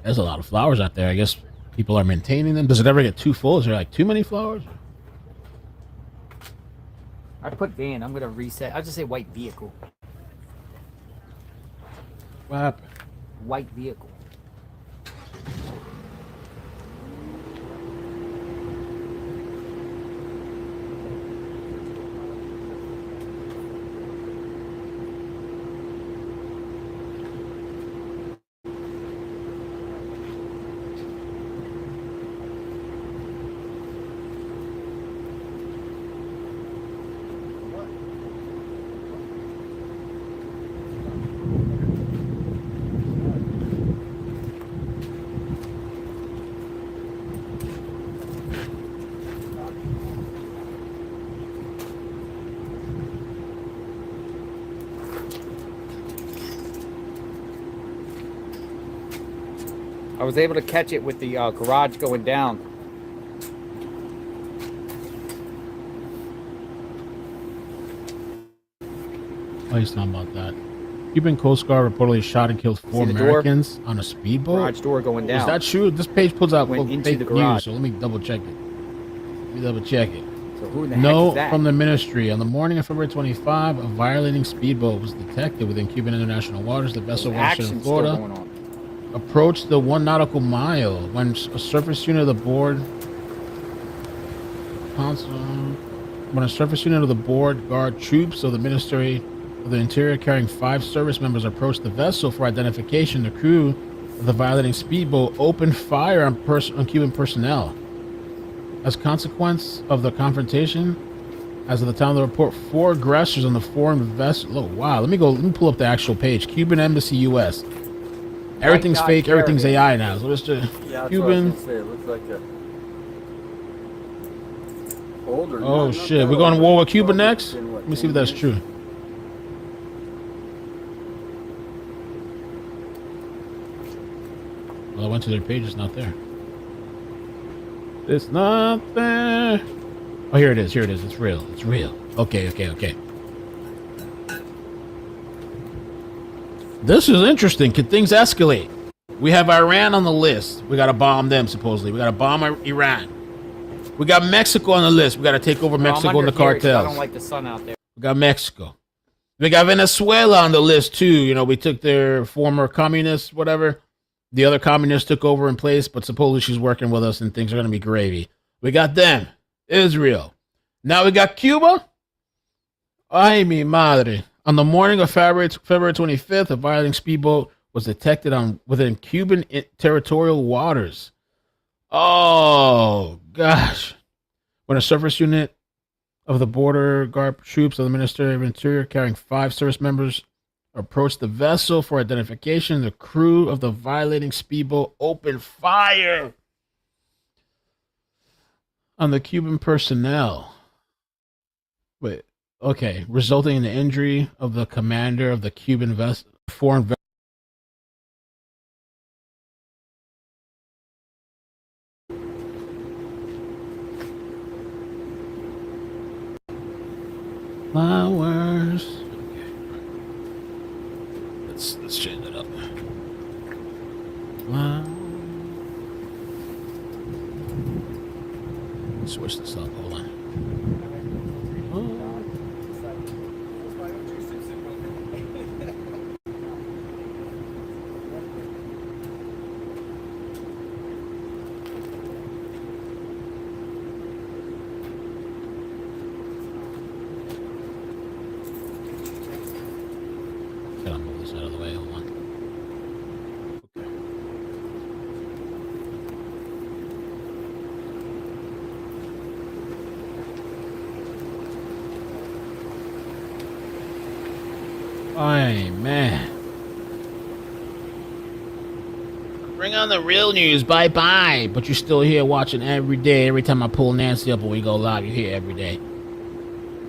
There's a lot of flowers out there. I guess people are maintaining them. Does it ever get too full? Is there like too many flowers? I put van. I'm gonna reset. I'll just say white vehicle. What happened? White vehicle. I was able to catch it with the garage going down. Oh, he's talking about that. Cuban Coast Guard reportedly shot and killed 4 Americans on a speedboat. Garage door going down. Is that true? This page pulls out Went into fake the garage. news, so let me double check it. So who in the heck No, is that? from the ministry. On the morning of February 25, a violating speedboat was detected within Cuban international waters. The vessel registered in Florida approached the 1 nautical mile when a surface unit of the board guard troops of the Ministry of the Interior carrying 5 service members approached the vessel for identification. The crew of the violating speedboat opened fire on Cuban personnel. As a consequence of the confrontation, as of the time of the report, 4 aggressors on the foreign vessel. Oh wow! Let me pull up the actual page. Cuban Embassy, U.S. Everything's fake. Everything's AI now. So let's just Cuban. It looks like a older. Oh shit! We're going to war with Cuba next. Let me see if that's true. Well, I went to their page. It's not there. It's not there. Oh, here it is. Here it is. It's real. It's real. Okay. This is interesting. Could things escalate? We have Iran on the list. We got to bomb them, supposedly. We got to bomb Iran. We got Mexico on the list. We got to take over Mexico and the cartels. I don't like the sun out there. We got Mexico. We got Venezuela on the list, too. You know, we took their former communists, whatever. The other communists took over in place, but supposedly she's working with us and things are going to be gravy. We got them. Israel. Now we got Cuba. Ay, mi madre. On the morning of February 25th, a violating speedboat was detected within Cuban territorial waters. Oh, gosh. When a surface unit of the border guard troops of the Ministry of Interior carrying 5 service members approached the vessel for identification, the crew of the violating speedboat opened fire on the Cuban personnel. Wait, okay, resulting in the injury of the commander of the Cuban foreign vessel. Flowers. Okay. Let's change it up. Wow. Switch this up. Hold on. Gotta move this out of the way. Hold on. Ay, man. Bring on the real news. Bye-bye. But you're still here watching every day. Every time I pull Nancy up and we go live, you're here every day.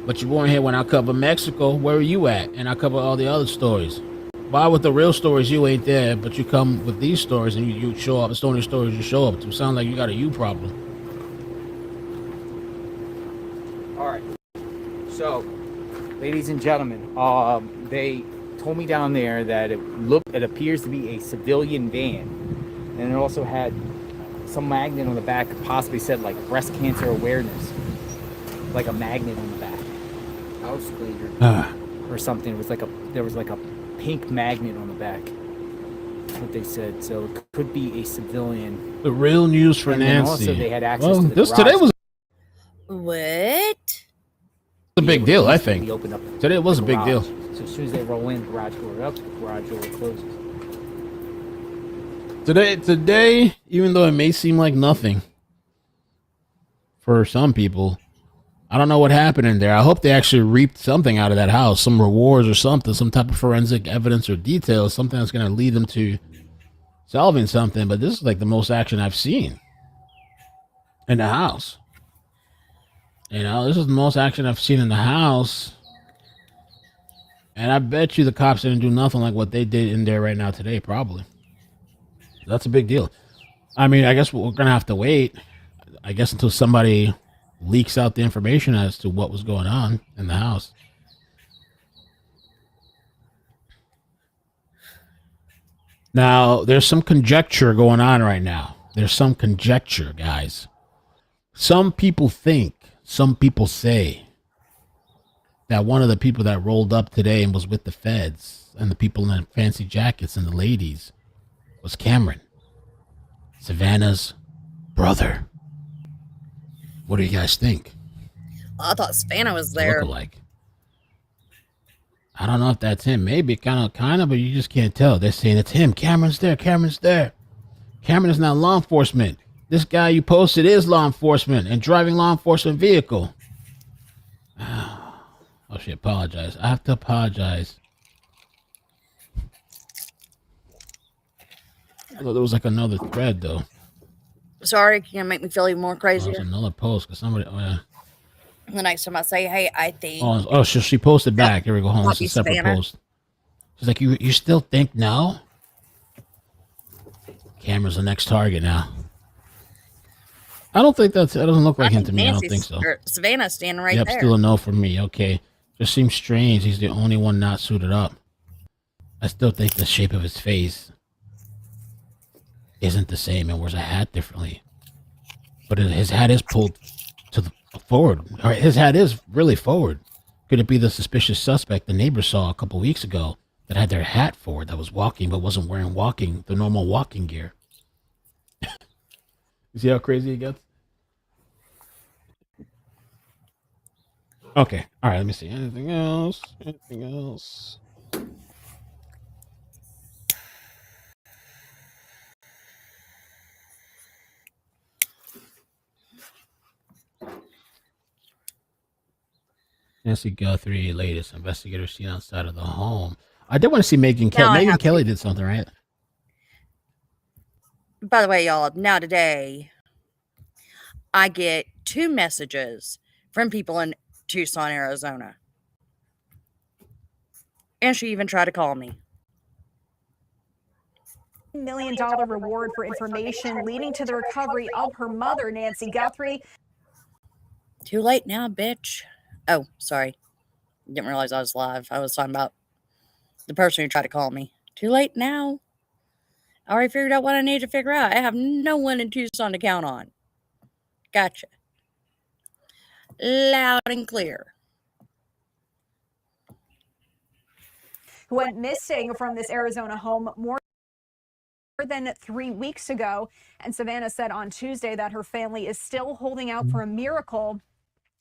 But you weren't here when I cover Mexico. Where are you at? And I cover all the other stories. Why with the real stories you ain't there, but you come with these stories and you show up. It's the only stories you show up to. Sound like you got a you problem. All right. So, ladies and gentlemen, they told me down there that it appears to be a civilian van, and it also had some magnet on the back, possibly said like breast cancer awareness, like a magnet on the back, house cleaner or something. It was like there was like a pink magnet on the back. That's what they said. So it could be a civilian. The real news for and Nancy. Also, they had access to the this garage. today was What? a big deal, I think. Today was a big deal. So as soon as they roll in, garage door up, garage door closes. Today, even though it may seem like nothing for some people, I don't know what happened in there. I hope they actually reaped something out of that house, some rewards or something, some type of forensic evidence or details, something that's going to lead them to solving something. But this is like the most action I've seen in the house. You know, this is the most action I've seen in the house. And I bet you the cops didn't do nothing like what they did in there right now today, probably. That's a big deal. I mean, I guess we're going to have to wait, I guess, until somebody leaks out the information as to what was going on in the house. Now, there's some conjecture going on right now. There's some conjecture, guys. Some people think, some people say that one of the people that rolled up today and was with the feds and the people in the fancy jackets and the ladies was Cameron, Savannah's brother. What do you guys think? I thought Savannah was there. Look-alike. I don't know if that's him. Maybe kind of, but you just can't tell. They're saying it's him. Cameron's there. Cameron's there. Cameron is not law enforcement. This guy you posted is law enforcement and driving law enforcement vehicle. Oh, she apologized. I have to apologize. I thought there was like another thread, though. Sorry, can you make me feel even more crazy? There's another post because somebody. Oh, yeah. The next time I say, hey, I think. Oh, she posted back. Here we go. Hold on. It's a separate Savannah. post. She's like, you still think no? Camera's the next target now. I don't think that doesn't look like him to me. I don't think so. Savannah's standing right Yep, there. still a no from me. Okay. Just seems strange. He's the only one not suited up. I still think the shape of his face isn't the same and wears a hat differently. But his hat is pulled to the forward. Or his hat is really forward. Could it be the suspicious suspect the neighbors saw a couple weeks ago that had their hat forward, that was walking but wasn't wearing the normal walking gear? You see how crazy it gets? Okay. All right. Let me see. Anything else? Anything else? Nancy Guthrie, latest investigator seen outside of the home. I did want to see Megan Kelly. Now I Megan have Kelly did something, right? By the way, y'all, now today, I get 2 messages from people in Tucson, Arizona. And she even tried to call me. $1 million reward for information leading to the recovery of her mother, Nancy Guthrie. Too late now, bitch. Oh, sorry. Didn't realize I was live. I was talking about the person who tried to call me. Too late now. I already figured out what I need to figure out. I have no one in Tucson to count on. Gotcha. Loud and clear. Who went missing from this Arizona home more than 3 weeks ago. And Savannah said on Tuesday that her family is still holding out for a miracle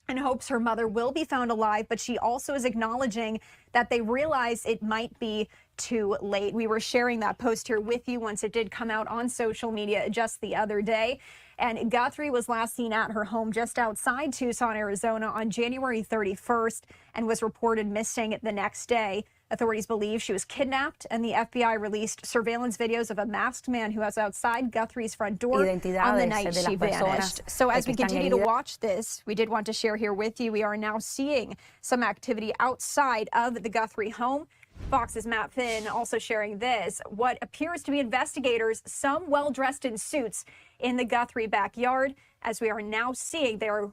and hopes her mother will be found alive, but she also is acknowledging that they realize it might be too late. We were sharing that post here with you once it did come out on social media just the other day. And Guthrie was last seen at her home just outside Tucson, Arizona on January 31st and was reported missing the next day. Authorities believe she was kidnapped, and the FBI released surveillance videos of a masked man who was outside Guthrie's front door on the night she vanished. So as we continue to watch this, we did want to share here with you, we are now seeing some activity outside of the Guthrie home. Fox's Matt Finn also sharing this, what appears to be investigators, some well-dressed in suits in the Guthrie backyard. As we are now seeing, they are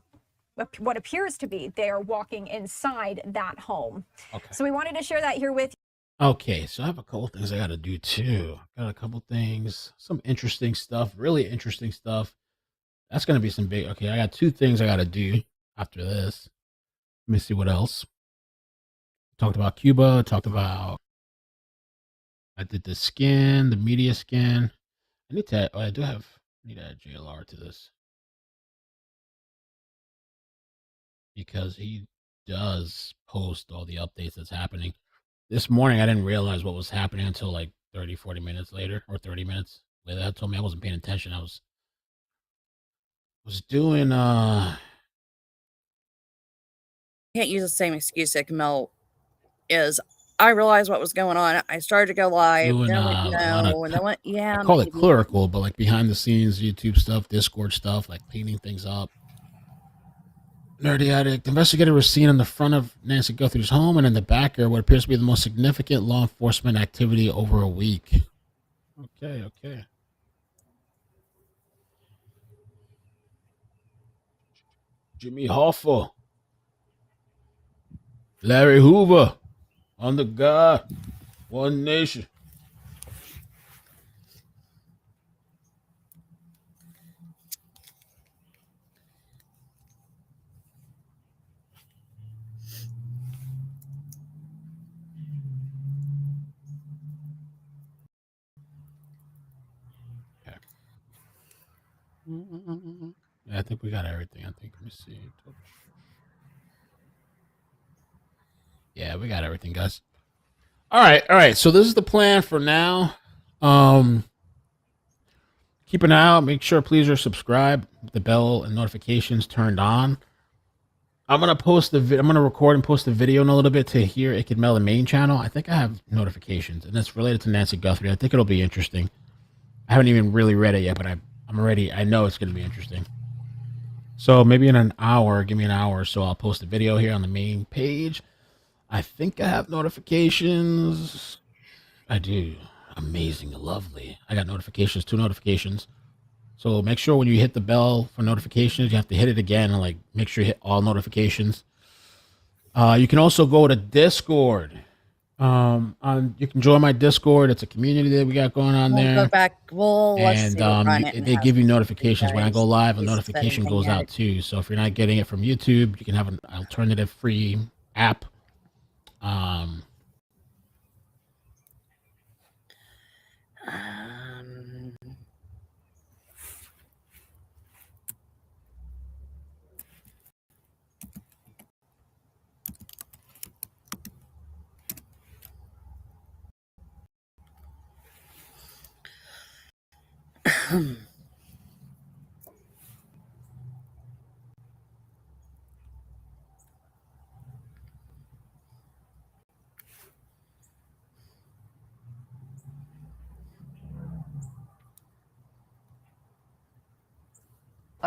what appears to be they are walking inside that home. Okay. So we wanted to share that here with you. Okay, so I have a couple things I got to do too. Got a couple things, some interesting stuff, really interesting stuff. That's going to be some big. Okay, I got 2 things I got to do after this. Let me see what else. Talked about Cuba. Talked about. I did the skin, the media skin. I need to. Oh, I do have. I need to add JLR to this because he does post all the updates that's happening. This morning, I didn't realize what was happening until like 30, 40 minutes later, or 30 minutes later. That told me I wasn't paying attention. I was doing Can't use the same excuse that Camille is. I realized what was going on. I started to go live. doing Then I a went, lot no. of. And then went, I yeah, call it maybe. clerical, but like behind the scenes YouTube stuff, Discord stuff, like cleaning things up. Nerdy Addict. Investigator was seen in the front of Nancy Guthrie's home and in the back are what appears to be the most significant law enforcement activity over a week. Okay, okay. Jimmy Hoffa. Larry Hoover. Under God. One nation. Okay. Yeah, I think we got everything. I think. Let me see. Yeah, we got everything, guys. All right. So this is the plan for now. Keep an eye out. Make sure, please, you're subscribed. The bell and notifications turned on. I'm gonna I'm gonna record and post the video in a little bit to hear It Could Mel, the main channel. I think I have notifications, and it's related to Nancy Guthrie. I think it'll be interesting. I haven't even really read it yet, but I'm ready. I know it's gonna be interesting. So maybe in an hour, give me an hour or so, I'll post a video here on the main page. I think I have notifications. I do. Amazing, lovely. I got notifications, 2 notifications. So make sure when you hit the bell for notifications, you have to hit it again and like make sure you hit all notifications. You can also go to Discord. You can join my Discord. It's a community that we got going on We'll there. go back. Let's see what Ryan They give you notifications when I go live. A He's notification anything goes yet. out too. So if you're not getting it from YouTube, you can have an alternative free app.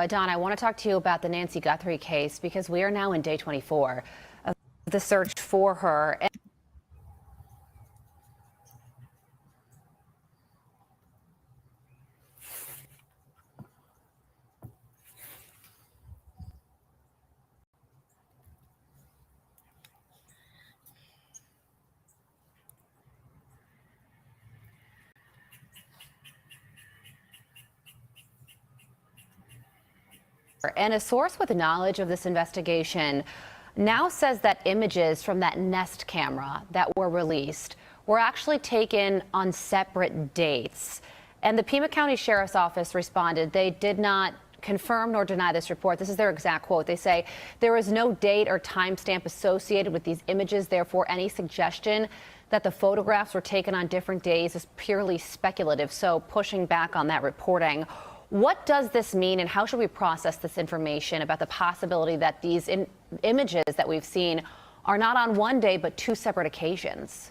Don, I want to talk to you about the Nancy Guthrie case because we are now in day 24 of the search for her. And a source with knowledge of this investigation now says that images from that Nest camera that were released were actually taken on separate dates. And the Pima County Sheriff's Office responded. They did not confirm nor deny this report. This is their exact quote. They say there is no date or timestamp associated with these images. Therefore, any suggestion that the photographs were taken on different days is purely speculative. So pushing back on that reporting. What does this mean, and how should we process this information about the possibility that these images that we've seen are not on one day but two separate occasions?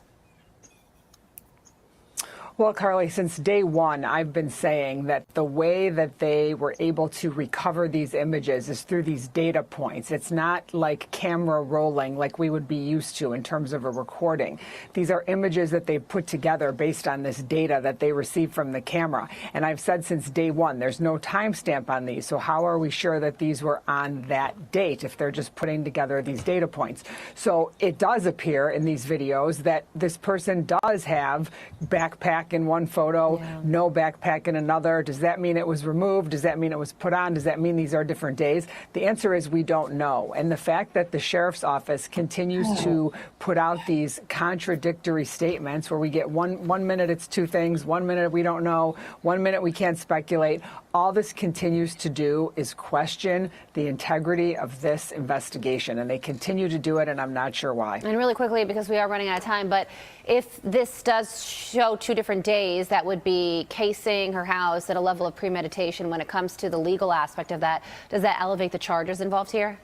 Well, Carly, since day one, I've been saying that the way that they were able to recover these images is through these data points. It's not like camera rolling like we would be used to in terms of a recording. These are images that they put together based on this data that they received from the camera. And I've said since day one, there's no timestamp on these. So how are we sure that these were on that date if they're just putting together these data points? So it does appear in these videos that this person does have backpack in one photo, no backpack in another. Does that mean it was removed? Does that mean it was put on? Does that mean these are different days? The answer is we don't know. And the fact that the sheriff's office continues to put out these contradictory statements where we get one minute it's two things, 1 minute we don't know, 1 minute we can't speculate. All this continues to do is question the integrity of this investigation, and they continue to do it, and I'm not sure why. And really quickly, because we are running out of time, but if this does show two different days, that would be casing her house at a level of premeditation. When it comes to the legal aspect of that, does that elevate the charges involved here?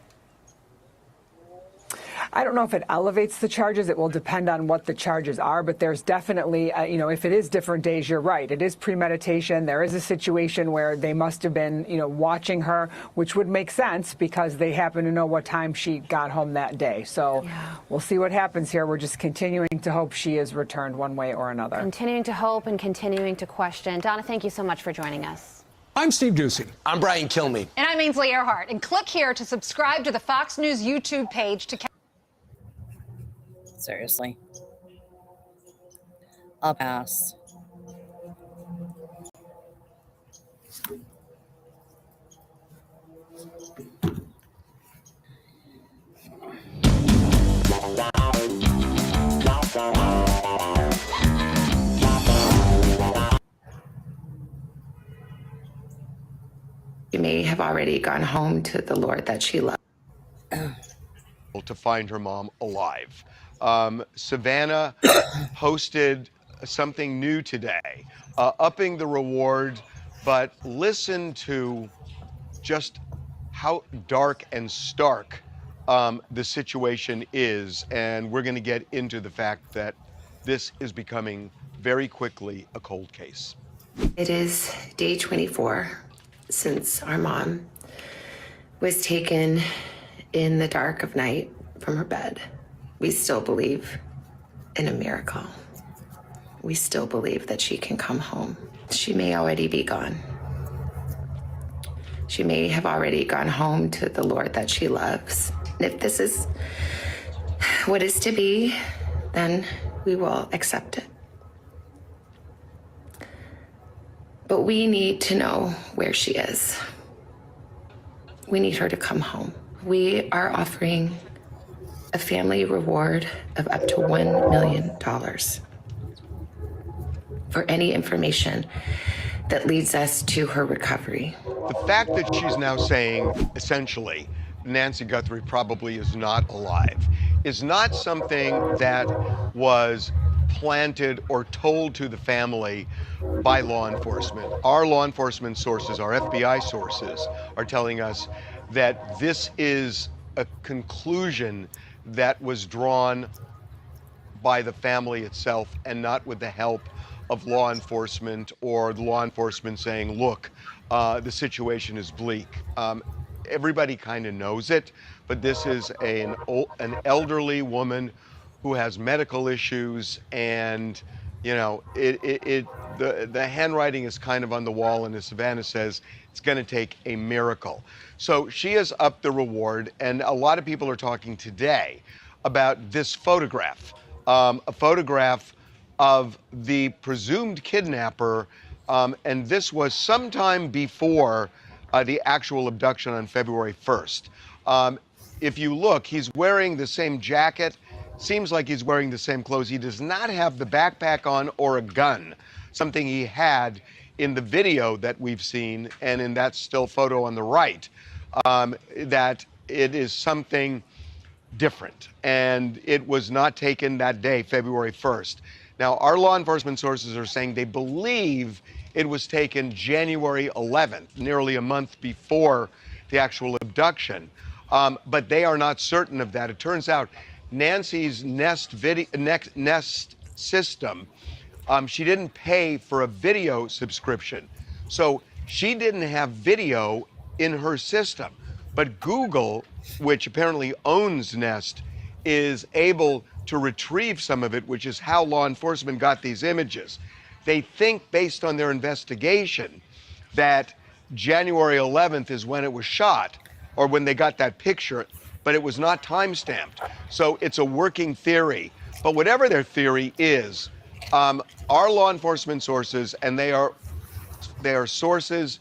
I don't know if it elevates the charges. It will depend on what the charges are, but there's definitely, if it is different days, you're right. It is premeditation. There is a situation where they must have been, watching her, which would make sense because they happen to know what time she got home that day. So we'll see what happens here. We're just continuing to hope she is returned one way or another. Continuing to hope and continuing to question. Donna, thank you so much for joining us. I'm Steve Doocy. I'm Brian Kilmeade. And I'm Ainsley Earhart. And click here to subscribe to the Fox News YouTube page to Seriously. I'll pass. She may have already gone home to the Lord that she loved. To find her mom alive. Savannah posted something new today, upping the reward, but listen to just how dark and stark the situation is, and we're going to get into the fact that this is becoming very quickly a cold case. It is day 24 since our mom was taken in the dark of night from her bed. We still believe in a miracle. We still believe that she can come home. She may already be gone. She may have already gone home to the Lord that she loves. And if this is what is to be, then we will accept it. But we need to know where she is. We need her to come home. We are offering a family reward of up to $1 million for any information that leads us to her recovery. The fact that she's now saying, essentially, Nancy Guthrie probably is not alive, is not something that was planted or told to the family by law enforcement. Our law enforcement sources, our FBI sources, are telling us that this is a conclusion that was drawn by the family itself and not with the help of law enforcement or the law enforcement saying, look, the situation is bleak. Everybody kind of knows it, but this is an elderly woman who has medical issues, and you know the handwriting is kind of on the wall, and as Savannah says, it's going to take a miracle. So she has upped the reward, and a lot of people are talking today about this photograph, a photograph of the presumed kidnapper, and this was sometime before the actual abduction on February 1st. If you look, he's wearing the same jacket, seems like he's wearing the same clothes. He does not have the backpack on or a gun, something he had in the video that we've seen and in that still photo on the right, that it is something different, and it was not taken that day, February 1st. Now, our law enforcement sources are saying they believe it was taken January 11th, nearly a month before the actual abduction, but they are not certain of that. It turns out Nancy's Nest system, she didn't pay for a video subscription, so she didn't have video in her system. But Google, which apparently owns Nest, is able to retrieve some of it, which is how law enforcement got these images. They think, based on their investigation, that January 11th is when it was shot, or when they got that picture, but it was not time-stamped. So it's a working theory. But whatever their theory is, our law enforcement sources, and they are sources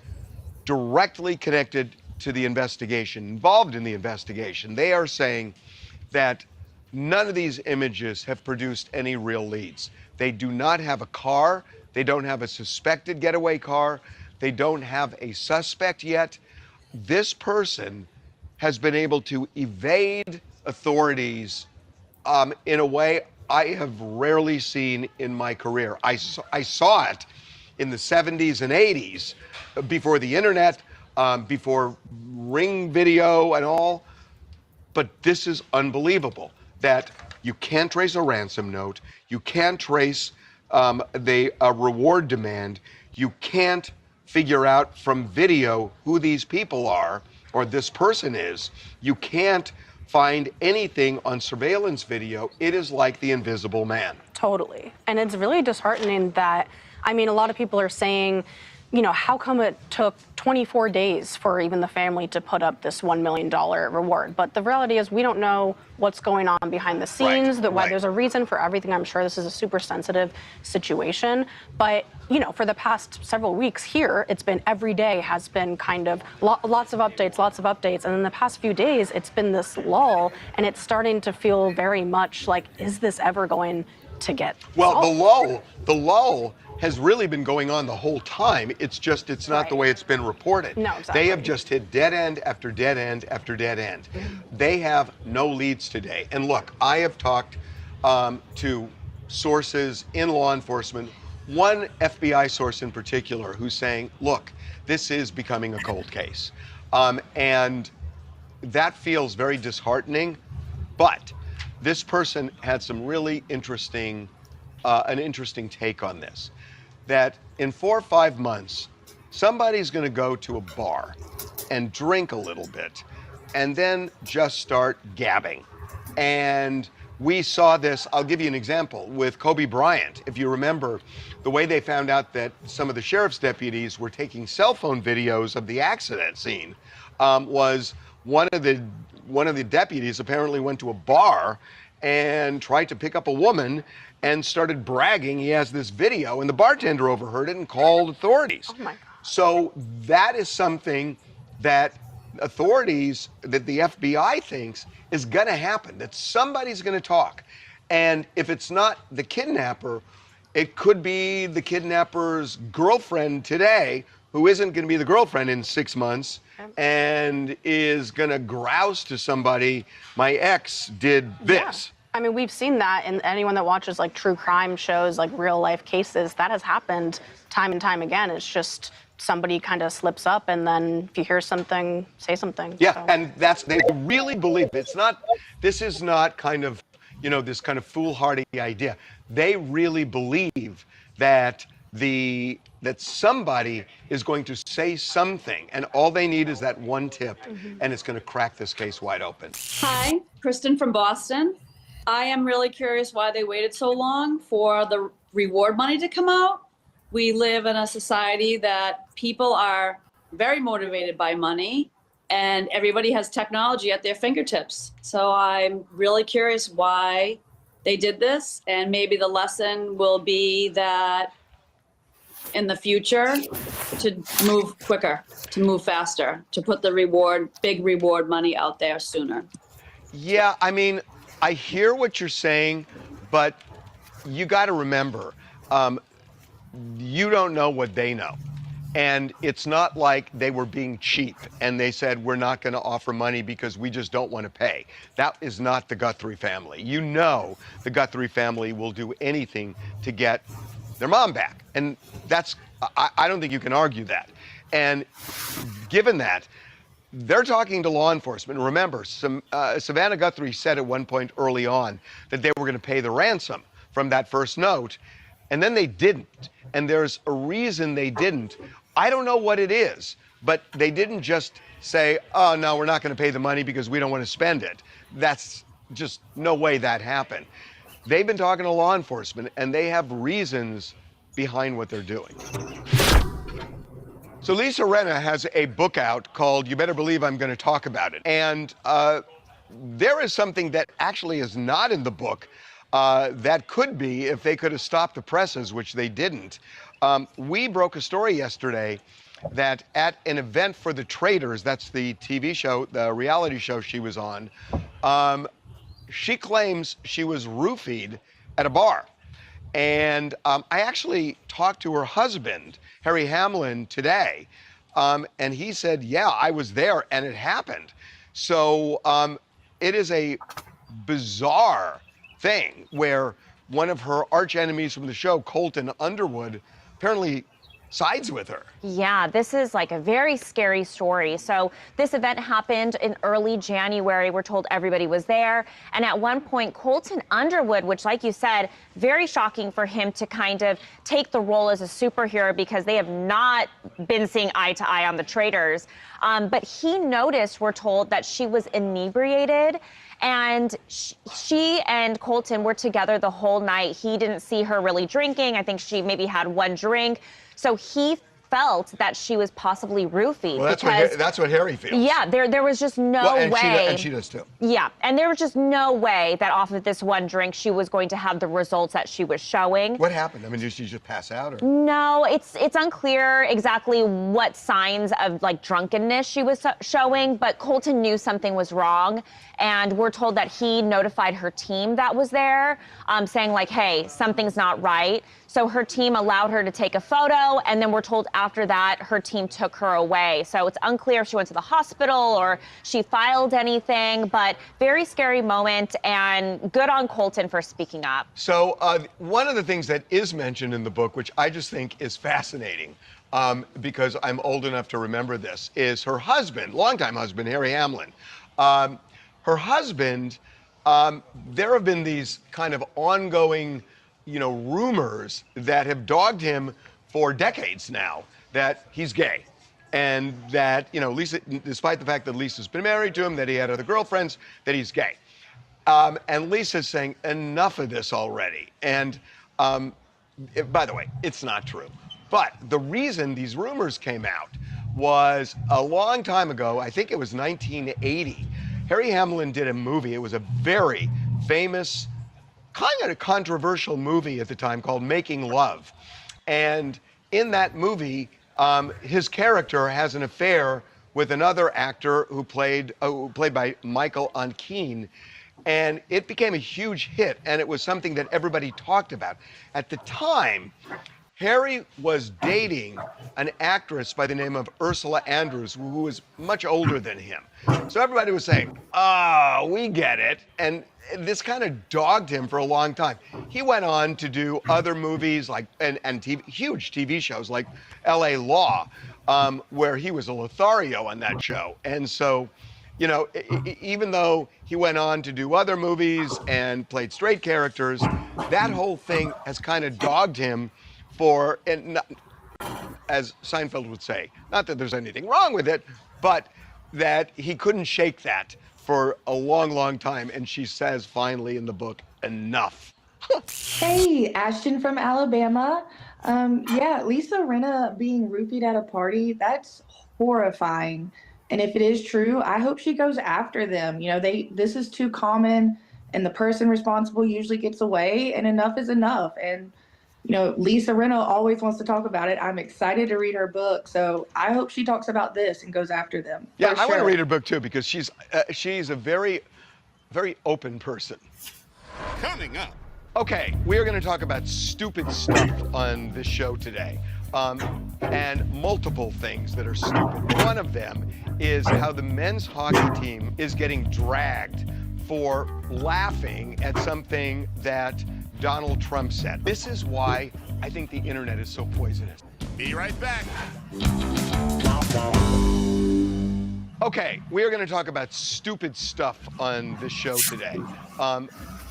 directly connected to the investigation, involved in the investigation, they are saying that none of these images have produced any real leads. They do not have a car. They don't have a suspected getaway car. They don't have a suspect yet. This person has been able to evade authorities in a way I have rarely seen in my career. I saw it in the 70s and 80s, before the internet, before Ring video and all. But this is unbelievable, that you can't trace a ransom note, you can't trace the reward demand, you can't figure out from video who these people are or this person is, you can't find anything on surveillance video. It is like the invisible man. Totally. And it's really disheartening that, I mean, a lot of people are saying, you know, how come it took 24 days for even the family to put up this $1 million reward? But the reality is we don't know what's going on behind the scenes, why there's a reason for everything. I'm sure this is a super sensitive situation. But, you know, for the past several weeks here, it's been every day has been kind of lots of updates. And in the past few days, it's been this lull, and it's starting to feel very much like, is this ever going to get Well, solved? the lull has really been going on the whole time. It's just, it's not the way it's been reported. No, exactly. They have just hit dead end after dead end after dead end. They have no leads today. And look, I have talked to sources in law enforcement, one FBI source in particular, who's saying, look, this is becoming a cold case. And that feels very disheartening, but this person had some really interesting, an interesting take on this. That in 4 or 5 months, somebody's going to go to a bar and drink a little bit and then just start gabbing. And we saw this, I'll give you an example, with Kobe Bryant. If you remember, the way they found out that some of the sheriff's deputies were taking cell phone videos of the accident scene was one of the deputies apparently went to a bar and tried to pick up a woman and started bragging he has this video, and the bartender overheard it and called authorities. Oh my God. So that is something that authorities, that the FBI thinks is going to happen, that somebody's going to talk. And if it's not the kidnapper, it could be the kidnapper's girlfriend today, who isn't going to be the girlfriend in 6 months and is going to grouse to somebody, my ex did this. I mean, we've seen that, and anyone that watches like true crime shows, like real life cases, that has happened time and time again. It's just somebody kind of slips up, and then if you hear something, say something. Yeah, So. and they really believe it's not, this is not kind of, you know, this kind of foolhardy idea. They really believe that that somebody is going to say something, and all they need is that one tip, and it's going to crack this case wide open. Hi, Kristen from Boston. I am really curious why they waited so long for the reward money to come out. We live in a society that people are very motivated by money, and everybody has technology at their fingertips. So I'm really curious why they did this, and maybe the lesson will be that in the future to move quicker, to move faster, to put the big reward money out there sooner. Yeah, I mean, I hear what you're saying, but you got to remember, you don't know what they know. And it's not like they were being cheap and they said, we're not going to offer money because we just don't want to pay. That is not the Guthrie family. You know the Guthrie family will do anything to get their mom back. And that's, I don't think you can argue that. And given that, they're talking to law enforcement. Remember, Savannah Guthrie said at one point early on that they were going to pay the ransom from that first note, and then they didn't. And there's a reason they didn't. I don't know what it is, but they didn't just say, oh, no, we're not going to pay the money because we don't want to spend it. That's just no way that happened. They've been talking to law enforcement, and they have reasons behind what they're doing. So Lisa Rinna has a book out called You Better Believe I'm Going to Talk About It. And there is something that actually is not in the book that could be if they could have stopped the presses, which they didn't. We broke a story yesterday that at an event for the Traders, that's the TV show, the reality show she was on, she claims she was roofied at a bar. And I actually talked to her husband, Harry Hamlin, today, and he said, yeah, I was there and it happened. So it is a bizarre thing where one of her arch enemies from the show, Colton Underwood, apparently sides with her. Yeah, this is like a very scary story. So this event happened in early January. We're told everybody was there. And at one point, Colton Underwood, which like you said, very shocking for him to kind of take the role as a superhero because they have not been seeing eye to eye on the Traders. But he noticed, we're told, that she was inebriated. And she and Colton were together the whole night. He didn't see her really drinking. I think she maybe had one drink. So he felt that she was possibly roofied. Well, that's what Harry feels. Yeah, there was just no way. And she does too. Yeah, and there was just no way that off of this one drink she was going to have the results that she was showing. What happened? I mean, did she just pass out? Or? No, it's unclear exactly what signs of like drunkenness she was showing, but Colton knew something was wrong. And we're told that he notified her team that was there, saying like, hey, something's not right. So her team allowed her to take a photo, and then we're told after that her team took her away. So it's unclear if she went to the hospital or she filed anything, but very scary moment, and good on Colton for speaking up. So one of the things that is mentioned in the book, which I just think is fascinating, because I'm old enough to remember this, is her husband, longtime husband, Harry Hamlin. Her husband, there have been these kind of ongoing, rumors that have dogged him for decades now that he's gay. And that, Lisa, despite the fact that Lisa's been married to him, that he had other girlfriends, that he's gay. And Lisa's saying, enough of this already. And by the way, it's not true. But the reason these rumors came out was a long time ago, I think it was 1980, Harry Hamlin did a movie. It was a very, famous, kind of a controversial movie at the time called Making Love. And in that movie, his character has an affair with another actor who played by Michael Onkeen. And it became a huge hit, and it was something that everybody talked about. At the time, Harry was dating an actress by the name of Ursula Andrews, who was much older than him. So everybody was saying, "Oh, we get it." And this kind of dogged him for a long time. He went on to do other movies and TV, huge TV shows like LA Law, where he was a Lothario on that show. And so, even though he went on to do other movies and played straight characters, that whole thing has kind of dogged him as Seinfeld would say, not that there's anything wrong with it, but that he couldn't shake that for a long, long time. And she says finally in the book, enough. Hey, Ashton from Alabama. Yeah, Lisa Rinna being roofied at a party, that's horrifying. And if it is true, I hope she goes after them. This is too common, and the person responsible usually gets away, and enough is enough. And Lisa Rinna always wants to talk about it. I'm excited to read her book, so I hope she talks about this and goes after them. Yeah, for I want to sure. read her book too, because she's a very, very open person. Coming up. Okay, we are going to talk about stupid stuff on this show today, and multiple things that are stupid. One of them is how the men's hockey team is getting dragged for laughing at something that Donald Trump said. This is why I think the internet is so poisonous. Be right back. Okay, we are going to talk about stupid stuff on this show today,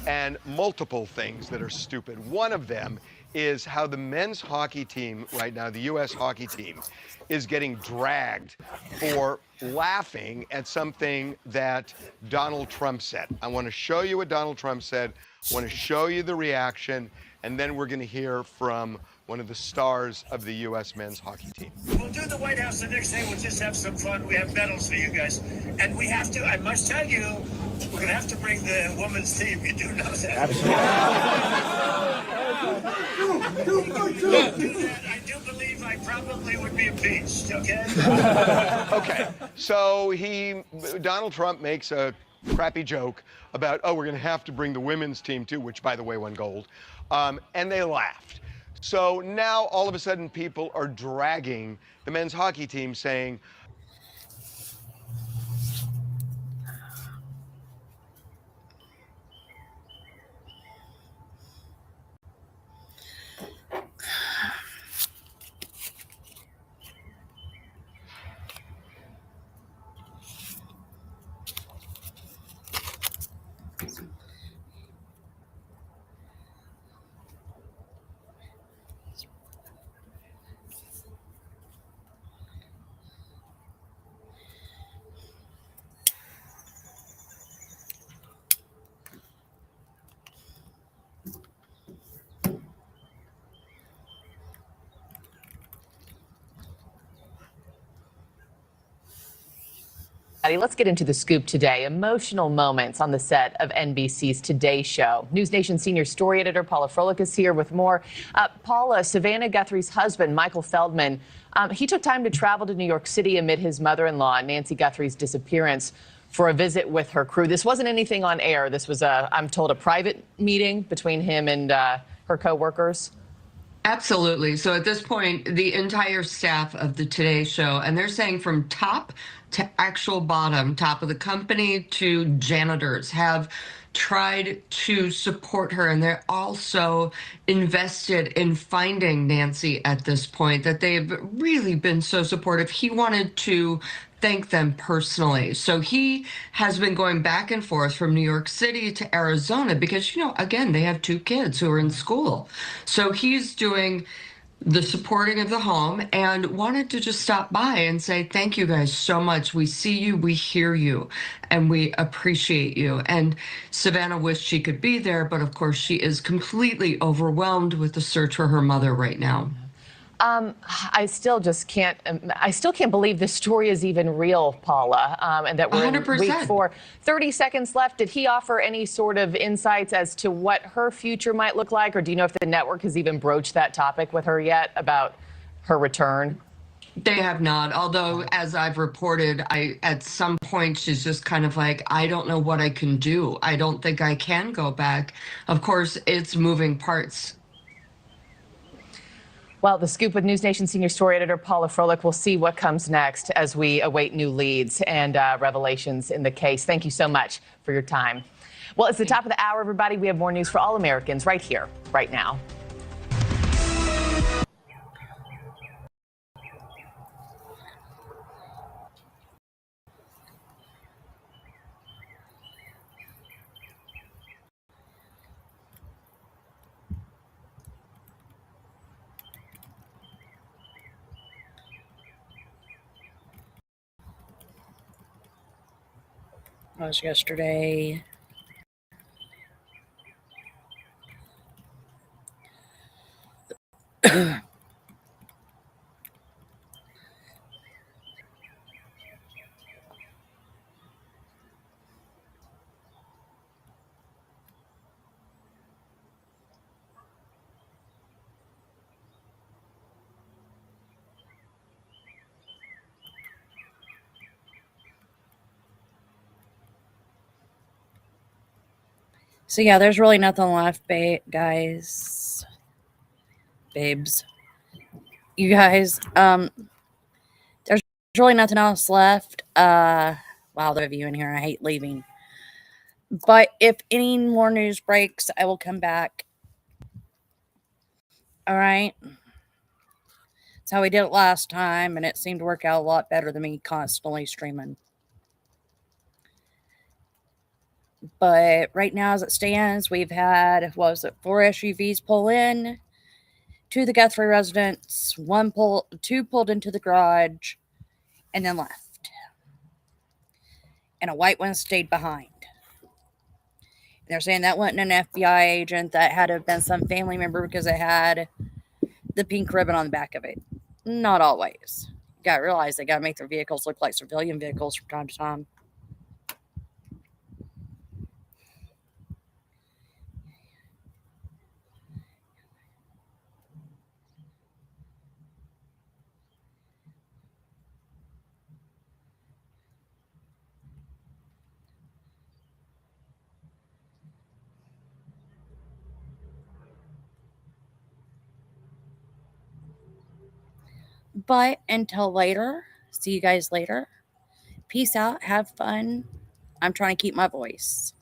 and multiple things that are stupid. One of them is how the men's hockey team right now, the U.S. hockey team, is getting dragged for laughing at something that Donald Trump said. I want to show you what Donald Trump said. I want to show you the reaction, and then we're going to hear from one of the stars of the U.S. men's hockey team. We'll do the White House the next day. We'll just have some fun. We have medals for you guys. And we have to, I must tell you, we're going to have to bring the women's team. You do know that. I do believe I probably would be impeached, okay? Okay, so Donald Trump makes a crappy joke about, we're going to have to bring the women's team too, which, by the way, won gold. And they laughed. So now, all of a sudden, people are dragging the men's hockey team, saying, Let's get into the scoop today. Emotional moments on the set of NBC's Today Show. News Nation senior story editor Paula Froelich is here with more. Paula, Savannah Guthrie's husband, Michael Feldman, he took time to travel to New York City amid his mother-in-law, Nancy Guthrie's disappearance, for a visit with her crew. This wasn't anything on air. This was, I'm told, a private meeting between him and her co-workers. Absolutely. So at this point, the entire staff of the Today Show, and they're saying from top to actual bottom, top of the company to janitors, have tried to support her. And they're also invested in finding Nancy at this point, that they've really been so supportive. He wanted to thank them personally. So he has been going back and forth from New York City to Arizona because, again, they have 2 kids who are in school. So he's doing the supporting of the home and wanted to just stop by and say, thank you guys so much. We see you, we hear you, and we appreciate you. And Savannah wished she could be there, but of course she is completely overwhelmed with the search for her mother right now. I still just can't. I still can't believe this story is even real, Paula, and that we're in week 100%. 4. 30 seconds left. Did he offer any sort of insights as to what her future might look like, or do you know if the network has even broached that topic with her yet about her return? They have not. Although, as I've reported, at some point she's just kind of like, I don't know what I can do. I don't think I can go back. Of course, it's moving parts. Well, the Scoop with News Nation senior story editor Paula Froelich. We'll see what comes next as we await new leads and revelations in the case. Thank you so much for your time. Well, it's the top of the hour, everybody. We have more news for all Americans right here, right now. That was yesterday. So yeah, there's really nothing left, guys. Babes. You guys, there's really nothing else left. Wow, there are you in here. I hate leaving. But if any more news breaks, I will come back. All right. That's how we did it last time, and it seemed to work out a lot better than me constantly streaming. But right now, as it stands, we've had, 4 SUVs pull in to the Guthrie residence, 2 pulled into the garage, and then left. And a white one stayed behind. And they're saying that wasn't an FBI agent, that had to have been some family member because it had the pink ribbon on the back of it. Not always. You gotta realize they gotta make their vehicles look like civilian vehicles from time to time. But until later, see you guys later. Peace out. Have fun. I'm trying to keep my voice.